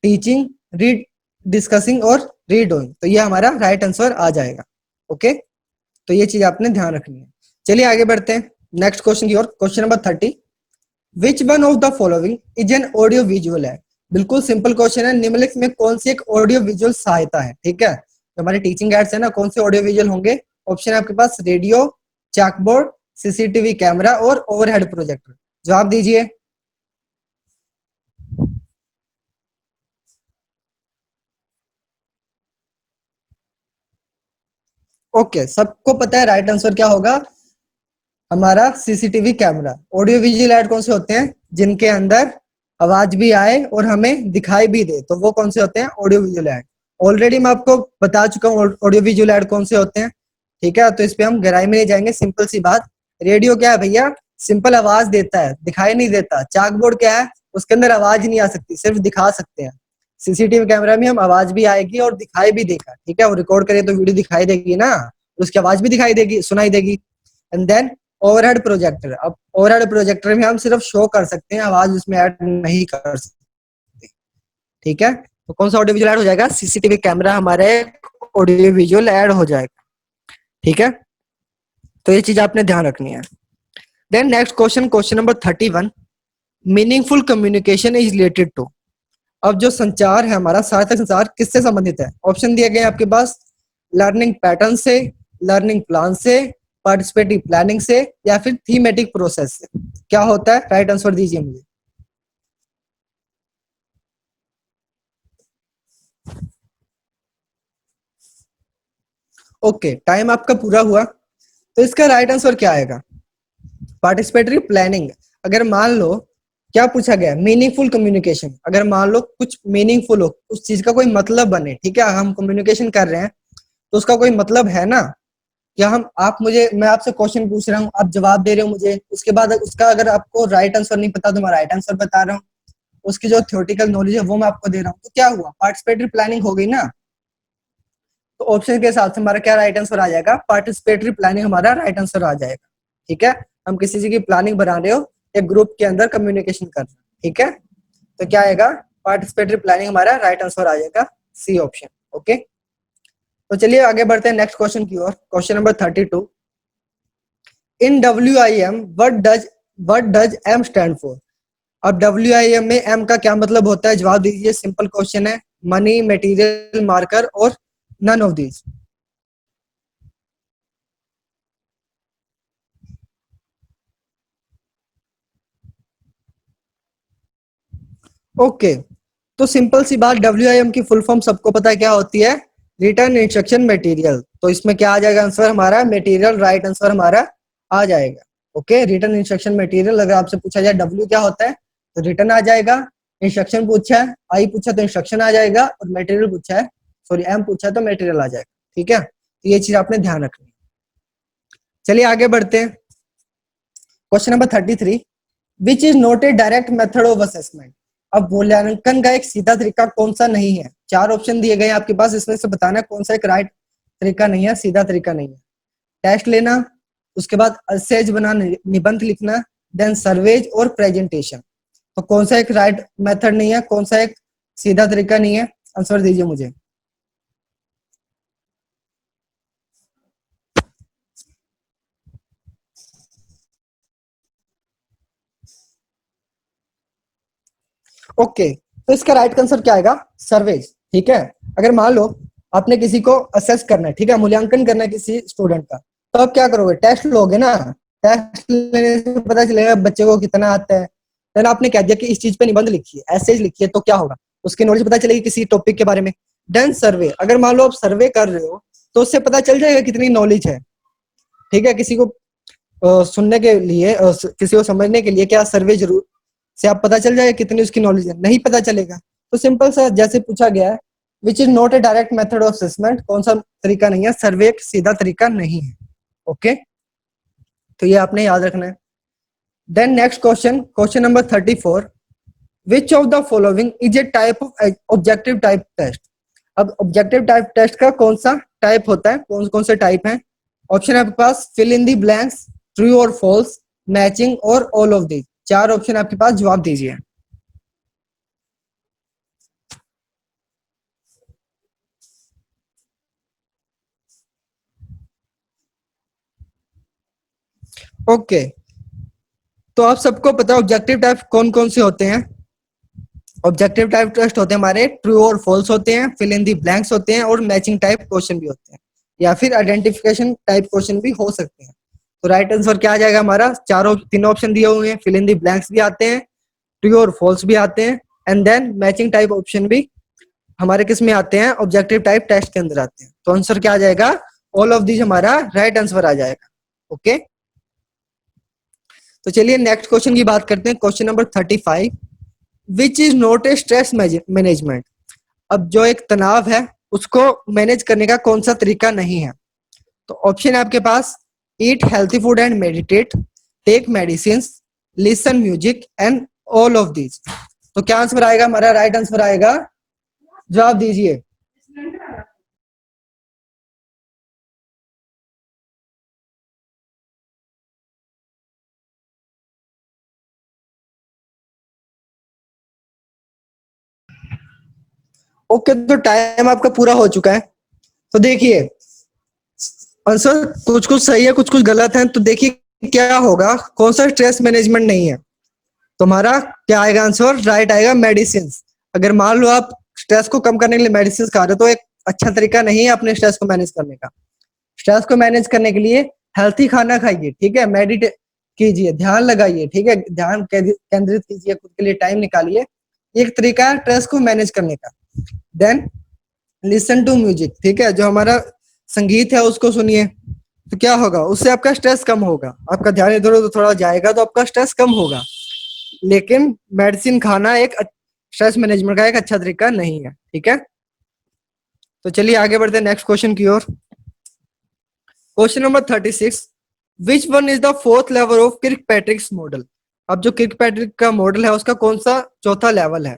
टीचिंग, रीड डिस्कसिंग और रीडूइंग, तो ये हमारा राइट आंसर आ जाएगा। ओके, तो ये चीज आपने ध्यान रखनी है। चलिए आगे बढ़ते हैं नेक्स्ट क्वेश्चन की ओर। Question number 30, which one of the following is an audio visual है। बिल्कुल सिंपल क्वेश्चन है, निम्नलिखित में कौन सी एक ऑडियो विजुअल सहायता है, ठीक है। तो हमारे टीचिंग एड्स है ना, कौन से ऑडियो विजुअल होंगे? ऑप्शन है आपके पास, रेडियो, चैकबोर्ड, CCTV कैमरा और ओवरहेड प्रोजेक्टर। जवाब दीजिए। ओके, सबको पता है राइट आंसर क्या होगा हमारा? CCTV camera. Audio visual add कौन से होते हैं? जिनके अंदर आवाज भी आए और हमें दिखाई भी दे, तो वो कौन से होते हैं? Audio visual add. ऑलरेडी मैं आपको बता चुका हूँ ऑडियो विजुअल ऐड कौन से होते हैं, ठीक है। तो इस पे हम गहराई में नहीं जाएंगे, सिंपल सी बात। रेडियो क्या है भैया? सिंपल आवाज देता है, दिखाई नहीं देता। चाक बोर्ड क्या है? उसके अंदर आवाज नहीं आ सकती, सिर्फ दिखा सकते हैं। सीसीटीवी कैमरा में हम आवाज भी आएगी और दिखाई भी देगा, ठीक है, और रिकॉर्ड करें तो वीडियो दिखाई देगी ना, उसकी आवाज भी दिखाई देगी, सुनाई देगी। एंड देन ओवरहेड प्रोजेक्टर, अब ओवरहेड प्रोजेक्टर में हम सिर्फ शो कर सकते हैं, आवाज उसमें ऐड नहीं कर सकते, ठीक है। तो कौन सा ऑडियो विजुअल ऐड हो जाएगा, सीसीटीवी कैमरा हमारे ऑडियो विजुअल ऐड हो जाएगा, ठीक है। तो ये चीज आपने ध्यान रखनी है। Then next question, question number 31, meaningful communication is related to. अब जो संचार है हमारा, सार्थक संचार किससे संबंधित है? ऑप्शन दिए गए हैं आपके पास, लर्निंग पैटर्न से, लर्निंग प्लान से, पार्टिसिपेटिव प्लानिंग से, या फिर थीमेटिक प्रोसेस से। क्या होता है, राइट आंसर दीजिए मुझे। ओके, टाइम आपका पूरा हुआ, तो इसका राइट आंसर क्या आएगा, पार्टिसिपेटरी प्लानिंग। अगर मान लो क्या पूछा गया, मीनिंगफुल कम्युनिकेशन, अगर मान लो कुछ मीनिंगफुल हो, उस चीज का कोई मतलब बने, ठीक है, हम कम्युनिकेशन कर रहे हैं तो उसका कोई मतलब है ना। क्या हम, आप मुझे, मैं आपसे क्वेश्चन पूछ रहा हूँ, आप जवाब दे रहे हो मुझे, उसके बाद उसका अगर आपको राइट आंसर नहीं पता तो मैं राइट आंसर बता रहा हूँ, उसकी जो थ्योरेटिकल नॉलेज है वो मैं आपको दे रहा हूँ, तो क्या हुआ, पार्टिसिपेटरी प्लानिंग हो गई ना। तो ऑप्शन के हिसाब से हमारा क्या राइट आंसर आ जाएगा, पार्टिसिपेटरी प्लानिंग हमारा राइट आंसर आ जाएगा, ठीक है। हम किसी चीज की प्लानिंग बना रहे हो, एक ग्रुप के अंदर कम्युनिकेशन कर रहे हो, ठीक है, तो क्या आएगा, पार्टिसिपेटरी प्लानिंग हमारा राइट आंसर आ जाएगा, सी ऑप्शन, ओके। तो चलिए आगे बढ़ते हैं नेक्स्ट क्वेश्चन की ओर, question number 32, in WIM what does M stand for. अब WIM में M का क्या मतलब होता है, जवाब दीजिए, सिंपल क्वेश्चन है, मनी, मटेरियल, मार्कर और नन ऑफ दीज। ओके, तो सिंपल सी बात, WIM की फुल फॉर्म सबको पता है क्या होती है, रिटर्न इंस्ट्रक्शन मटेरियल। तो इसमें क्या आ जाएगा आंसर हमारा, मटेरियल, राइट आंसर हमारा आ जाएगा, ओके। रिटर्न इंस्ट्रक्शन मटेरियल, अगर आपसे पूछा जाए W क्या होता है तो रिटर्न आ जाएगा, इंस्ट्रक्शन पूछा है, आई पूछा तो इंस्ट्रक्शन आ जाएगा, और मटेरियल पूछा है, सॉरी M पूछा है तो मटेरियल आ जाएगा, ठीक है। तो ये चीज आपने ध्यान रखनी है। चलिए आगे बढ़ते हैं, question number 33, which is not a direct method of assessment. अब मूल्यांकन का एक सीधा तरीका कौन सा नहीं है, चार ऑप्शन दिए गए हैं आपके पास, इसमें से बताना है कौन सा एक राइट तरीका नहीं है, सीधा तरीका नहीं है। टेस्ट लेना, उसके बाद असेज बनाना, निबंध लिखना, देन सर्वेज और प्रेजेंटेशन। तो कौन सा एक राइट मेथड नहीं है, कौन सा एक सीधा तरीका नहीं है, आंसर दीजिए मुझे। ओके, तो इसका राइट आंसर क्या आएगा, सर्वेज, ठीक है। अगर मान लो आपने किसी को असेस करना है, ठीक है, मूल्यांकन करना है किसी स्टूडेंट का, तो आप क्या करोगे, टेस्ट लोगे ना, टेस्ट लेने से पता चलेगा बच्चे को कितना आता है। देन आपने कह दिया कि इस चीज पे निबंध लिखिए, एसेज लिखिए, तो क्या होगा, उसकी नॉलेज पता चलेगी किसी टॉपिक के बारे में। देन सर्वे, अगर मान लो आप सर्वे कर रहे हो तो उससे पता चल जाएगा कितनी नॉलेज है, ठीक है। किसी को सुनने के लिए, किसी को समझने के लिए क्या सर्वे जरूर से आप पता चल जाएगा कितनी उसकी नॉलेज है, नहीं पता चलेगा। तो सिंपल सा जैसे पूछा गया है, विच is not a direct method of assessment, कौन सा तरीका नहीं है, सर्वे एक सीधा तरीका नहीं है, ओके। तो ये आपने याद रखना है। Then next question, question number 34, which of the following is a type of objective type test. अब ऑब्जेक्टिव टाइप टेस्ट का कौन सा टाइप होता है, कौन कौन से टाइप है। ऑप्शन है आपके पास, fill in the blanks, true और फॉल्स, मैचिंग और ऑल ऑफ दीज। चार ऑप्शन आपके पास, जवाब दीजिए। ओके, तो आप सबको पता है ऑब्जेक्टिव टाइप कौन कौन से होते हैं। ऑब्जेक्टिव टाइप टेस्ट होते हैं हमारे, ट्रू और फॉल्स होते हैं, फिल इन दी ब्लैंक्स होते हैं, और मैचिंग टाइप क्वेश्चन भी होते हैं, या फिर आइडेंटिफिकेशन टाइप क्वेश्चन भी हो सकते हैं। तो राइट आंसर क्या आ जाएगा हमारा, चारों तीन ऑप्शन दिए हुए हैं, फिल इन दी ब्लैंक्स भी आते हैं, ट्रू और फॉल्स भी आते हैं, and then matching type option भी हमारे किस में आते हैं, ऑब्जेक्टिव टाइप टेस्ट के अंदर आते हैं। तो आंसर क्या आ जाएगा, ऑल ऑफ दीज हमारा राइट आंसर आ जाएगा, ओके। तो चलिए नेक्स्ट क्वेश्चन की बात करते हैं, question number 35, which is not a stress management. अब जो एक तनाव है उसको मैनेज करने का कौन सा तरीका नहीं है। तो ऑप्शन है आपके पास, eat healthy food and meditate, take medicine, listen music, and all of these. तो क्या आंसर आएगा हमारा, राइट आंसर आएगा जवाब दीजिए। ओके, तो टाइम आपका पूरा हो चुका है। तो देखिए, आंसर कुछ कुछ सही है, कुछ कुछ गलत है। तो देखिए क्या होगा, कौन सा स्ट्रेस मैनेजमेंट नहीं है। तुम्हारा क्या आएगा आंसर, राइट आएगा मेडिसिन। अगर मान लो आप स्ट्रेस को कम करने के लिए मेडिसिन खा रहे हो तो एक अच्छा तरीका नहीं है अपने स्ट्रेस को मैनेज करने का। स्ट्रेस को मैनेज करने के लिए हेल्थी खाना खाइए, ठीक है, मेडिटेट कीजिए, ध्यान लगाइए, ठीक है, ध्यान केंद्रित कीजिए, खुद के लिए टाइम निकालिए। एक तरीका है स्ट्रेस को मैनेज करने का। देन लिसन टू म्यूजिक, ठीक है, जो हमारा संगीत है उसको सुनिए। तो क्या होगा, उससे आपका स्ट्रेस कम होगा, आपका ध्यान इधर उधर थोड़ा जाएगा तो आपका स्ट्रेस कम होगा। लेकिन मेडिसिन खाना एक स्ट्रेस मैनेजमेंट का एक अच्छा तरीका नहीं है, ठीक है। तो चलिए आगे बढ़ते हैं नेक्स्ट क्वेश्चन की ओर। Question number 36, which one is the fourth level of Kirkpatrick's model. अब जो किर्कपैट्रिक का मॉडल है उसका कौन सा चौथा लेवल है।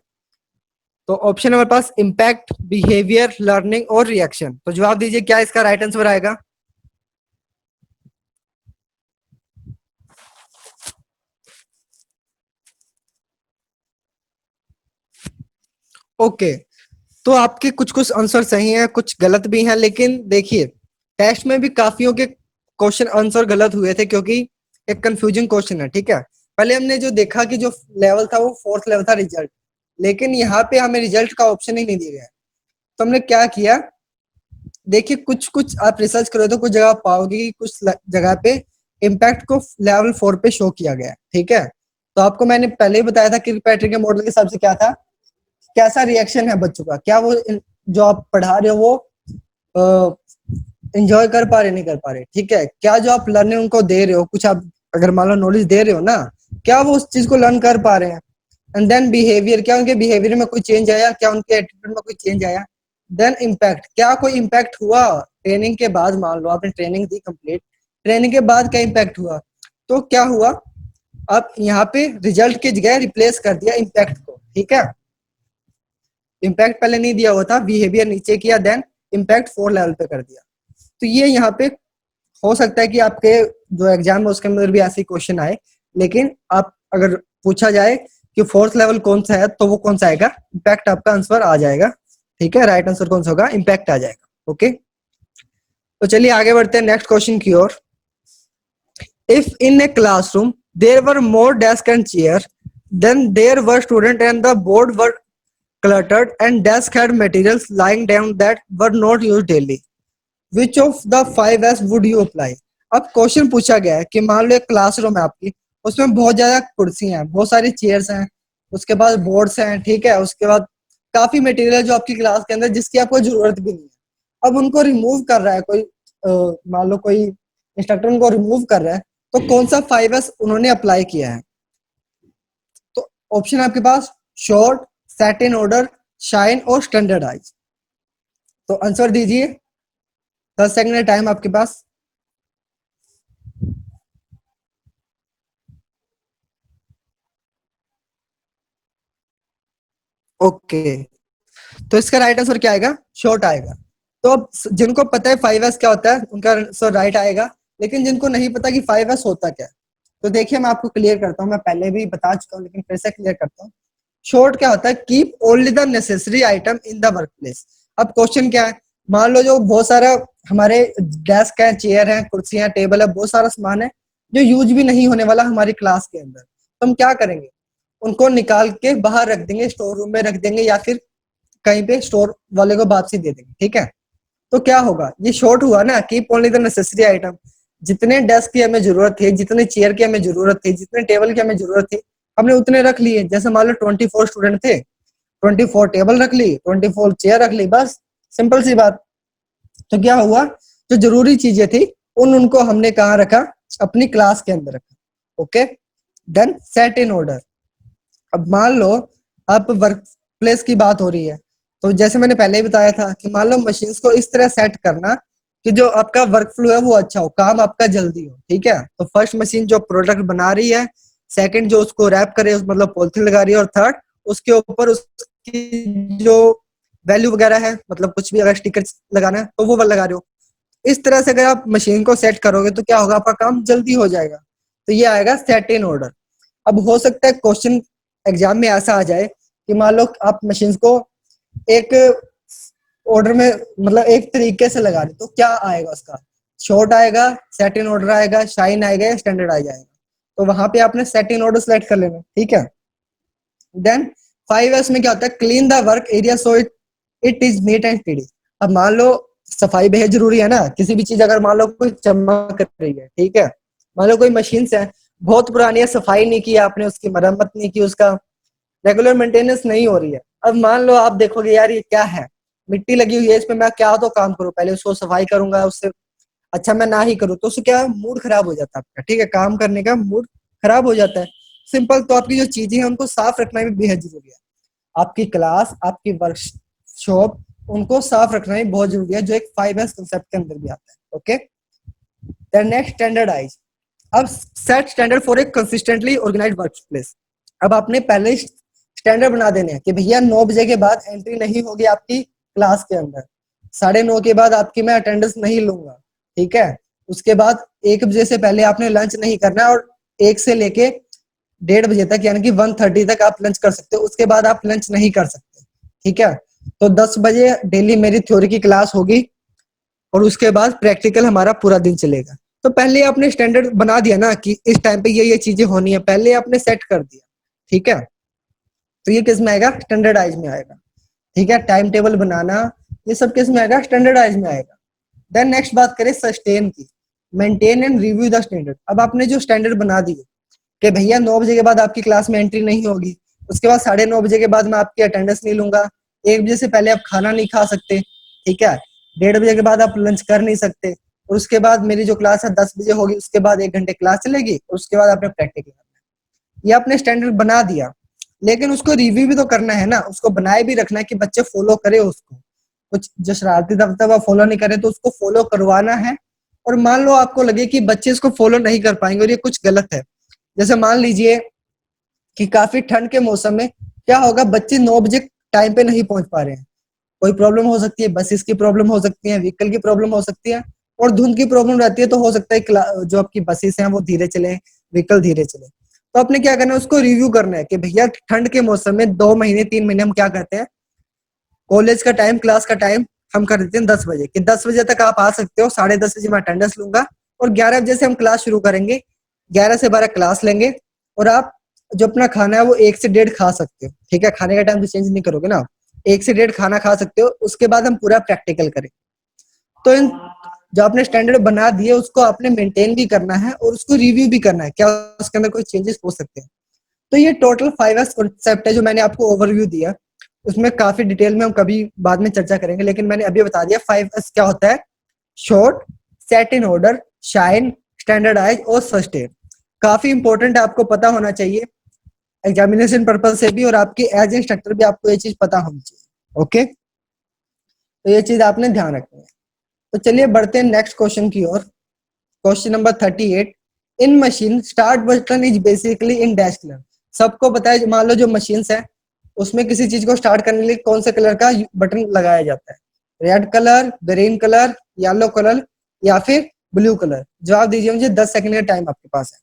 तो ऑप्शन है हमारे पास इम्पैक्ट, बिहेवियर, लर्निंग और रिएक्शन। तो जवाब दीजिए क्या इसका राइट आंसर आएगा। ओके, तो आपके कुछ कुछ आंसर सही हैं, कुछ गलत भी हैं। लेकिन देखिए, टेस्ट में भी काफियों के क्वेश्चन आंसर गलत हुए थे क्योंकि एक कंफ्यूजिंग क्वेश्चन है, ठीक है। पहले हमने जो देखा कि जो लेवल था वो फोर्थ लेवल था रिजल्ट, लेकिन यहाँ पे हमें रिजल्ट का ऑप्शन ही नहीं दिया गया। तो हमने क्या किया, देखिए कुछ कुछ आप रिसर्च करो तो कुछ जगह पाओगे कि कुछ जगह पे इम्पैक्ट को लेवल 4 पे शो किया गया है, ठीक है। तो आपको मैंने पहले ही बताया था कि पैट्रिक के मॉडल के हिसाब से क्या था, कैसा रिएक्शन है बच्चों का, क्या वो जो आप पढ़ा रहे हो वो एंजॉय कर पा रहे नहीं कर पा रहे, ठीक है, क्या जो आप लर्निंग उनको दे रहे हो, कुछ आप अगर मान लो नॉलेज दे रहे हो ना, क्या वो उस चीज को लर्न कर पा रहे हैं। एंड देन बिहेवियर, क्या उनके बिहेवियर में कोई चेंज आया, क्या उनके एटीट्यूड में कोई चेंज आया। देन इम्पैक्ट, क्या कोई इम्पैक्ट हुआ ट्रेनिंग के बाद, मान लो आपने ट्रेनिंग दी कंप्लीट, ट्रेनिंग के बाद क्या इम्पैक्ट हुआ। तो क्या हुआ, अब यहाँ पे रिजल्ट की जगह रिप्लेस कर दिया इम्पैक्ट को, ठीक है। इम्पैक्ट पहले नहीं दिया हुआ था, बिहेवियर नीचे किया, देन इम्पैक्ट 4 लेवल पे कर दिया। तो ये यहाँ पे हो सकता है कि आपके जो एग्जाम है उसके अंदर भी ऐसे क्वेश्चन आए। लेकिन आप अगर पूछा जाए कि फोर्थ लेवल कौन सा है तो वो कौन सा आएगा, इम्पैक्ट आपका आंसर आ जाएगा, ठीक है। राइट आंसर कौन सा होगा, इम्पैक्ट आ जाएगा। ओके, तो चलिए आगे बढ़ते हैं नेक्स्ट क्वेश्चन की ओर। If in a classroom there were more desk and chair then there were student and the board were cluttered and desk had materials lying down that were not used daily, which of the 5s would you apply। अब question पूछा गया है कि मान लो एक classroom है आपकी, उसमें बहुत ज्यादा कुर्सियां हैं, बहुत सारी चेयर्स हैं, उसके बाद बोर्ड्स हैं, ठीक है, उसके बाद काफी मटेरियल है जो आपकी क्लास के अंदर जिसकी आपको जरूरत भी नहीं है। अब उनको रिमूव कर रहा है कोई, मान लो कोई इंस्ट्रक्टर उनको रिमूव कर रहा है, तो कौन सा 5s उन्होंने अप्लाई किया है। तो ऑप्शन है आपके पास short, set in order, shine और स्टैंडर्डाइज। तो आंसर दीजिए, 10 सेकंड का टाइम आपके पास। ओके, तो इसका राइट आंसर क्या आएगा, शॉर्ट आएगा। तो अब जिनको पता है 5s क्या होता है उनका आंसर राइट आएगा, लेकिन जिनको नहीं पता कि 5s होता क्या है, तो देखिए मैं आपको क्लियर करता हूँ, मैं पहले भी बता चुका हूँ लेकिन फिर से क्लियर करता हूँ। शॉर्ट क्या होता है, keep only the necessary item in the work place. अब क्वेश्चन क्या है, मान लो जो बहुत सारा हमारे डेस्क है, चेयर है, कुर्सियां, टेबल है, बहुत सारा सामान है जो यूज भी नहीं होने वाला हमारी क्लास के अंदर, तो हम क्या करेंगे, उनको निकाल के बाहर रख देंगे, स्टोर रूम में रख देंगे या फिर कहीं पे स्टोर वाले को वापसी दे देंगे, ठीक है। तो क्या होगा, ये शॉर्ट हुआ ना, keep only the necessary item. जितने डेस्क की हमें जरूरत थी, जितने चेयर की हमें जरूरत थी, जितने टेबल की हमें जरूरत थी, हमने उतने रख लिए। जैसे मान लो 24 स्टूडेंट थे, 24 टेबल रख ली, 24 चेयर रख ली, बस सिंपल सी बात। तो क्या हुआ, जो जरूरी चीजें थी उनको हमने कहाँ रखा, अपनी क्लास के अंदर रखा। Okay, then set in order. अब मान लो आप वर्क प्लेस की बात हो रही है, तो जैसे मैंने पहले ही बताया था कि मान लो मशीन्स को इस तरह सेट करना कि जो आपका वर्क फ्लो है वो अच्छा हो, काम आपका जल्दी हो, ठीक है। तो फर्स्ट मशीन जो प्रोडक्ट बना रही है, सेकंड जो उसको रैप करे मतलब पॉलिथीन लगा रही है, और थर्ड उसके ऊपर उसकी जो वैल्यू वगैरह है, मतलब कुछ भी अगर स्टिकर लगाना है तो वो लगा रहे हो। इस तरह से अगर आप मशीन को सेट करोगे तो क्या होगा, आपका काम जल्दी हो जाएगा। तो ये आएगा सेट इन ऑर्डर। अब हो सकता है क्वेश्चन एग्जाम में ऐसा आ जाए कि मान लो आप मशीन को एक ऑर्डर में, मतलब एक तरीके से लगा रहे, तो क्या आएगा उसका, शॉर्ट आएगा, सेट इन ऑर्डर आएगा, शाइन आएगा या स्टैंडर्ड आ जाएगा। तो वहां पे आपने सेट इन ऑर्डर सेलेक्ट कर लेना, ठीक है। देन 5S में क्या होता है, clean the work area so it it is neat and TD. अब मान लो सफाई बेहद जरूरी है ना, किसी भी चीज अगर मान लो कोई चमक रही है, ठीक है, मान लो कोई मशीन है बहुत पुरानी है, सफाई नहीं की आपने, उसकी मरम्मत नहीं की, उसका रेगुलर मेंटेनेंस नहीं हो रही है। अब मान लो आप देखोगे यार ये क्या है, मिट्टी लगी हुई है इसमें, मैं क्या तो काम करूं, पहले उसको सफाई करूंगा, उससे अच्छा मैं ना ही करूं तो उससे क्या मूड खराब हो जाता है आपका, ठीक है, काम करने का मूड खराब हो जाता है। सिंपल। तो आपकी जो चीजें हैं उनको साफ रखना भी बेहद जरूरी है। आपकी क्लास, आपकी वर्कशॉप, उनको साफ रखना भी बहुत जरूरी है, जो एक 5S कंसेप्ट के अंदर भी आता है। ओके। Then next, standardise. अब set standard for a consistently organised workplace. अब आपने पहले स्टैंडर्ड बना देने हैं कि भैया 9 बजे के बाद एंट्री नहीं होगी आपकी क्लास के अंदर, 9:30 के बाद आपकी मैं अटेंडेंस नहीं लूंगा, ठीक है। उसके बाद 1 बजे से पहले आपने लंच नहीं करना, और 1 से लेके 1:30 बजे तक, यानी कि 1:30 तक आप लंच कर सकते हो, उसके बाद आप लंच नहीं कर सकते, ठीक है। तो 10 बजे डेली मेरी थ्योरी की क्लास होगी, और उसके बाद प्रैक्टिकल हमारा पूरा दिन चलेगा। तो पहले आपने स्टैंडर्ड बना दिया ना कि इस टाइम पे ये चीजें होनी है, पहले आपने सेट कर दिया, ठीक है। तो ये किस में आएगा, स्टैंडर्डाइज में आएगा, ठीक है। टाइम टेबल बनाना, ये सब किस में आएगा, स्टैंडर्डाइज में आएगा। देन नेक्स्ट बात करें सस्टेन की, maintain and review the standard. अब आपने जो स्टैंडर्ड बना दिए कि भैया 9 बजे के बाद आपकी क्लास में एंट्री नहीं होगी, उसके बाद 9:30 बजे के बाद मैं आपकी अटेंडेंस नहीं लूंगा, 1 बजे से पहले आप खाना नहीं खा सकते, ठीक है, 1:30 बजे के बाद आप लंच कर नहीं सकते, और उसके बाद मेरी जो क्लास है 10 बजे होगी, उसके बाद 1 घंटे क्लास चलेगी, और उसके बाद आपने प्रैक्टिकल करना है। ये आपने स्टैंडर्ड बना दिया, लेकिन उसको रिव्यू भी तो करना है ना, उसको बनाए भी रखना है कि बच्चे फॉलो करे उसको। कुछ जो शरारती तबका फॉलो नहीं करे तो उसको फॉलो करवाना है। और मान लो आपको लगे कि बच्चे इसको फॉलो नहीं कर पाएंगे और ये कुछ गलत है, जैसे मान लीजिए कि काफी ठंड के मौसम में क्या होगा, बच्चे 9 बजे टाइम पे नहीं पहुंच पा रहे हैं, कोई प्रॉब्लम हो सकती है, बसेस की प्रॉब्लम हो सकती है, व्हीकल की प्रॉब्लम हो सकती है, और धुंध की प्रॉब्लम रहती है, तो हो सकता है जो आपकी बसेस हैं वो धीरे चले, व्हीकल धीरे चले। तो आपने क्या करना है, उसको रिव्यू करना है कि भैया ठंड के मौसम में 2 महीने 3 महीने हम क्या करते हैं, कॉलेज का टाइम, क्लास का टाइम हम कर देते हैं 10 बजे, कि 10 बजे तक आप आ सकते हो, 10:30 बजे मैं अटेंडेंस लूंगा, और 11 बजे से हम क्लास शुरू करेंगे, 11 से 12 क्लास लेंगे, और आप जो अपना खाना है वो 1 से 1:30 खा सकते हो, ठीक है, खाने का टाइम तो चेंज नहीं करोगे ना, 1 से 1:30 खाना खा सकते हो, उसके बाद हम पूरा प्रैक्टिकल करें। तो इन जो आपने स्टैंडर्ड बना दिए उसको आपने मेंटेन भी करना है, और उसको रिव्यू भी करना है, क्या उसके अंदर कोई चेंजेस हो सकते हैं। तो ये टोटल 5S कॉन्सेप्ट है जो मैंने आपको ओवरव्यू दिया, उसमें काफी डिटेल में हम कभी बाद में चर्चा करेंगे, लेकिन मैंने अभी बता दिया 5S क्या होता है, sort, set in order, shine, standardise और सस्टेन। काफी इंपॉर्टेंट है, आपको पता होना चाहिए एग्जामिनेशन पर्पज से भी, और आपके एज इंस्ट्रक्टर भी आपको ये चीज पता होनी चाहिए। ओके, तो ये चीज आपने ध्यान रखनी है। तो चलिए बढ़ते हैं नेक्स्ट क्वेश्चन की ओर। Question number 38, in machine start button is basically in dash colour. सबको पता है, मान लो जो मशीन्स है उसमें किसी चीज को स्टार्ट करने के लिए कौन से कलर का बटन लगाया जाता है, red colour, green colour, yellow colour या फिर ब्लू कलर। जवाब दीजिए मुझे, 10 सेकंड का टाइम आपके पास है।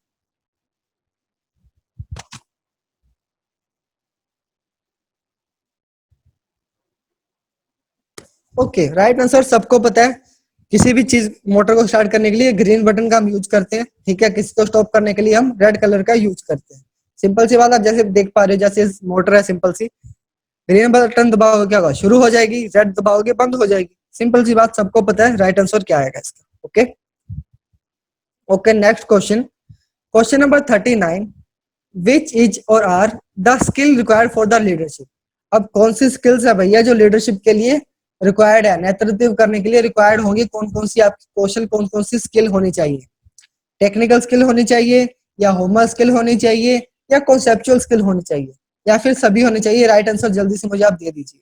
ओके, राइट आंसर सबको पता है, किसी भी चीज मोटर को स्टार्ट करने के लिए ग्रीन बटन का हम यूज करते हैं, ठीक है, किसी को स्टॉप करने के लिए हम रेड कलर का यूज करते हैं। सिंपल सी बात, आप जैसे देख पा रहे हो, जैसे मोटर है सिंपल सी, ग्रीन बटन दबाओगे क्या होगा, शुरू हो जाएगी, रेड दबाओगे बंद हो जाएगी। सिंपल सी बात, सबको पता है राइट आंसर क्या आएगा इसका। Okay. Okay, next question, question number 39, which is और are the skill required for the leadership. अब कौन सी स्किल्स है भैया जो लीडरशिप के लिए रिक्वायर्ड है, नेतृत्व करने के लिए रिक्वायर्ड होंगी, कौन कौन सी आपकी कौशल, कौन कौन सी स्किल होनी चाहिए, टेक्निकल स्किल होनी चाहिए, या होमर स्किल होनी चाहिए, या कॉन्सेप्चुअल स्किल होनी चाहिए, या फिर सभी होनी चाहिए। राइट आंसर जल्दी से मुझे आप दे दीजिए।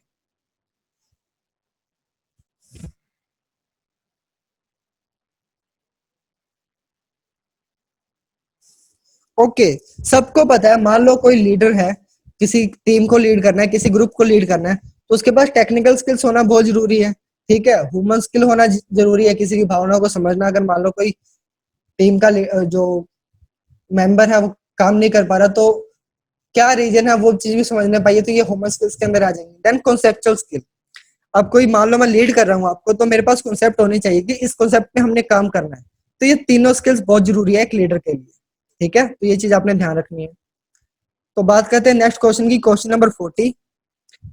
ओके, सबको पता है, मान लो कोई लीडर है, किसी टीम को लीड करना है, किसी ग्रुप को लीड करना है, तो उसके पास टेक्निकल स्किल्स होना बहुत जरूरी है, ठीक है। ह्यूमन स्किल होना जरूरी है, किसी की भावनाओं को समझना। अगर मान लो कोई टीम का जो मेंबर है वो काम नहीं कर पा रहा, तो क्या रीजन है वो चीज भी समझना पाइए, तो ये ह्यूमन स्किल्स के अंदर आ जाएंगे। देन कॉन्सेप्चुअल स्किल, अब कोई मान लो मैं लीड कर रहा हूँ आपको, तो मेरे पास कॉन्सेप्ट होनी चाहिए कि इस कॉन्सेप्ट पे हमने काम करना है। तो ये तीनों स्किल्स बहुत जरूरी है एक लीडर के लिए, ठीक है। तो ये चीज आपने ध्यान रखनी है। तो बात करते हैं नेक्स्ट क्वेश्चन की, question number 40।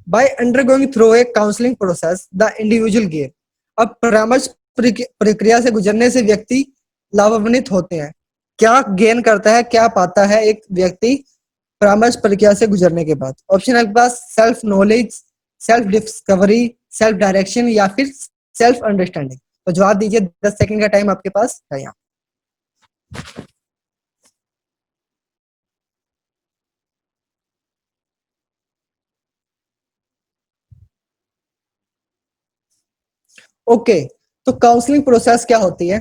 By undergoing through a counselling process the individual gain, अब परामर्श प्रक्रिया से गुजरने से व्यक्ति लाभान्वित होते हैं। क्या गेन करता है, क्या पाता है एक व्यक्ति परामर्श प्रक्रिया से गुजरने के बाद? ऑप्शन आपके पास self knowledge, self discovery, self direction या फिर सेल्फ अंडरस्टैंडिंग। तो जवाब दीजिए, 10 सेकंड का टाइम आपके पास है यहाँ। ओके, तो काउंसलिंग प्रोसेस क्या होती है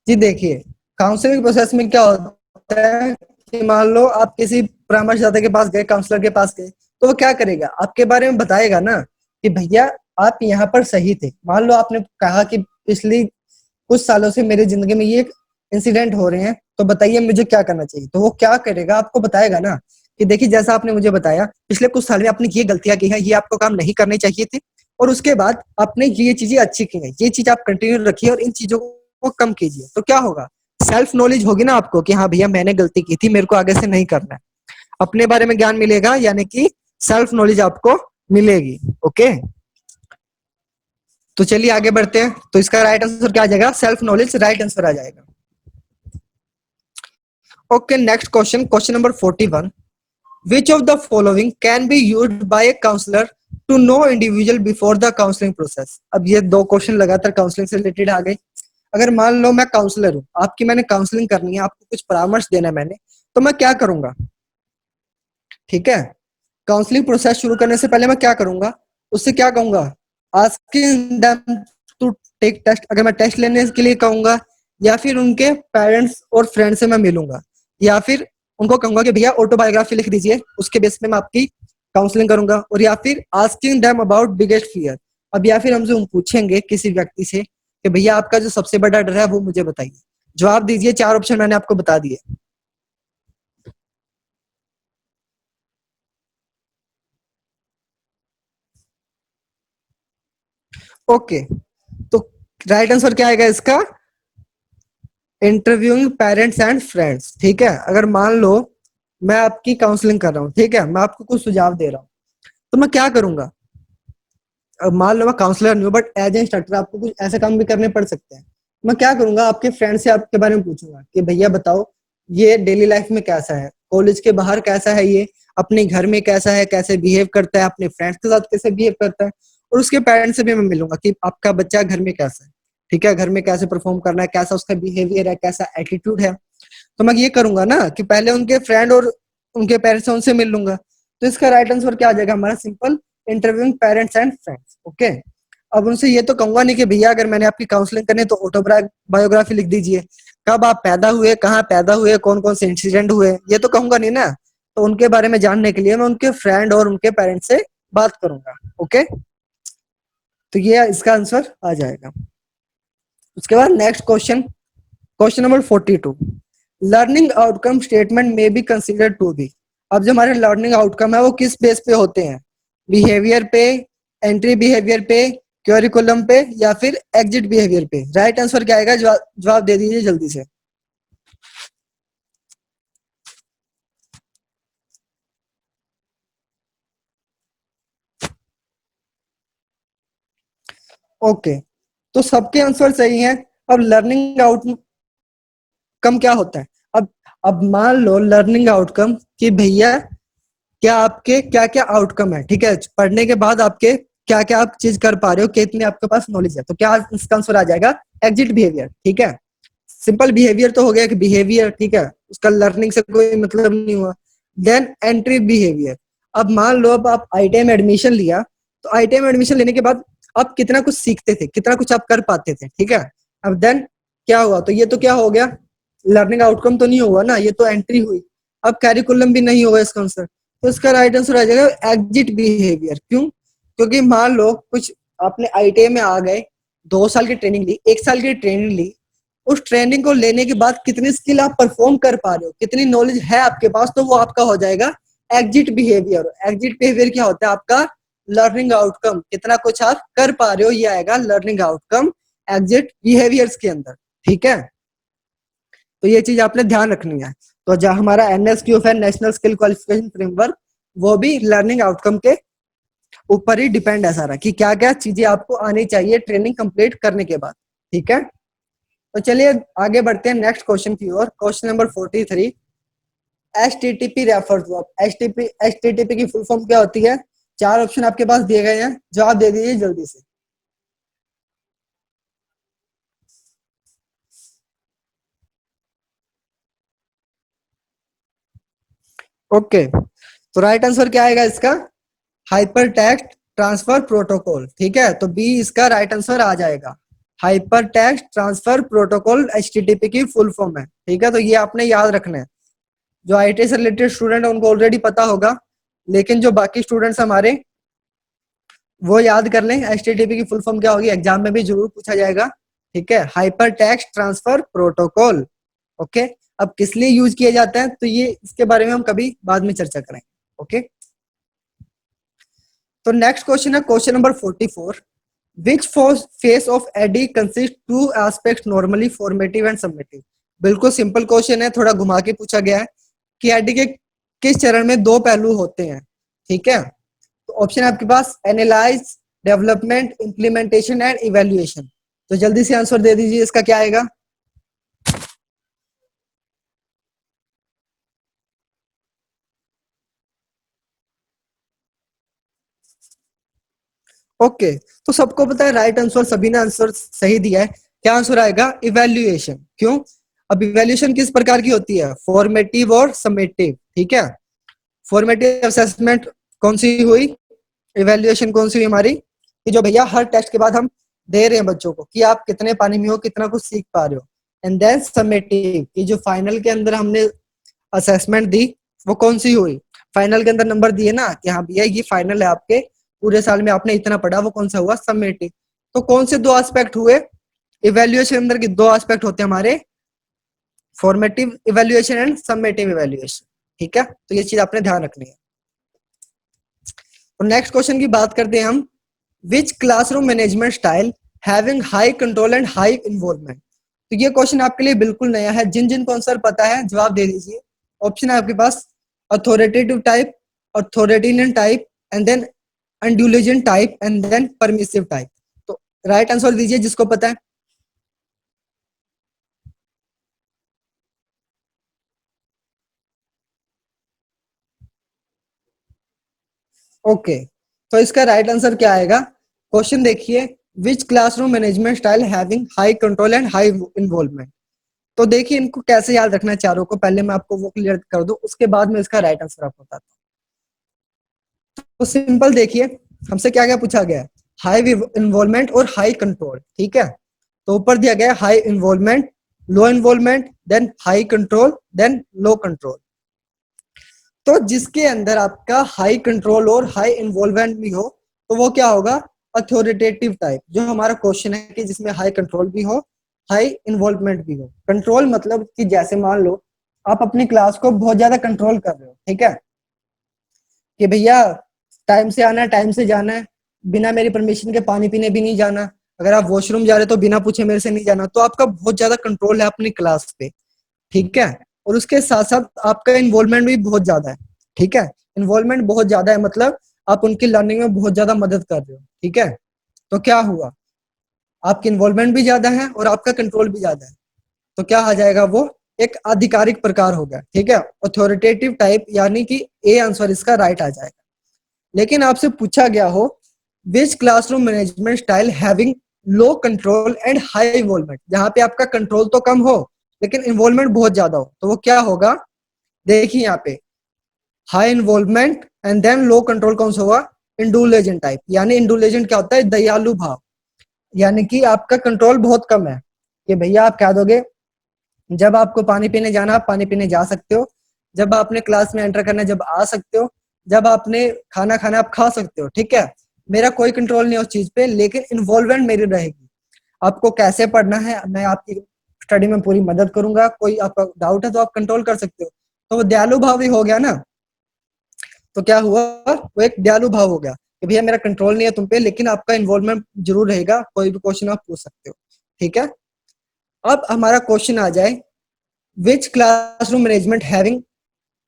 जी? देखिए, काउंसलिंग प्रोसेस में क्या होता है कि मान लो आप किसी परामर्शदाता के पास गए, काउंसलर के पास गए, तो वो क्या करेगा, आपके बारे में बताएगा ना कि भैया आप यहाँ पर सही थे। मान लो आपने कहा कि पिछली कुछ सालों से मेरी जिंदगी में ये इंसिडेंट हो रहे हैं, तो बताइए मुझे क्या करना चाहिए। तो वो क्या करेगा, आपको बताएगा ना कि देखिए जैसा आपने मुझे बताया पिछले कुछ साल में आपने ये गलतियां की हैं, ये आपको काम नहीं करने चाहिए थे, और उसके बाद आपने ये चीजें अच्छी की हैं, ये चीज आप कंटिन्यू रखिए और इन चीजों को कम कीजिए। तो क्या होगा, सेल्फ नॉलेज होगी ना आपको कि हाँ भैया मैंने गलती की थी, मेरे को आगे से नहीं करना है। अपने बारे में ज्ञान मिलेगा, यानी कि सेल्फ नॉलेज आपको मिलेगी। ओके, तो चलिए आगे बढ़ते हैं। तो इसका राइट आंसर क्या आ जाएगा, सेल्फ नॉलेज राइट आंसर आ जाएगा। Okay, next question, question number 41। Which of the following can be used by a counsellor to know individual before the counselling process? अब ये दो क्वेश्चन लगातार काउंसलिंग से रिलेटेड आ गए। अगर मान लो मैं काउंसलर हूँ, आपकी मैंने काउंसलिंग करनी है, आपको कुछ परामर्श देना है मैंने, तो मैं क्या करूंगा, ठीक है। काउंसलिंग प्रोसेस शुरू करने से पहले मैं क्या करूंगा, उससे क्या कहूंगा, asking them to take test, अगर मैं टेस्ट लेने के लिए कहूंगा, या फिर उनके पेरेंट्स और फ्रेंड से मैं मिलूंगा, या फिर उनको कहूंगा कि भैया ऑटोबायोग्राफी लिख दीजिए, उसके बेस पे मैं आपकी काउंसलिंग करूंगा, और या फिर asking them about biggest fear. अब या फिर हमसे हम पूछेंगे किसी व्यक्ति से कि भैया आपका जो सबसे बड़ा डर है वो मुझे बताइए। जवाब दीजिए, चार ऑप्शन मैंने आपको बता दिए। ओके, तो राइट आंसर क्या आएगा इसका, इंटरव्यूइंग पेरेंट्स एंड फ्रेंड्स, ठीक है। अगर मान लो मैं आपकी काउंसलिंग कर रहा हूँ, ठीक है, मैं आपको कुछ सुझाव दे रहा हूँ, तो मैं क्या करूंगा, अब मान लो मैं काउंसलर नहीं हूँ, बट एज ए इंस्ट्रक्टर आपको कुछ ऐसे काम भी करने पड़ सकते हैं। मैं क्या करूंगा, आपके फ्रेंड से आपके बारे में पूछूंगा कि भैया बताओ ये डेली लाइफ में कैसा है, कॉलेज के बाहर कैसा है, ये अपने घर में कैसा है, कैसे बिहेव करता है, अपने फ्रेंड्स के साथ कैसे बिहेव करता है, और उसके पेरेंट्स से भी मैं मिलूंगा कि आपका बच्चा घर में कैसा है, ठीक है, घर में कैसे परफॉर्म करना है, कैसा उसका बिहेवियर है, कैसा एटीट्यूड है। तो मैं ये करूंगा ना कि पहले उनके फ्रेंड और उनके पेरेंट्स से उनसे मिल लूंगा। तो इसका राइट आंसर क्या आ जाएगा हमारा, simple, interviewing parents and friends. Okay, अब उनसे ये तो कहूंगा नहीं कि भैया अगर मैंने आपकी काउंसलिंग करनी है तो ऑटोबायोग्राफी लिख दीजिए, कब आप पैदा हुए, कहाँ पैदा हुए, कौन कौन से इंसिडेंट हुए, ये तो कहूंगा नहीं ना। तो उनके बारे में जानने के लिए मैं उनके फ्रेंड और उनके पेरेंट्स से बात करूंगा। ओके, तो ये इसका आंसर आ जाएगा। उसके बाद next question, question number 42। Learning outcome statement में बी कंसीडर टू बी, अब जो हमारे लर्निंग आउटकम है वो किस बेस पे होते हैं, बिहेवियर पे, एंट्री बिहेवियर पे, क्यूरिकुलम पे, या फिर एग्जिट बिहेवियर पे? राइट आंसर क्या आएगा, जवाब दे दीजिए जल्दी से। ओके, तो सबके आंसर सही हैं। अब लर्निंग आउटकम क्या होता है, अब मान लो लर्निंग आउटकम कि भैया क्या आपके क्या क्या आउटकम है, ठीक है, पढ़ने के बाद आपके क्या क्या आप चीज कर पा रहे हो, कितनी आपके पास नॉलेज है। तो क्या इसका आंसर आ जाएगा, एग्जिट बिहेवियर, ठीक है। सिंपल बिहेवियर तो हो गया कि बिहेवियर, ठीक है, उसका लर्निंग से कोई मतलब नहीं हुआ। देन एंट्री बिहेवियर, अब मान लो अब आप आईटीआई में एडमिशन लिया, तो आईटीआई में एडमिशन लेने के बाद आप कितना कुछ सीखते थे, कितना कुछ आप कर पाते थे, ठीक है। अब देन क्या हुआ, तो ये तो क्या हो गया, लर्निंग आउटकम तो नहीं हुआ ना, ये तो एंट्री हुई। अब कैरिकुलम भी नहीं होगा इसका आंसर, तो इसका राइट आंसर आ जाएगा एग्जिट बिहेवियर। क्यों, क्योंकि मान लो कुछ आपने आईटीआई में आ गए, 2 साल की ट्रेनिंग ली, 1 साल की ट्रेनिंग ली, उस ट्रेनिंग को लेने के बाद कितनी स्किल आप परफॉर्म कर पा रहे हो, कितनी नॉलेज है आपके पास, तो वो आपका हो जाएगा एग्जिट बिहेवियर। एग्जिट बिहेवियर क्या होता है? आपका लर्निंग आउटकम, कितना कुछ आप कर पा रहे हो, ये आएगा लर्निंग आउटकम एग्जिट बिहेवियर्स के अंदर। ठीक है, तो ये चीज आपने ध्यान रखनी है। तो जो हमारा एनएसक्यूएफ है, नेशनल स्किल क्वालिफिकेशन फ्रेमवर्क, वो भी लर्निंग आउटकम के ऊपर ही डिपेंड है सारा, कि क्या क्या चीजें आपको आनी चाहिए ट्रेनिंग कंप्लीट करने के बाद। ठीक है, तो चलिए आगे बढ़ते हैं नेक्स्ट क्वेश्चन की ओर। Question number 43, HTTP refer to. HTTP की फुल फॉर्म क्या होती है? 4 ऑप्शन आपके पास दिए गए हैं, जवाब दे दीजिए जल्दी से। ओके, तो राइट आंसर क्या आएगा इसका? Hyper text transfer protocol. ठीक है, तो बी इसका राइट आंसर आ जाएगा। Hyper text transfer protocol HTTP की फुल फॉर्म है। ठीक है, तो ये आपने याद रखना है। जो आईटी से रिलेटेड स्टूडेंट है उनको ऑलरेडी पता होगा, लेकिन जो बाकी स्टूडेंट्स हमारे, वो याद कर लें HTTP की फुल फॉर्म क्या होगी, एग्जाम में भी जरूर पूछा जाएगा। ठीक है, hyper text transfer protocol. Okay, अब किस लिए यूज किया जाता है, तो ये इसके बारे में हम कभी बाद में चर्चा करेंगे। ओके, तो नेक्स्ट क्वेश्चन है question number 44, which phase of ADDIE consist two aspect normally formative and summative. बिल्कुल सिंपल क्वेश्चन है, थोड़ा घुमा के पूछा गया है कि एडी के किस चरण में 2 पहलू होते हैं। ठीक है, तो ऑप्शन है आपके पास analyse, development, implementation and evaluation. तो जल्दी से आंसर दे दीजिए, इसका क्या आएगा? ओके, तो सबको पता है राइट आंसर, सभी ने आंसर सही दिया है। क्या आंसर आएगा? इवेल्युएशन। क्यों? अब इवेल्युएशन किस प्रकार की होती है? फॉर्मेटिव और समेटिव। ठीक है, फॉर्मेटिव असेसमेंट कौन सी हुई, इवेल्युएशन कौन सी हुई हमारी, कि जो भैया हर टेस्ट के बाद हम दे रहे हैं बच्चों को कि आप कितने पानी में हो, कितना कुछ सीख पा रहे हो। एंड देन समेटिव, कि जो फाइनल के अंदर हमने असेसमेंट दी, वो कौन सी हुई? फाइनल के अंदर नंबर दिए ना कि हाँ भैया ये फाइनल है, आपके पूरे साल में आपने इतना पढ़ा, वो कौन सा हुआ? समेटिव। तो कौन से 2 एस्पेक्ट हुए इवेल्युएशन अंदर के? 2 एस्पेक्ट होते हैं हमारे, formative evaluation and summative evaluation. ठीक है, तो ये चीज आपने ध्यान रखनी है। तो नेक्स्ट क्वेश्चन की बात करते हैं हम, which classroom management style having high control and high involvement. तो ये क्वेश्चन आपके लिए बिल्कुल नया है, जिन जिन को आंसर पता है जवाब दे दीजिए। ऑप्शन है आपके पास authoritative type, authoritarian type, and then individual type, and then permissive type. तो राइट आंसर दीजिए जिसको पता है। ओके, तो इसका राइट आंसर क्या आएगा? क्वेश्चन देखिए, which classroom management style having high control and high involvement. तो देखिए इनको कैसे याद रखना है चारों को, पहले मैं आपको वो क्लियर कर दूं, उसके बाद में इसका राइट आंसर आपको बताता हूँ। तो सिंपल देखिए, हमसे क्या क्या पूछा गया है? हाई इन्वॉल्वमेंट और हाई कंट्रोल। ठीक है, तो ऊपर दिया गया high involvement, low involvement, then high control, then low control. तो जिसके अंदर आपका हाई कंट्रोल और हाई इन्वॉल्वमेंट भी हो, तो वो क्या होगा? Authoritative type. जो हमारा क्वेश्चन है कि जिसमें हाई कंट्रोल भी हो, हाई इन्वॉल्वमेंट भी हो। कंट्रोल मतलब कि जैसे मान लो आप अपनी क्लास को बहुत ज्यादा कंट्रोल कर रहे हो, ठीक है, कि भैया टाइम से आना है, टाइम से जाना है, बिना मेरी परमिशन के पानी पीने भी नहीं जाना, अगर आप वॉशरूम जा रहे हो तो बिना पूछे मेरे से नहीं जाना। तो आपका बहुत ज्यादा कंट्रोल है अपनी क्लास पे। ठीक है, और उसके साथ साथ आपका इन्वॉल्वमेंट भी बहुत ज्यादा है। ठीक है, इन्वॉल्वमेंट बहुत ज्यादा है मतलब आप उनकी लर्निंग में बहुत ज्यादा मदद कर रहे हो। ठीक है, तो क्या हुआ? आपकी इन्वॉल्वमेंट भी ज्यादा है और आपका कंट्रोल भी ज्यादा है, तो क्या आ जाएगा? वो एक आधिकारिक प्रकार हो गया। ठीक है, अथॉरिटेटिव टाइप, यानी कि ए आंसर इसका राइट आ जाएगा। लेकिन आपसे पूछा गया हो which classroom management style having low control and high involvement, जहां पे आपका कंट्रोल तो कम हो लेकिन इन्वॉल्वमेंट बहुत ज्यादा हो, तो वो क्या होगा? देखिए यहाँ पे high involvement and then low control कौन सा हुआ? Indulgent type. यानी इंडुलेजेंट क्या होता है? दयालु भाव। यानी कि आपका कंट्रोल बहुत कम है, कि भैया आप कह दोगे जब आपको पानी पीने जाना आप पानी पीने जा सकते हो, जब आपने क्लास में एंटर करना है जब आ सकते हो, जब आपने खाना खाना आप खा सकते हो। ठीक है, मेरा कोई कंट्रोल नहीं है उस चीज पे, लेकिन इन्वॉल्वमेंट मेरी रहेगी। आपको कैसे पढ़ना है मैं आपकी स्टडी में पूरी मदद करूंगा, कोई आपका डाउट है तो आप कंट्रोल कर सकते हो। तो वो दयालु भाव ही हो गया ना। तो क्या हुआ, वो एक दयालु भाव हो गया कि भैया मेरा कंट्रोल नहीं है तुम पे, लेकिन आपका इन्वॉल्वमेंट जरूर रहेगा, कोई भी क्वेश्चन आप पूछ सकते हो। ठीक है। अब हमारा क्वेश्चन आ जाए, which classroom management having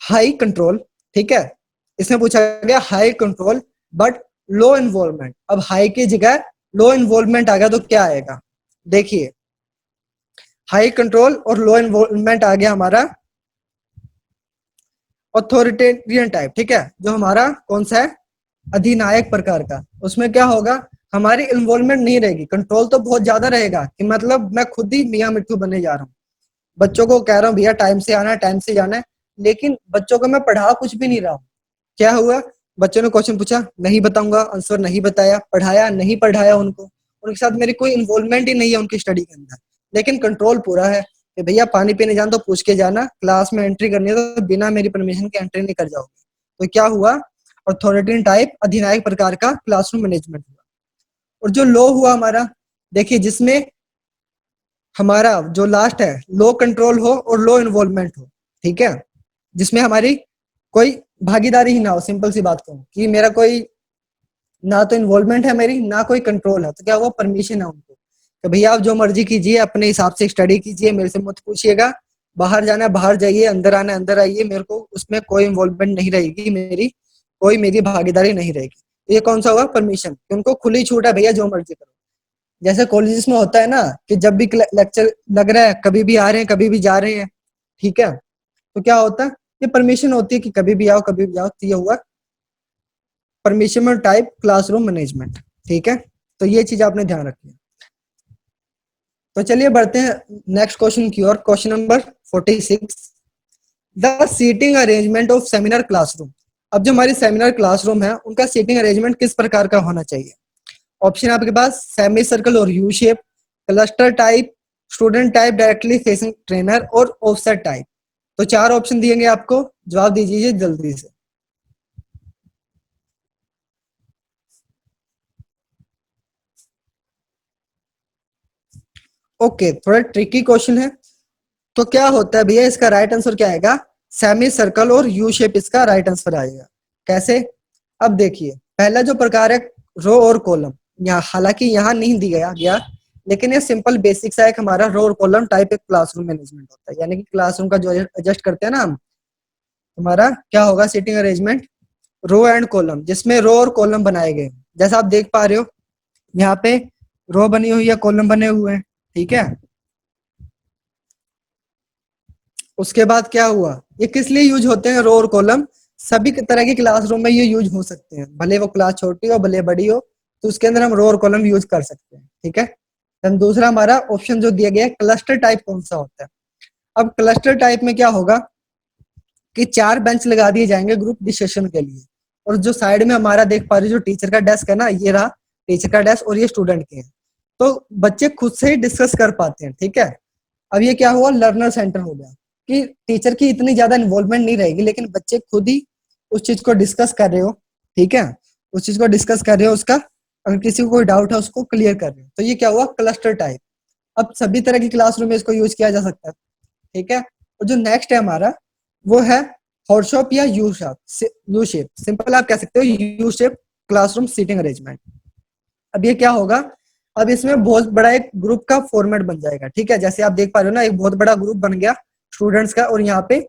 high control. ठीक है, इसमें पूछा गया high control but low involvement. अब हाई की जगह लो इन्वॉल्वमेंट आ गया तो क्या आएगा, देखिए हाई कंट्रोल और लो इन्वॉल्वमेंट आ गया हमारा ऑथोरिटेरियन टाइप। ठीक है, जो हमारा कौन सा है, अधिनायक प्रकार का। उसमें क्या होगा, हमारी इन्वॉल्वमेंट नहीं रहेगी, कंट्रोल तो बहुत ज्यादा रहेगा कि मतलब मैं खुद ही मियाँ मिट्टू बनने जा रहा हूँ, बच्चों को कह रहा हूँ भैया टाइम से आना है, टाइम से जाना है, लेकिन बच्चों को मैं पढ़ा कुछ भी नहीं रहा हूँ। क्या हुआ, बच्चों ने क्वेश्चन पूछा नहीं बताऊंगा, आंसर नहीं बताया, पढ़ाया नहीं पढ़ाया उनको, उनके साथ मेरी कोई इन्वॉल्वमेंट ही नहीं है उनकी स्टडी के अंदर, लेकिन कंट्रोल पूरा है कि भैया पानी पीने जाना तो पूछ के जाना, क्लास में एंट्री करनी है तो बिना मेरी परमिशन के एंट्री नहीं कर जाओगे। तो क्या हुआ, अथॉरिटी टाइप अधिनायक प्रकार का क्लासरूम मैनेजमेंट हुआ। और जो लो हुआ हमारा, देखिए जिसमें हमारा जो लास्ट है लो कंट्रोल हो और लो इन्वॉल्वमेंट हो। ठीक है, जिसमें हमारी कोई भागीदारी ही ना हो, सिंपल सी बात कहूँ कि मेरा कोई ना तो इन्वॉल्वमेंट है मेरी, ना कोई कंट्रोल है, तो क्या वो परमिशन है उनको कि भैया आप जो मर्जी कीजिए, अपने हिसाब से स्टडी कीजिए, मेरे से मत पूछिएगा, बाहर जाना है बाहर जाइए, अंदर आना है अंदर आइए, मेरे को उसमें कोई इन्वॉल्वमेंट नहीं रहेगी, मेरी कोई मेरी भागीदारी नहीं रहेगी। ये कौन सा हुआ, परमिशन, कि उनको खुली छूट है भैया जो मर्जी करो। जैसे कॉलेजेस में होता है ना कि जब भी लेक्चर लग रहा है कभी भी आ रहे हैं कभी भी जा रहे हैं। ठीक है, तो क्या होता है, ये परमिशन होती है कि कभी भी आओ कभी भी जाओ, तो ये हुआ परमिशन टाइप क्लासरूम मैनेजमेंट। ठीक है, तो ये चीज आपने ध्यान रखी है। तो चलिए बढ़ते हैं नेक्स्ट क्वेश्चन की ओर, question number 46, the seating arrangement of seminar classroom. अब जो हमारी सेमिनार क्लासरूम है उनका सीटिंग अरेंजमेंट किस प्रकार का होना चाहिए। ऑप्शन आपके पास सेमी सर्कल और U shape, cluster type, student type directly facing trainer और ऑफसेट टाइप। तो चार ऑप्शन दिएंगे आपको, जवाब दीजिए जल्दी से। ओके, थोड़ा ट्रिकी क्वेश्चन है। तो क्या होता है भैया, इसका राइट आंसर क्या आएगा, सेमी सर्कल और यू शेप इसका राइट आंसर आएगा। कैसे, अब देखिए पहला जो प्रकार है रो और कॉलम, यहाँ हालांकि यहाँ नहीं दिया गया, लेकिन ये सिंपल बेसिक सा एक हमारा रो और कॉलम टाइप एक क्लासरूम मैनेजमेंट होता है, यानी कि क्लासरूम का जो एडजस्ट करते हैं ना हम, हमारा क्या होगा seating arrangement, row and column, जिसमें रो और कॉलम बनाए गए हैं। जैसा आप देख पा रहे हो यहाँ पे रो बनी हुई है, कॉलम बने हुए हैं। ठीक है, उसके बाद क्या हुआ, ये किस लिए यूज होते हैं रो और कॉलम, सभी तरह के क्लासरूम में ये यूज हो सकते हैं, भले वो क्लास छोटी हो भले बड़ी हो, तो उसके अंदर हम रो और कॉलम यूज कर सकते हैं। ठीक है, then दूसरा हमारा ऑप्शन जो दिया गया है क्लस्टर टाइप कौन सा होता है। अब क्लस्टर टाइप में क्या होगा कि चार बेंच लगा दिए जाएंगे ग्रुप डिस्कशन के लिए, और जो साइड में हमारा देख पा रहे हो जो टीचर का डेस्क है ना, ये रहा टीचर का डेस्क और ये स्टूडेंट के हैं, तो बच्चे खुद से ही डिस्कस कर पाते हैं। ठीक है, अब ये क्या हुआ, लर्नर सेंटर हो गया कि टीचर की इतनी ज्यादा इन्वॉल्वमेंट नहीं रहेगी, लेकिन बच्चे खुद ही उस चीज को डिस्कस कर रहे हो। ठीक है, उस चीज को डिस्कस कर रहे हो, उसका अगर किसी को कोई डाउट है उसको क्लियर कर रहे हो, तो ये क्या हुआ क्लस्टर टाइप। अब सभी तरह की क्लासरूम में इसको यूज किया जा सकता है। ठीक है, और जो नेक्स्ट है हमारा वो है हॉटशॉप या यू शेप, सिंपल आप कह सकते हो U shape classroom seating arrangement. अब ये क्या होगा, अब इसमें बहुत बड़ा एक ग्रुप का फॉर्मेट बन जाएगा। ठीक है, जैसे आप देख पा रहे हो ना, एक बहुत बड़ा ग्रुप बन गया स्टूडेंट्स का और यहाँ पे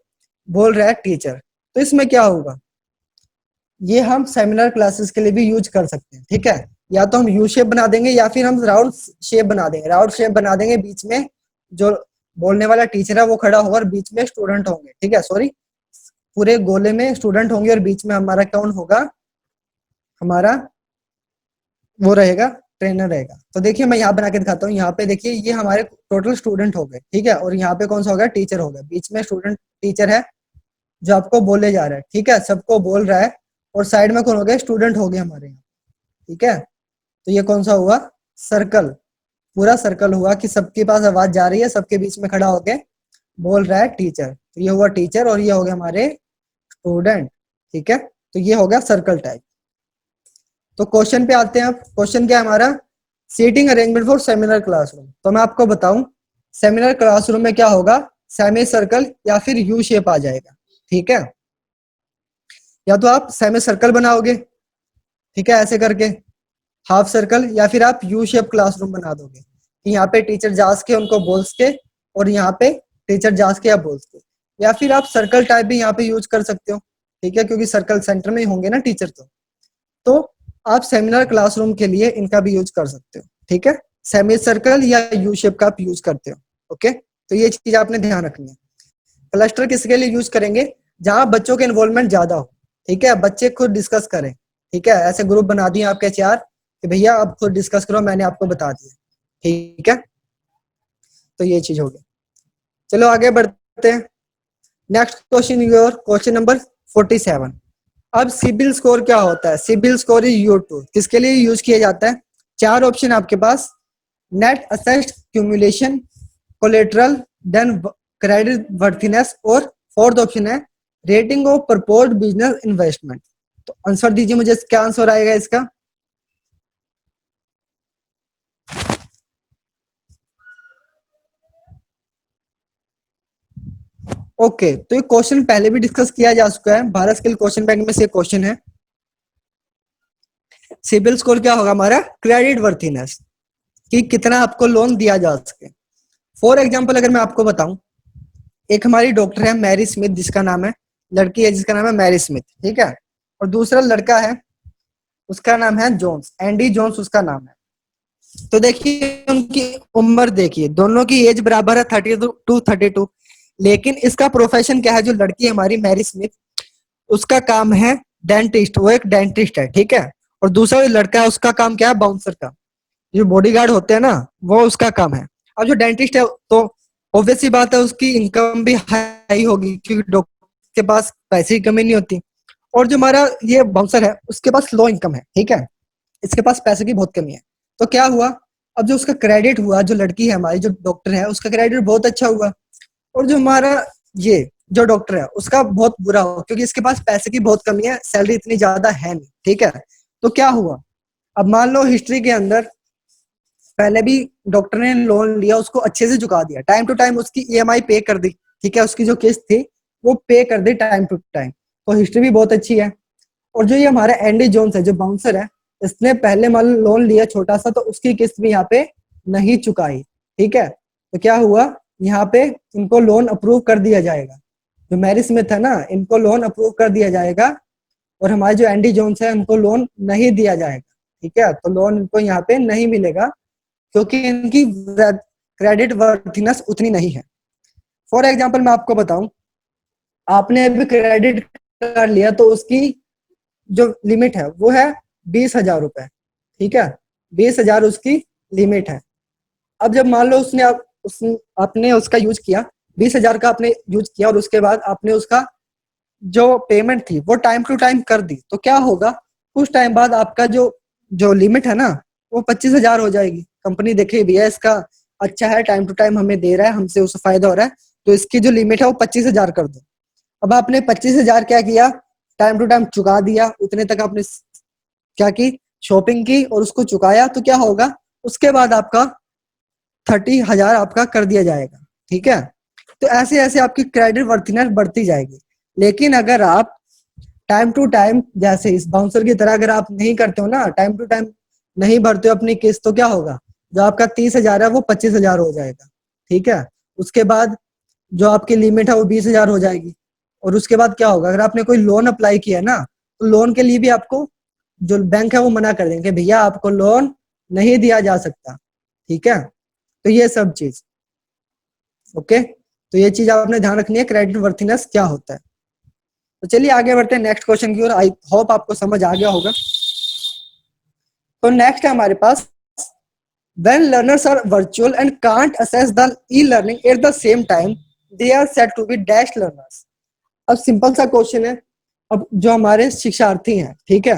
बोल रहा है टीचर, तो इसमें क्या होगा, ये हम सेमिनार क्लासेस के लिए भी यूज कर सकते हैं। ठीक है, या तो हम यू शेप बना देंगे या फिर हम राउंड शेप बना देंगे, राउंड शेप बना देंगे, बीच में जो बोलने वाला टीचर है वो खड़ा होगा और बीच में स्टूडेंट होंगे। ठीक है, सॉरी, पूरे गोले में स्टूडेंट होंगे और बीच में हमारा कौन होगा, हमारा वो रहेगा ट्रेनर रहेगा। तो देखिए मैं यहाँ बना के दिखाता हूँ, यहाँ पे देखिए ये हमारे टोटल स्टूडेंट हो गए। ठीक है, और यहाँ पे कौन सा होगा, टीचर होगा, बीच में स्टूडेंट टीचर है जो आपको बोले जा रहा है। ठीक है, सबको बोल रहा है, और साइड में कौन हो गया, स्टूडेंट हो गए हमारे यहाँ। ठीक है, तो ये कौन सा हुआ, सर्कल, पूरा सर्कल हुआ कि सबके पास आवाज जा रही है, सबके बीच में खड़ा होके बोल रहा है टीचर, तो ये हुआ टीचर और ये हो गया हमारे स्टूडेंट। ठीक है, तो ये हो गया सर्कल टाइप। तो क्वेश्चन पे आते हैं। अब क्वेश्चन क्या है हमारा, seating arrangement for seminar classroom. तो मैं आपको बताऊं, सेमिनार क्लासरूम में क्या होगा, सेमी सर्कल या फिर यू शेप आ जाएगा। ठीक है, या तो आप सेमी सर्कल बनाओगे, ठीक है, ऐसे करके हाफ सर्कल, या फिर आप यू शेप क्लासरूम बना दोगे कि यहाँ पे टीचर जास के उनको बोल्स के, और यहाँ पे टीचर जास के या बोल्स के, या फिर आप सर्कल टाइप भी यहाँ पे यूज कर सकते हो। ठीक है, क्योंकि सर्कल सेंटर में ही होंगे ना टीचर, तो आप सेमिनार क्लासरूम के लिए इनका भी यूज कर सकते हो। ठीक है, सेमी सर्कल या यू शेप का आप यूज करते हो। ओके, तो ये चीज आपने ध्यान रखनी है। क्लस्टर किसके लिए यूज करेंगे, जहां बच्चों के इन्वॉल्वमेंट ज्यादा हो। ठीक है, बच्चे खुद डिस्कस करें। ठीक है, ऐसे ग्रुप बना दिए आपके चार कि भैया आप खुद डिस्कस करो, मैंने आपको बता दिया। ठीक है, तो ये चीज होगी। चलो आगे बढ़ते हैं। Next question your question number 47। अब सिबिल स्कोर क्या होता है, CIBIL score is use to, किसके लिए यूज किया जाता है। चार ऑप्शन आपके पास, net assessed cumulation, collateral, then credit worthiness, और फोर्थ ऑप्शन है rating of proposed business investment. तो आंसर दीजिए मुझे, क्या आंसर आएगा इसका। ओके, तो ये क्वेश्चन पहले भी डिस्कस किया जा चुका है, भारत स्किल क्वेश्चन बैंक में से क्वेश्चन है। सिबिल स्कोर क्या होगा हमारा, क्रेडिट वर्थीनेस, कि कितना आपको लोन दिया जा सके। फॉर एग्जाम्पल अगर मैं आपको बताऊं, एक हमारी डॉक्टर है मैरी स्मिथ, जिसका नाम है, लड़की है जिसका नाम है मैरी स्मिथ। ठीक है, और दूसरा लड़का है, उसका नाम है जोन्स, एंडी जोन्स उसका नाम है। तो देखिए उनकी उम्र देखिए, दोनों की एज बराबर है 32, लेकिन इसका प्रोफेशन क्या है, जो लड़की है हमारी मैरी स्मिथ, उसका काम है डेंटिस्ट, वो एक डेंटिस्ट है। ठीक है, और दूसरा जो लड़का है उसका काम क्या है, बाउंसर का, जो बॉडीगार्ड होते हैं ना, वो उसका काम है। अब जो डेंटिस्ट है, तो ऑब्वियस सी बात है उसकी इनकम भी हाई होगी, क्योंकि डॉक्टर के पास पैसे की कमी नहीं होती। और जो हमारा ये बाउंसर है उसके पास लो इनकम है। ठीक है, इसके पास पैसे की बहुत कमी है। तो क्या हुआ, अब जो उसका क्रेडिट हुआ, जो लड़की है हमारी, जो डॉक्टर है, उसका क्रेडिट बहुत अच्छा हुआ, और जो हमारा ये जो डॉक्टर है उसका बहुत बुरा हुआ, क्योंकि इसके पास पैसे की बहुत कमी है, सैलरी इतनी ज्यादा है नहीं। ठीक है, तो क्या हुआ, अब मान लो हिस्ट्री के अंदर पहले भी डॉक्टर ने लोन लिया, उसको अच्छे से चुका दिया, टाइम टू टाइम उसकी ईएमआई पे कर दी। ठीक है, उसकी जो किस्त थी वो पे कर दी टाइम टू टाइम, तो हिस्ट्री भी बहुत अच्छी है। और जो ये हमारा एंडी जोन्स है, जो बाउंसर है, इसने पहले मान लोन लिया छोटा सा, तो उसकी किस्त भी यहाँ पे नहीं चुकाई। ठीक है, तो क्या हुआ, यहाँ पे इनको लोन अप्रूव कर दिया जाएगा। जो मैरी स्मिथ है ना, इनको लोन अप्रूव कर दिया जाएगा, और हमारे जो एंडी जोन्स है उनको लोन नहीं दिया जाएगा। ठीक है, तो लोन इनको यहाँ पे नहीं मिलेगा, क्योंकि इनकी क्रेडिट वर्थिनेस उतनी नहीं है। फॉर एग्जाम्पल मैं आपको बताऊं, आपने अभी क्रेडिट कर लिया, तो उसकी जो लिमिट है वो है 20,000 रुपए। ठीक है, 20,000 उसकी लिमिट है। अब जब मान लो आपने उसका यूज किया, 20,000 का आपने यूज किया, और उसके बाद आपने उसका जो पेमेंट थी वो टाइम टू टाइम कर दी, तो क्या होगा, कुछ टाइम बाद आपका जो जो लिमिट है ना, वो 25,000 हो जाएगी। कंपनी देखे भैया इसका अच्छा है, टाइम टू टाइम हमें दे रहा है, हमसे उससे फायदा हो रहा है, तो इसकी जो लिमिट है वो 25,000 कर दो। अब आपने 25,000 क्या किया, टाइम टू टाइम चुका दिया, उतने तक आपने क्या की, शॉपिंग की और उसको चुकाया, तो क्या होगा, उसके बाद आपका 30,000 आपका कर दिया जाएगा। ठीक है, तो ऐसे ऐसे आपकी क्रेडिट वर्थिनेस बढ़ती जाएगी। लेकिन अगर आप टाइम टू टाइम, जैसे इस बाउंसर की तरह अगर आप नहीं करते हो ना, टाइम टू टाइम नहीं भरते हो अपनी किस्त, तो क्या होगा, जो आपका 30,000 है वो 25,000 हो जाएगा। ठीक है, उसके बाद जो आपकी लिमिट है वो 20,000 हो जाएगी। और उसके बाद क्या होगा, अगर आपने कोई लोन अप्लाई किया ना, तो लोन के लिए भी आपको जो बैंक है वो मना कर देंगे, भैया आपको लोन नहीं दिया जा सकता। ठीक है, तो ये सब चीज। ओके, तो ये चीज आपने ध्यान रखनी है, क्रेडिट वर्थिनेस क्या होता है। तो चलिए आगे बढ़ते हैं नेक्स्ट क्वेश्चन की ओर। आई होप आपको समझ आ गया होगा। तो नेक्स्ट है हमारे पास, when learners are virtual and can't access the e-learning at the same time, they are said to be dash learners। अब सिंपल सा क्वेश्चन है, अब जो हमारे शिक्षार्थी हैं, ठीक है,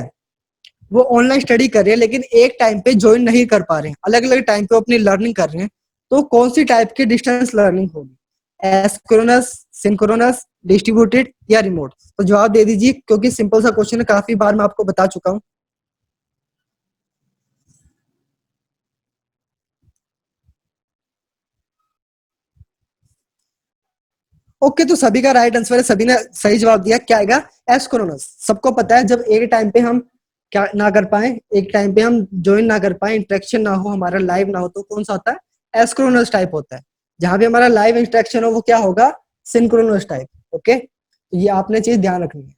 वो ऑनलाइन स्टडी कर रहे हैं, लेकिन एक टाइम पे ज्वाइन नहीं कर पा रहे हैं, अलग अलग टाइम पे अपनी लर्निंग कर रहे हैं, तो कौन सी टाइप की डिस्टेंस लर्निंग होगी, एसिंक्रोनस, सिंक्रोनस, डिस्ट्रीब्यूटेड या रिमोट। तो जवाब दे दीजिए, क्योंकि सिंपल सा क्वेश्चन है, काफी बार मैं आपको बता चुका हूँ। ओके, तो सभी का राइट आंसर है, सभी ने सही जवाब दिया। क्या आएगा? एस्क्रोनस। सबको पता है जब एक टाइम पे हम क्या ना कर पाए, एक टाइम पे हम ज्वाइन ना कर पाए, इंटरेक्शन ना हो, हमारा लाइव ना हो, तो कौन सा होता है? एस्क्रोनस टाइप होता है। जहां भी हमारा लाइव इंटरेक्शन हो वो क्या होगा? Synchronous type. ओके, तो ये आपने चीज ध्यान रखनी है।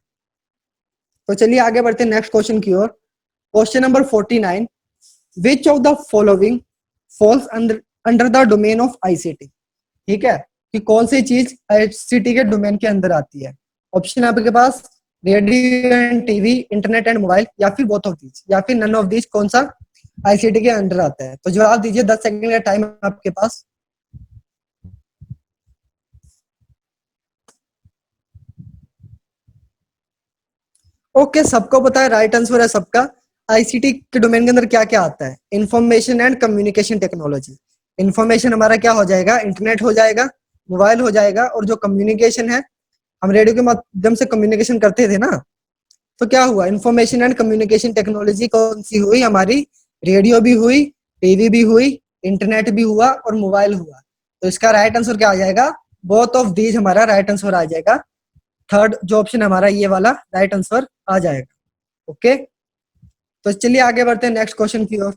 तो चलिए आगे बढ़ते हैं नेक्स्ट क्वेश्चन की ओर। Question number 49, which of the following falls under the domain of ICT. ठीक है, कि कौन सी चीज आईसीटी के डोमेन के अंदर आती है। ऑप्शन है आपके पास, radio and TV, internet and mobile, या फिर बोथ ऑफ दीज, या फिर नन ऑफ दीज। कौन सा आईसीटी के अंडर आता है? तो जवाब दीजिए, 10 सेकंड का टाइम है आपके पास। ओके, सबको पता है, राइट आंसर है सबका। आईसीटी के डोमेन के अंदर क्या क्या आता है? Information and communication technology. Information हमारा क्या हो जाएगा? इंटरनेट हो जाएगा, मोबाइल हो जाएगा, और जो कम्युनिकेशन है, हम रेडियो के माध्यम से कम्युनिकेशन करते थे ना, तो क्या हुआ? इंफॉर्मेशन एंड कम्युनिकेशन टेक्नोलॉजी कौन सी हुई हमारी? रेडियो भी हुई, टीवी भी हुई, इंटरनेट भी हुआ, और मोबाइल हुआ। तो इसका राइट आंसर क्या आ जाएगा? बोथ ऑफ दीज हमारा राइट आंसर आ जाएगा। थर्ड जो ऑप्शन हमारा ये वाला राइट आंसर आ जाएगा। ओके, तो चलिए आगे बढ़ते हैं नेक्स्ट क्वेश्चन की ओर।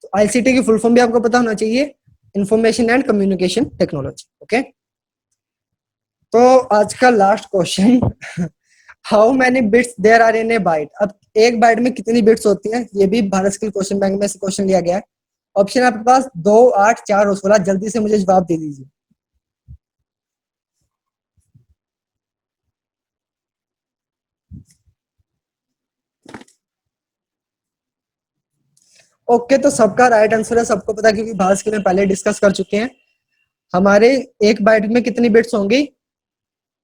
तो आईसीटी की फुल फॉर्म भी आपको पता होना चाहिए, information and communication technology. Okay, तो आज का last question, how many bits there are in a byte. अब एक बाइट में कितनी बिट्स होती हैं, ये भी भारत स्किल क्वेश्चन बैंक में से क्वेश्चन लिया गया है। ऑप्शन आपके पास 2, 8, 4 और 16। जल्दी से मुझे जवाब दे दीजिए। ओके, तो सबका राइट आंसर है, सबको पता है, क्योंकि भारत स्किल में पहले डिस्कस कर चुके हैं। हमारे एक बाइट में कितनी बिट्स होंगी?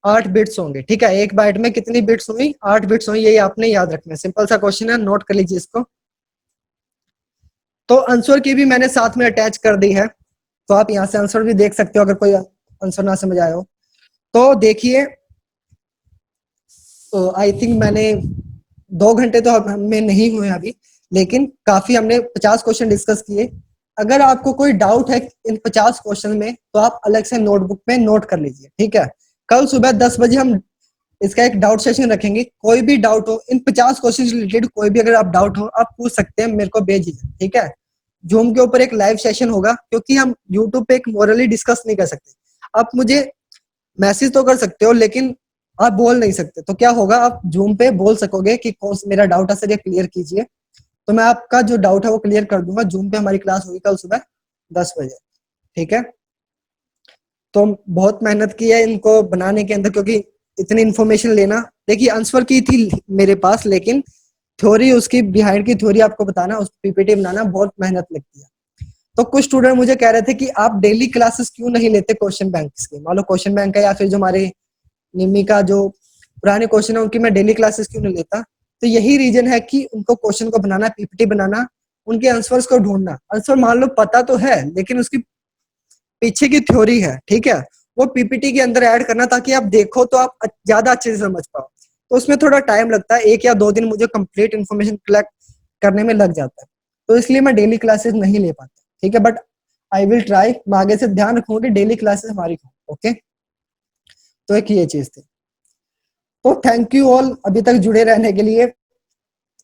8 बिट्स होंगे। ठीक है, एक बाइट में कितनी बिट्स हुई? 8 बिट्स हुई। यही आपने याद रखना है, सिंपल सा क्वेश्चन है, नोट कर लीजिए इसको। तो आंसर की भी मैंने साथ में अटैच कर दी है, तो आप यहाँ से आंसर भी देख सकते हो अगर कोई आंसर ना समझ आया हो। तो देखिए, तो आई थिंक मैंने 2 घंटे तो हमें नहीं हुए अभी, लेकिन काफी हमने 50 क्वेश्चन डिस्कस किए। अगर आपको कोई डाउट है इन 50 क्वेश्चन में, तो आप अलग से नोटबुक में नोट कर लीजिए। ठीक है, कल सुबह 10 बजे हम इसका एक डाउट सेशन रखेंगे। कोई भी डाउट हो इन 50 क्वेश्चन से रिलेटेड, कोई भी अगर आप डाउट हो, आप पूछ सकते हैं, मेरे को भेज दीजिए। ठीक है, जूम के ऊपर एक लाइव सेशन होगा, क्योंकि हम यूट्यूब पे एक मोरली डिस्कस नहीं कर सकते। आप मुझे मैसेज तो कर सकते हो, लेकिन आप बोल नहीं सकते। तो क्या होगा, आप जूम पे बोल सकोगे कि कौन मेरा डाउट है सर, ये क्लियर कीजिए। तो मैं आपका जो डाउट है वो क्लियर कर दूंगा। जूम पे हमारी क्लास होगी कल सुबह 10 बजे। ठीक है, तो बहुत मेहनत की है इनको बनाने के अंदर, क्योंकि इतनी इन्फॉर्मेशन लेना, देखिए आंसर की थी मेरे पास, लेकिन थ्योरी, उसकी बिहाइंड की थ्योरी आपको बताना, उस पीपीटी बनाना बहुत मेहनत लगती है। तो कुछ स्टूडेंट मुझे कह रहे थे कि आप डेली क्लासेस क्यों नहीं लेते क्वेश्चन बैंक के। मान लो क्वेश्चन बैंक का, या फिर जो हमारे निम्मी का जो पुराने क्वेश्चन है उनकी मैं डेली क्लासेस क्यों नहीं लेता। तो यही रीजन है कि उनको क्वेश्चन को बनाना, पीपीटी बनाना, उनके आंसर्स को ढूंढना। आंसर मान लो पता तो है, लेकिन उसकी पीछे की थ्योरी है, ठीक है, वो पीपीटी के अंदर ऐड करना, ताकि आप देखो तो आप ज्यादा अच्छे से समझ पाओ। तो उसमें थोड़ा टाइम लगता है, 1 या 2 दिन मुझे कंप्लीट इन्फॉर्मेशन कलेक्ट करने में लग जाता है। तो इसलिए मैं डेली क्लासेस नहीं ले पाता। ठीक है, बट आई विल ट्राई, मैं आगे से ध्यान रखूंगा कि डेली क्लासेस हमारी हो। ओके, तो एक ये चीज थी। तो थैंक यू ऑल अभी तक जुड़े रहने के लिए।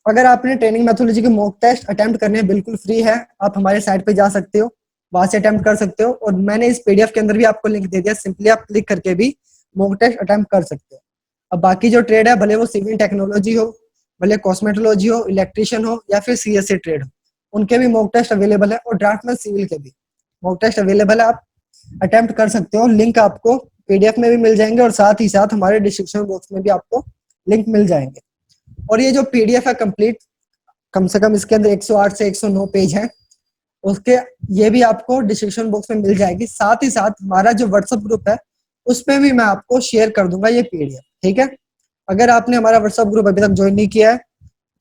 अगर आपने ट्रेनिंग मैथोलॉजी के मॉक टेस्ट अटेम्प्ट करने हैं, बिल्कुल फ्री है, आप हमारे साइट पे जा सकते हो, वहां से अटेम्प्ट कर सकते हो। और मैंने इस पीडीएफ के अंदर भी आपको लिंक दे दिया, सिंपली आप क्लिक करके भी मॉक टेस्ट अटेम्प्ट कर सकते हो। अब बाकी जो ट्रेड है, भले वो सिविल टेक्नोलॉजी हो, भले कॉस्मेटोलॉजी हो, इलेक्ट्रिशियन हो, या फिर सीएससी ट्रेड हो, उनके भी मॉक टेस्ट अवेलेबल है, और ड्राफ्टमैन सिविल के भी मॉक टेस्ट अवेलेबल है। आप अटेम्प्ट कर सकते हो। लिंक आपको पीडीएफ में भी मिल जाएंगे, और साथ ही साथ हमारे डिस्क्रिप्शन बॉक्स में भी आपको लिंक मिल जाएंगे। और ये जो पीडीएफ है कंप्लीट, कम से कम इसके अंदर 108 से 109 पेज है, उसके ये भी आपको डिस्क्रिप्शन बॉक्स में मिल जाएगी। साथ ही साथ हमारा जो व्हाट्सएप ग्रुप है, उसमें भी मैं आपको शेयर कर दूंगा ये पीडीएफ। ठीक है, अगर आपने हमारा व्हाट्सएप ग्रुप अभी तक ज्वाइन नहीं किया है,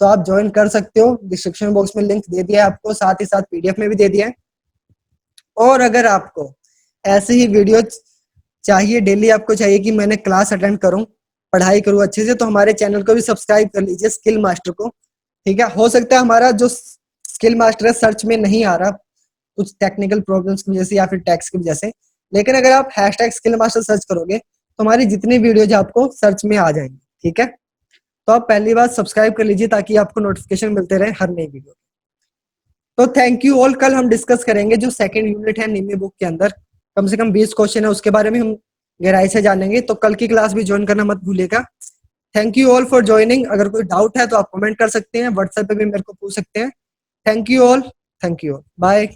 तो आप ज्वाइन कर सकते हो। डिस्क्रिप्शन बॉक्स में लिंक दे दिया है आपको, साथ ही साथ पीडीएफ में भी दे दिया है। और अगर आपको ऐसे ही वीडियो चाहिए, डेली आपको चाहिए कि मैंने क्लास अटेंड करूं, पढ़ाई करूं अच्छे से, तो हमारे चैनल को भी सब्सक्राइब कर लीजिए, स्किल मास्टर को। ठीक है, हो सकता है हमारा जो स्किल मास्टर है सर्च में नहीं आ रहा, कुछ टेक्निकल प्रॉब्लम्स की वजह से या फिर टैक्स की वजह से, लेकिन अगर आप हैशटैग स्किल मास्टर सर्च करोगे तो हमारी जितनी वीडियोज आपको सर्च में आ जाएंगी, ठीक है। तो आप पहली बार सब्सक्राइब कर लीजिए ताकि आपको नोटिफिकेशन मिलते रहे हर नई वीडियो। तो थैंक यू ऑल। कल हम डिस्कस करेंगे जो सेकंड यूनिट है निमी बुक के अंदर, कम से कम 20 क्वेश्चन है, उसके बारे में हम गहराई से जानेंगे। तो कल की क्लास भी ज्वाइन करना मत भूलिएगा। Thank you all for joining. अगर कोई डाउट है तो आप कमेंट कर सकते हैं, व्हाट्सएप पे भी मेरे को पूछ सकते हैं। Thank you all, thank you all, bye.